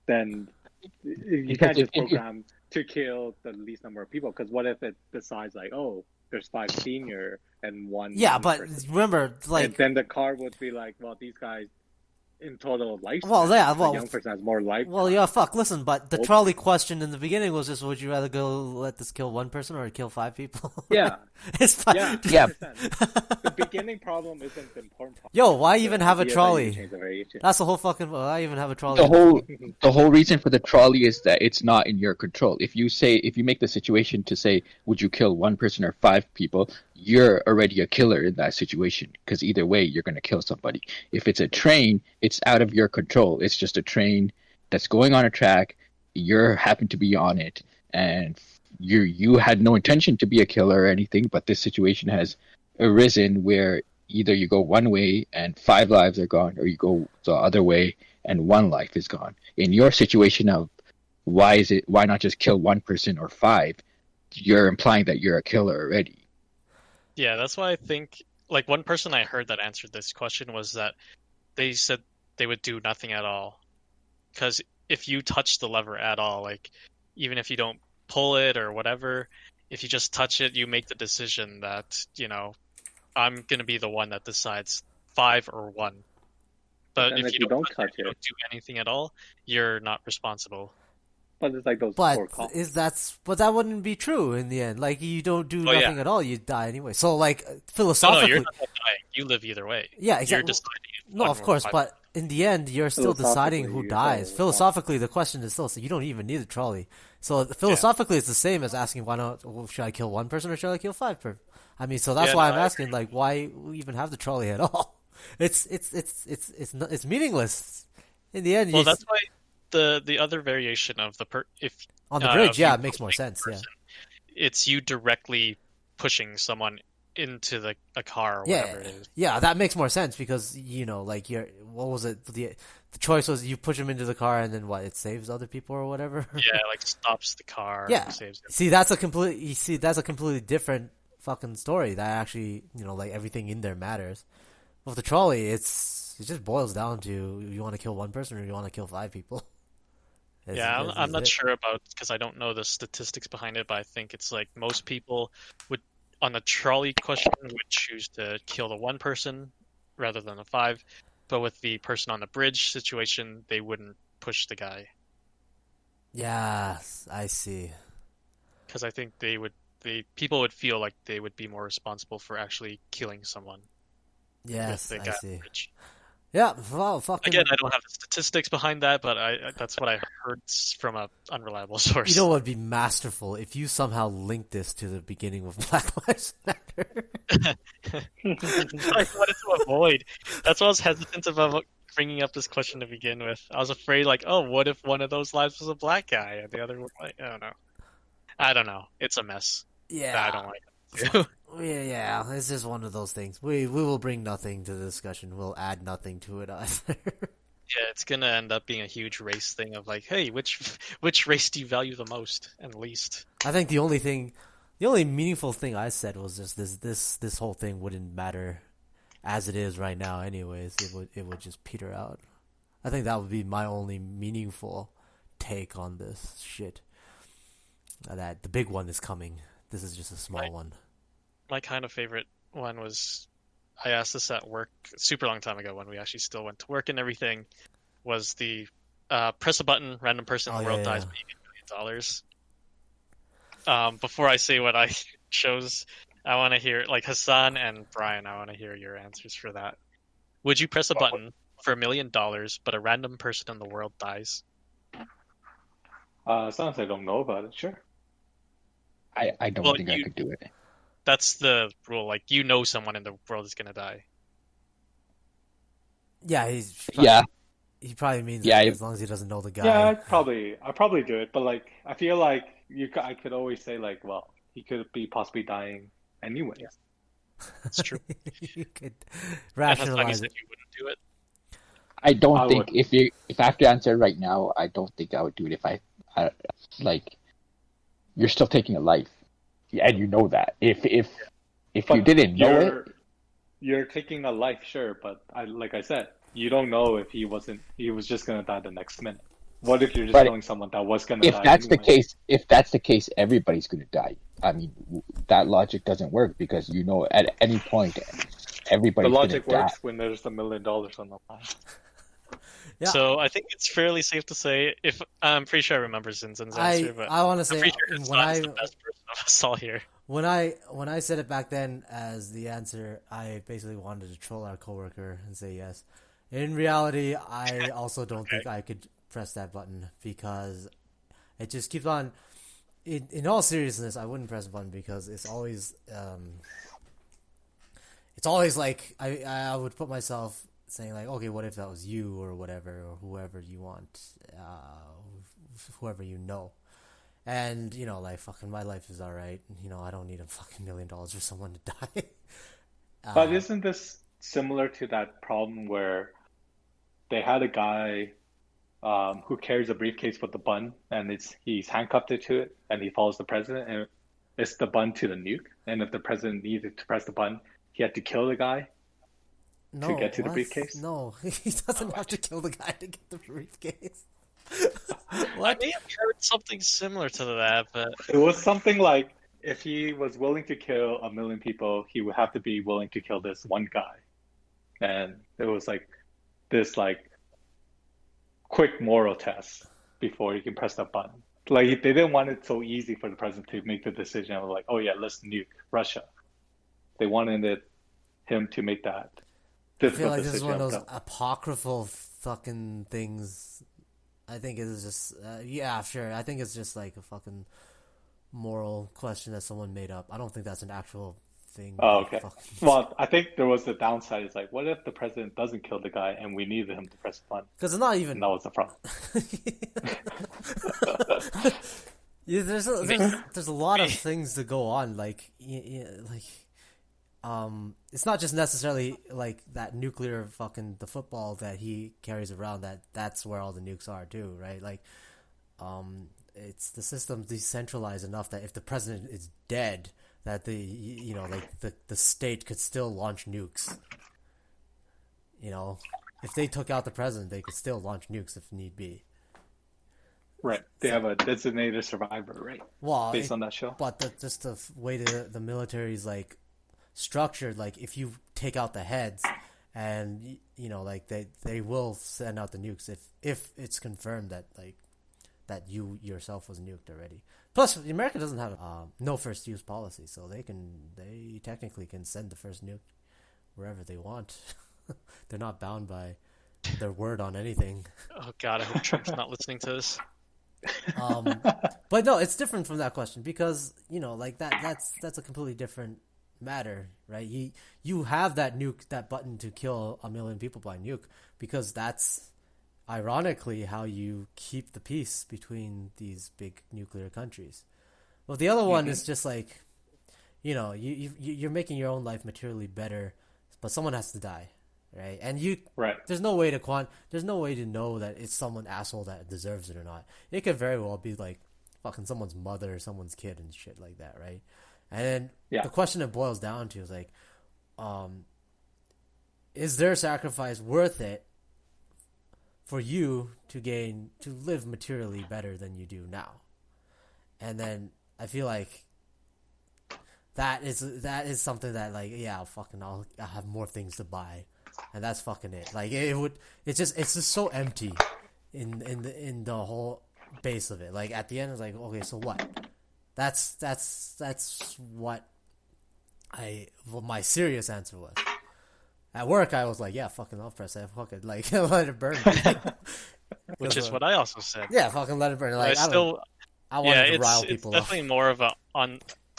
Then you Because can't just if- program to kill the least number of people. Because what if it decides like, oh, there's 5 senior and 1 Yeah, young but person? remember, And like, then the car would be like, well, these guys in total lifespan. Well, yeah, a young person has more life. Well, yeah, fuck. Listen, but the trolley question in the beginning was just: would you rather go let this kill one person or kill 5 people? Yeah, it's fine. yeah. The beginning problem isn't the important problem. Yo, why even have a idea that you trolley? change the variation. That's the whole fucking. Why even have a trolley? The whole reason for the trolley is that it's not in your control. If you make the situation to say, would you kill one person or 5 people, you're already a killer in that situation, because either way you're going to kill somebody. If it's a train, it's out of your control. It's just a train that's going on a track. You happen to be on it, and you had no intention to be a killer or anything, but this situation has arisen where either you go one way and 5 lives are gone, or you go the other way and 1 life is gone. In your situation of why not just kill 1 person or 5, you're implying that you're a killer already. Yeah, that's why I think, like, one person I heard that answered this question was that they said they would do nothing at all. Because if you touch the lever at all, like, even if you don't pull it or whatever, if you just touch it, you make the decision that, I'm going to be the one that decides 5 or 1. But if you don't touch it, you don't do anything at all, you're not responsible. But it's like those But poor cops. that wouldn't be true in the end. Like, you don't do nothing at all, you die anyway. So, like, philosophically, No, you're not dying. You live either way. Yeah, exactly. You're deciding. No, of course, but in the end, you're still deciding who dies. Philosophically, the question is still, so you don't even need a trolley. So philosophically, it's the same as asking, why not? Should I kill 1 person or should I kill 5 person? I mean, so that's why I'm asking, like, why even have the trolley at all? It's meaningless. In the end, that's why the other variation of if on the bridge, it makes more sense. Person, it's you directly pushing someone into a car or whatever it is. Yeah, that makes more sense because like what was it? The choice was you push them into the car and then what? It saves other people or whatever. Yeah, like stops the car. Yeah, and saves them. See, that's a completely different fucking story. That actually, like everything in there matters. With the trolley, it just boils down to you want to kill 1 person or you want to kill 5 people. I'm not sure about, because I don't know the statistics behind it, but I think it's like most people would, on the trolley question, would choose to kill the 1 person rather than the 5. But with the person on the bridge situation, they wouldn't push the guy. Yes, I see. Because I think people would feel like they would be more responsible for actually killing someone. Yes, I see. Bridge. Yeah, well, fucking... Again, I don't have the statistics behind that, but that's what I heard from an unreliable source. You know what would be masterful? If you somehow link this to the beginning of Black Lives Matter. I wanted to avoid. That's why I was hesitant about bringing up this question to begin with. I was afraid, like, oh, what if one of those lives was a black guy and the other was like, I don't know. It's a mess. Yeah. I don't like it. Yeah, it's just one of those things. We will bring nothing to the discussion. We'll add nothing to it either. Yeah, it's gonna end up being a huge race thing of like, hey, which race do you value the most and least? I think the only meaningful thing I said was just this whole thing wouldn't matter as it is right now. Anyways, it would just peter out. I think that would be my only meaningful take on this shit. That the big one is coming. This is just a small one. My kind of favorite one was, I asked this at work a super long time ago when we actually still went to work and everything, was the press a button, random person in the world dies, but you get $1 million. Before I say what I chose, I want to hear, like, Hassan and Brian, I want to hear your answers for that. Would you press a button for $1 million, but a random person in the world dies? As long as I don't know about it, sure. I don't think I could do it. That's the rule. Like, someone in the world is gonna die. Yeah, he probably means as long as he doesn't know the guy. Yeah, I'd probably do it, but like I feel like I could always say like, well, he could be possibly dying anyway. Yeah. That's true. You could rationalize it. You wouldn't do it. I don't think if I have to answer right now, I don't think I would do it if I like. You're still taking a life, and you know that. If you didn't know it, you're taking a life, sure. But like I said, you don't know if he was just gonna die the next minute. What if you're just killing someone that was gonna die? If that's the case, everybo's gonna die. I mean, that logic doesn't work because at any point, everybody's gonna die. The logic works when there's $1 million on the line. Yeah, So I think it's fairly safe to say, if I'm pretty sure I remember Zinzan's answer, but I want to I'm say pretty sure when Hassan's the best person of us all here. when I said it back then as the answer, I basically wanted to troll our coworker and say yes. In reality, I also don't think I could press that button because it just keeps on. In all seriousness, I wouldn't press a button because it's always like I would put myself saying like, okay, what if that was you or whatever or whoever you want, whoever you know. And, like, fucking my life is alright. I don't need a fucking $1 million for someone to die. But isn't this similar to that problem where they had a guy who carries a briefcase with the button, and he's handcuffed it to it, and he follows the president, and it's the button to the nuke. And if the president needed to press the button, he had to kill the guy to No, get to the what? briefcase. No, he doesn't have to kill the guy to get the briefcase. I What? may have heard something similar to that, but It was something like if he was willing to kill 1 million people, he would have to be willing to kill this one guy. And it was like this quick moral test before you can press that button. Like they didn't want it so easy for the president to make the decision of like, oh yeah, let's nuke Russia. They wanted him to make that I feel difficult like this is one decision. of those apocryphal fucking things. I think it's just, yeah, sure. I think it's just like a fucking moral question that someone made up. I don't think that's an actual thing. Oh, okay. Fucking... Well, I think there was the downside. It's like, what if the president doesn't kill the guy and we needed him to press the button? Because it's not even. And that was the problem. Yeah, there's a lot of things to go on. Like, it's not just necessarily like that nuclear fucking the football that he carries around. That's where all the nukes are too, right? Like, it's the system's decentralized enough that if the president is dead, that the state could still launch nukes. If they took out the president, they could still launch nukes if need be. Right. They have a designated survivor, right? Well, Based on that show. But just the way the military's like structured, like if you take out the heads, and like they will send out the nukes if it's confirmed that that you yourself was nuked already. Plus, America doesn't have no first use policy, so they technically can send the first nuke wherever they want. They're not bound by their word on anything. oh god, I hope Trump's not listening to this. But no, it's different from that question because like that's a completely different matter, right? You have that nuke, that button to kill 1 million people by nuke, because that's ironically how you keep the peace between these big nuclear countries. Well, the other one is just like, you're making your own life materially better, but someone has to die, right? And Right. there's no way to know that it's someone asshole that deserves it or not. It could very well be like fucking someone's mother or someone's kid and shit like that, right? And then Yeah. the question it boils down to is like, is their sacrifice worth it for you to live materially better than you do now? And then I feel like that is something that like, yeah, I'll have more things to buy, and that's fucking it. Like it's just so empty in the whole base of it. Like at the end it's like, okay, so what? That's what my serious answer was. At work, I was like, yeah, fucking, I'll press that. Fuck it. Like, let it burn. Which is what I also said. Yeah, fucking let it burn. Like, I wanted yeah, to rile people it's up. definitely more of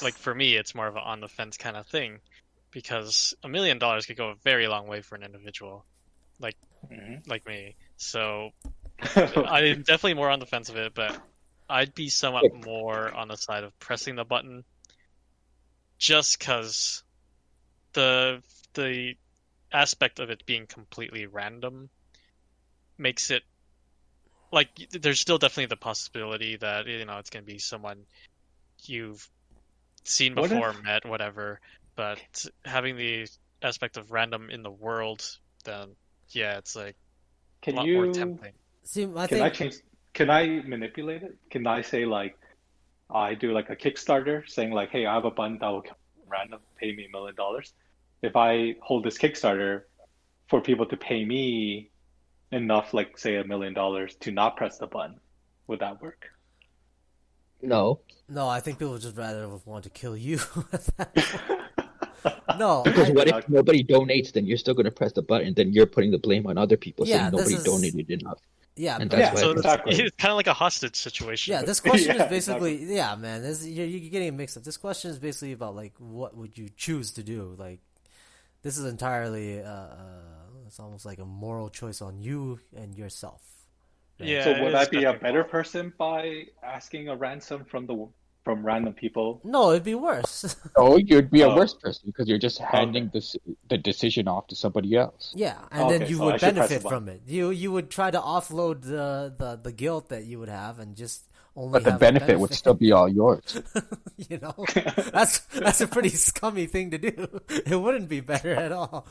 like for me, it's more of an on the fence kind of thing, because $1 million could go a very long way for an individual, like me. So I'm definitely more on the fence of it, but I'd be somewhat more on the side of pressing the button, just because the aspect of it being completely random makes it like there's still definitely the possibility that it's going to be someone you've seen before, met, whatever. But having the aspect of random in the world, then yeah, it's like a lot more tempting. See, Can I manipulate it? Can I say like I do like a Kickstarter saying like, hey, I have a button that will random pay me $1 million. If I hold this Kickstarter for people to pay me enough, like say $1 million, to not press the button, would that work? No, No, I think people would just rather want to kill you at that point. No, because what if not- nobody donates? Then you're still going to press the button. Then you're putting the blame on other people, Yeah, saying this nobody is- donated enough, yeah, and but that's Yeah, why. So I press the exactly. button. it's kind of like a hostage situation. yeah, this question Yeah, is basically yeah, man. You're getting it mixed up. This question is basically about like what would you choose to do? Like this is entirely it's almost like a moral choice on you and yourself. Yeah, So it would is I be a definitely better moral. person by asking a ransom from random people? No, it'd be worse. Oh, you'd be a Oh, worse person because you're just handing okay. the decision off to somebody else. Yeah, and then Okay, you so I would should press the benefit from it. You would try to offload the guilt that you would have and just only But the have benefit would still be all yours. You know, that's a pretty scummy thing to do. It wouldn't be better at all.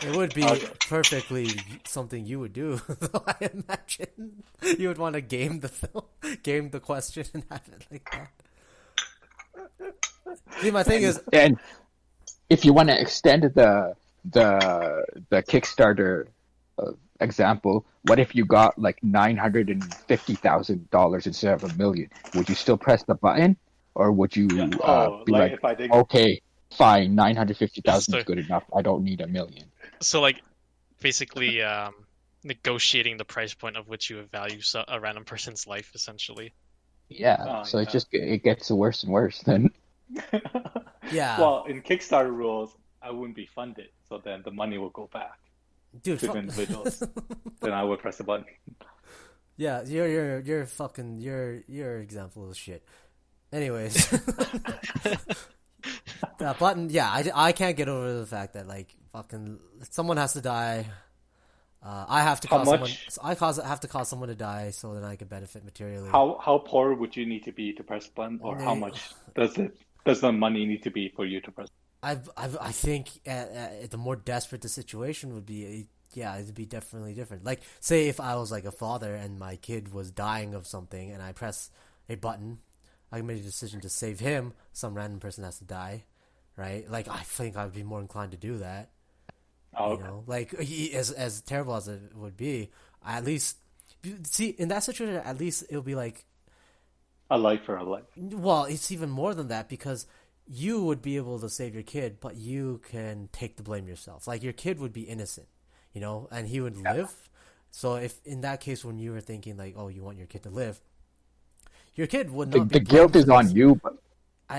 It would be Okay. perfectly something you would do, though I imagine you would want to game the film, game the question, and have it like that. See, my thing is, And if you want to extend the Kickstarter example, what if you got like $950,000 instead of $1 million? Would you still press the button, or would you Yeah. be Like like, if I did, okay, fine, 950,000 is So- good enough. I don't need $1 million. So like basically negotiating the price point of which you would value a random person's life, essentially. Yeah, Oh, so yeah. it gets worse and worse. Then yeah, Well, in Kickstarter rules, I wouldn't be funded, so then the money will go back dude, to the individuals. Then I would press the button. yeah, you're fucking your example is shit. Anyways, that button, yeah, I can't get over the fact that like fucking someone has to die. I have to How cause someone. much? have to cause someone to die so that I can benefit materially. How poor would you need to be to press the button, or how much does the money need to be for you to press? I think the more desperate the situation would be, yeah, it'd be definitely different. Like, say if I was like a father and my kid was dying of something, and I press a button, I made a decision to save him. Some random person has to die, right? Like, I think I would be more inclined to do that. Oh, You know, like as terrible as it would be, at least see in that situation, at least it'll be like, a life for a life. well, it's even more than that because you would be able to save your kid, but you can take the blame yourself. Like your kid would be innocent, you know, and he would live. So if in that case, when you were thinking like, oh, you want your kid to live, your kid would not be the guilt blamed is for on this. you, but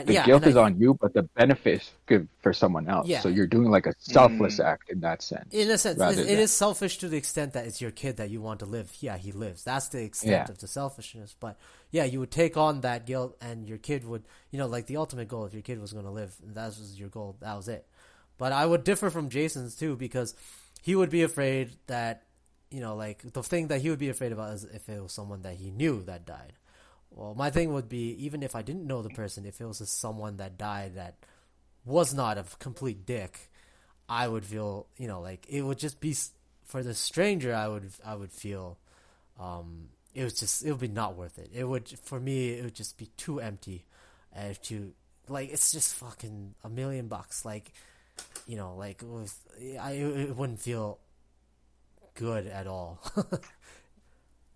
the Yeah, guilt and is on you, but the benefit is good for someone else. Yeah. So you're doing like a selfless act in that sense. in a sense, rather it than- is selfish to the extent that it's your kid that you want to live. Yeah, he lives. That's the extent Yeah. of the selfishness. But yeah, you would take on that guilt, and your kid would, you know, like the ultimate goal. If your kid was going to live, and that was your goal, that was it. But I would differ from Jason's too because he would be afraid that, you know, like the thing that he would be afraid about is if it was someone that he knew that died. Well, my thing would be even if I didn't know the person, if it was just someone that died that was not a complete dick, I would feel, you know, like it would just be for the stranger. I would feel, it would be not worth it. It would for me. It would just be too empty, to like it's just fucking $1 million. Like, you know, like it wouldn't feel good at all.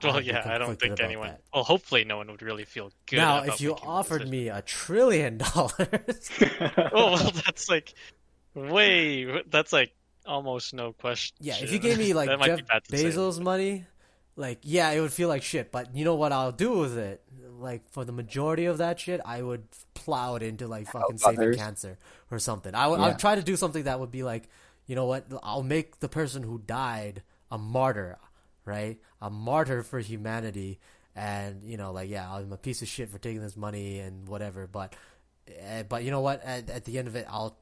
Well, I'd be yeah, I don't conflicted think about anyone. that. Well, hopefully, no one would really feel good. Now, about if you making the offered decision. me $1 trillion, Oh well, that's like That's like almost no question. yeah, if you gave me like That might Jeff be bad to say. Bezos money, like yeah, it would feel like shit. But you know what I'll do with it? Like for the majority of that shit, I would plow it into like fucking saving others. cancer or something. I would try to do something that would be like, you know what? I'll make the person who died a martyr, right? A martyr for humanity. And you know, like yeah, I'm a piece of shit for taking this money and whatever. But you know what? At the end of it, I'll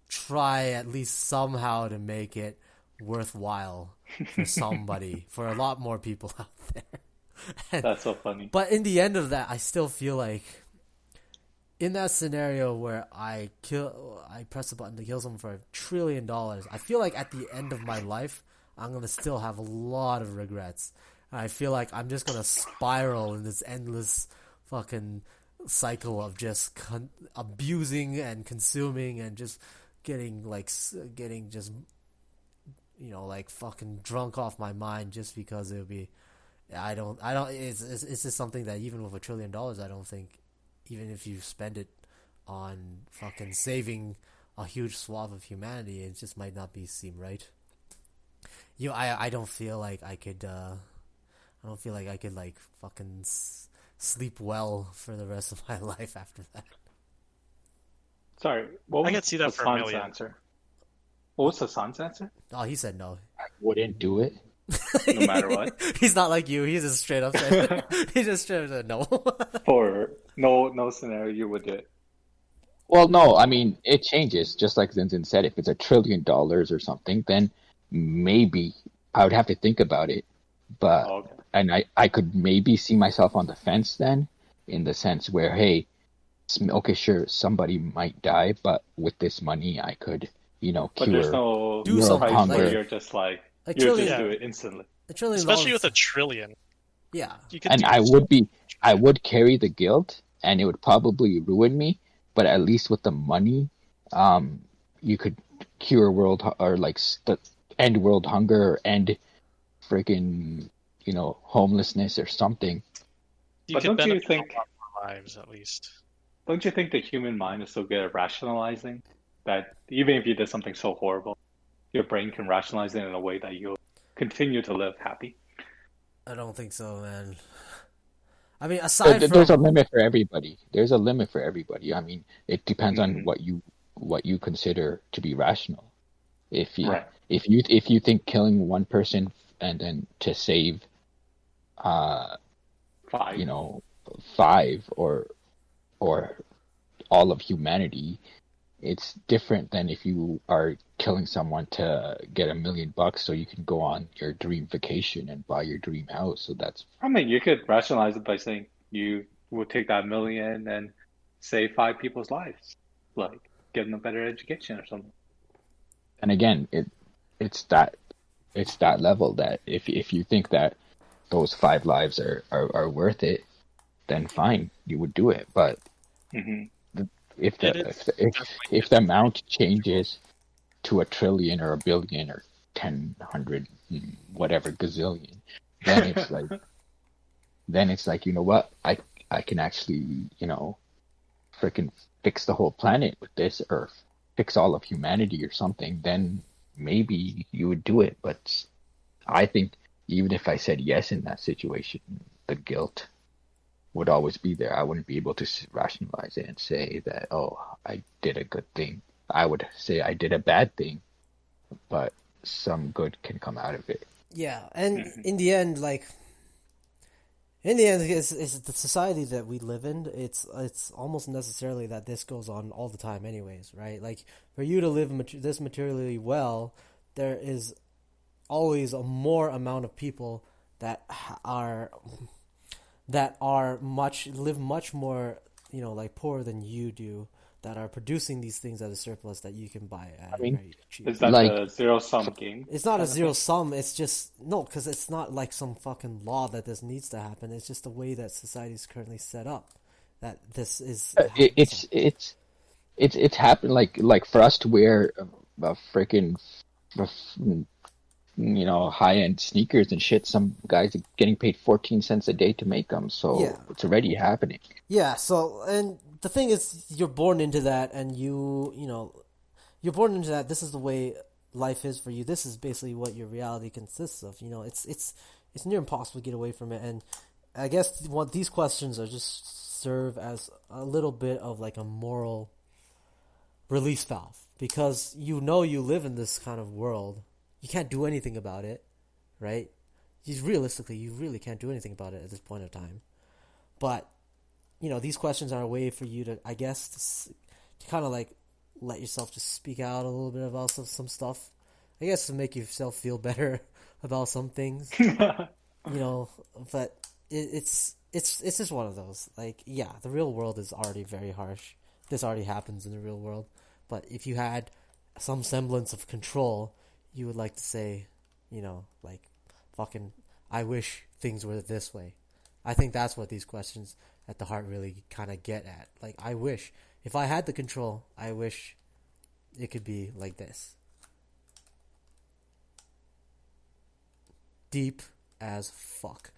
try at least somehow to make it worthwhile for somebody, for a lot more people out there. And, That's so funny. but in the end of that, I still feel like in that scenario where I press a button to kill someone for $1 trillion, I feel like at the end of my life, I'm gonna still have a lot of regrets. I feel like I'm just gonna spiral in this endless fucking cycle of just abusing and consuming and just getting just like fucking drunk off my mind just because it would be. I don't. It's just something that even with $1 trillion, I don't think, even if you spend it on fucking saving a huge swath of humanity, it just might not seem right. I don't feel like I could. I don't feel like I could like fucking sleep well for the rest of my life after that. Sorry, what was I could see that for a Hassan's million. answer? What was Hassan's answer? Oh, he said no. I wouldn't do it. No matter what. He's not like you. He just straight up said. He just straight up said no. For no scenario, you would do it. Well, no, I mean, it changes. Just like Zinzin said, if it's $1 trillion or something, then maybe I would have to think about it. But, Oh, okay. and I could maybe see myself on the fence then, in the sense where, hey, okay, sure, somebody might die, but with this money, I could, But there's cure no Do world something, price where hunger. you're just like, A you'll trillion. just Yeah. do it instantly. $1 trillion. Especially with $1 trillion. Yeah. You could And do I would carry the guilt, and it would probably ruin me. But at least with the money, you could cure or like end world hunger or end freaking homelessness or something. you But could don't you benefit think- a lot more lives at least. Don't you think the human mind is so good at rationalizing that even if you did something so horrible, your brain can rationalize it in a way that you'll continue to live happy? I don't think so, man. I mean, aside There's a from limit for everybody. There's a limit for everybody. I mean, it depends on Mhm. what you consider to be rational. If you Right. if you think killing one person and then to save 5. 5 or all of humanity, it's different than if you are killing someone to get $1 million so you can go on your dream vacation and buy your dream house. So that's I mean, you could rationalize it by saying you would take that million and save 5 people's lives, like give them a better education or something. and again it's that level that if you think that those 5 lives are worth it, then fine, you would do it. But hmm if It the is if definitely if the amount changes to $1 trillion or $1 billion or 10, 100, whatever gazillion, then it's like, you know what, I can actually freaking fix the whole planet with this, or fix all of humanity or something, then maybe you would do it. But I think even if I said yes in that situation, the guilt would always be there. I wouldn't be able to rationalize it and say that, oh, I did a good thing. I would say I did a bad thing, but some good can come out of it. yeah, and in the end, it's the society that we live in. It's almost necessarily that this goes on all the time, anyways, right? Like for you to live this materially well, there is always a more amount of people that live much more, like poorer than you do, that are producing these things at a surplus that you can buy at very cheap. Is that Like- the zero-sum game? It's not a kind of zero thing? sum. It's just no, because it's not like some fucking law that this needs to happen. It's just the way that society is currently set up. That this is. It's happened, like for us to wear a freaking high end sneakers and shit. Some guys are getting paid 14 cents a day to make them, so Yeah. it's already happening. Yeah. So, and the thing is, you're born into that, and you're born into that. This is the way life is for you. This is basically what your reality consists of. It's near impossible to get away from it. And I guess what these questions are just serve as a little bit of like a moral release valve, because you live in this kind of world. You can't do anything about it, right? Realistically, you really can't do anything about it at this point in time. But these questions are a way for you to, I guess, to kind of like let yourself just speak out a little bit about some stuff. I guess to make yourself feel better about some things, But it's just one of those. Like, yeah, the real world is already very harsh. This already happens in the real world. But if you had some semblance of control, you would like to say, like, fucking, I wish things were this way. I think that's what these questions at the heart really kind of get at. Like, I wish, if I had the control, I wish it could be like this. deep as fuck.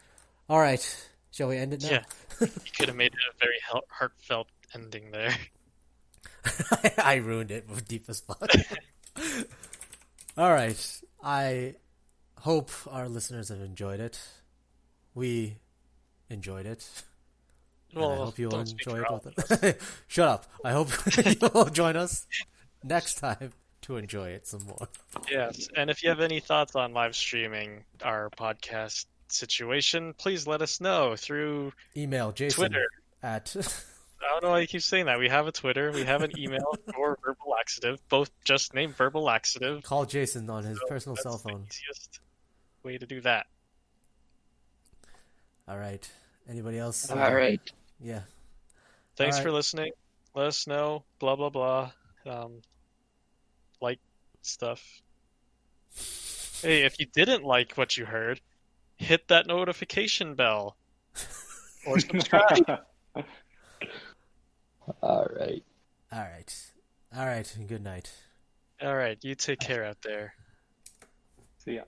All right, shall we end it now? Yeah, you could have made it a very heartfelt ending there. I ruined it with deep as fuck. All right, I hope our listeners have enjoyed it. We enjoyed it. And I Well, hope you'll don't speak enjoy for it all with of us. it. Shut up. I hope you'll join us next time to enjoy it some more. Yes, and if you have any thoughts on live streaming our podcast situation, please let us know through Email Jason Twitter. at I don't know why you keep saying that. We have a Twitter, we have an email for Verbal Laxative, both just named Verbal Laxative. call Jason on his So personal that's cell the phone. easiest way to do that. All right. Anybody else? All right. Yeah. Thanks All for right. listening. Let us know. Blah blah blah. Like stuff. Hey, if you didn't like what you heard, hit that notification bell or subscribe. All right. All right. All right. Good night. All right, you take care out there. See ya.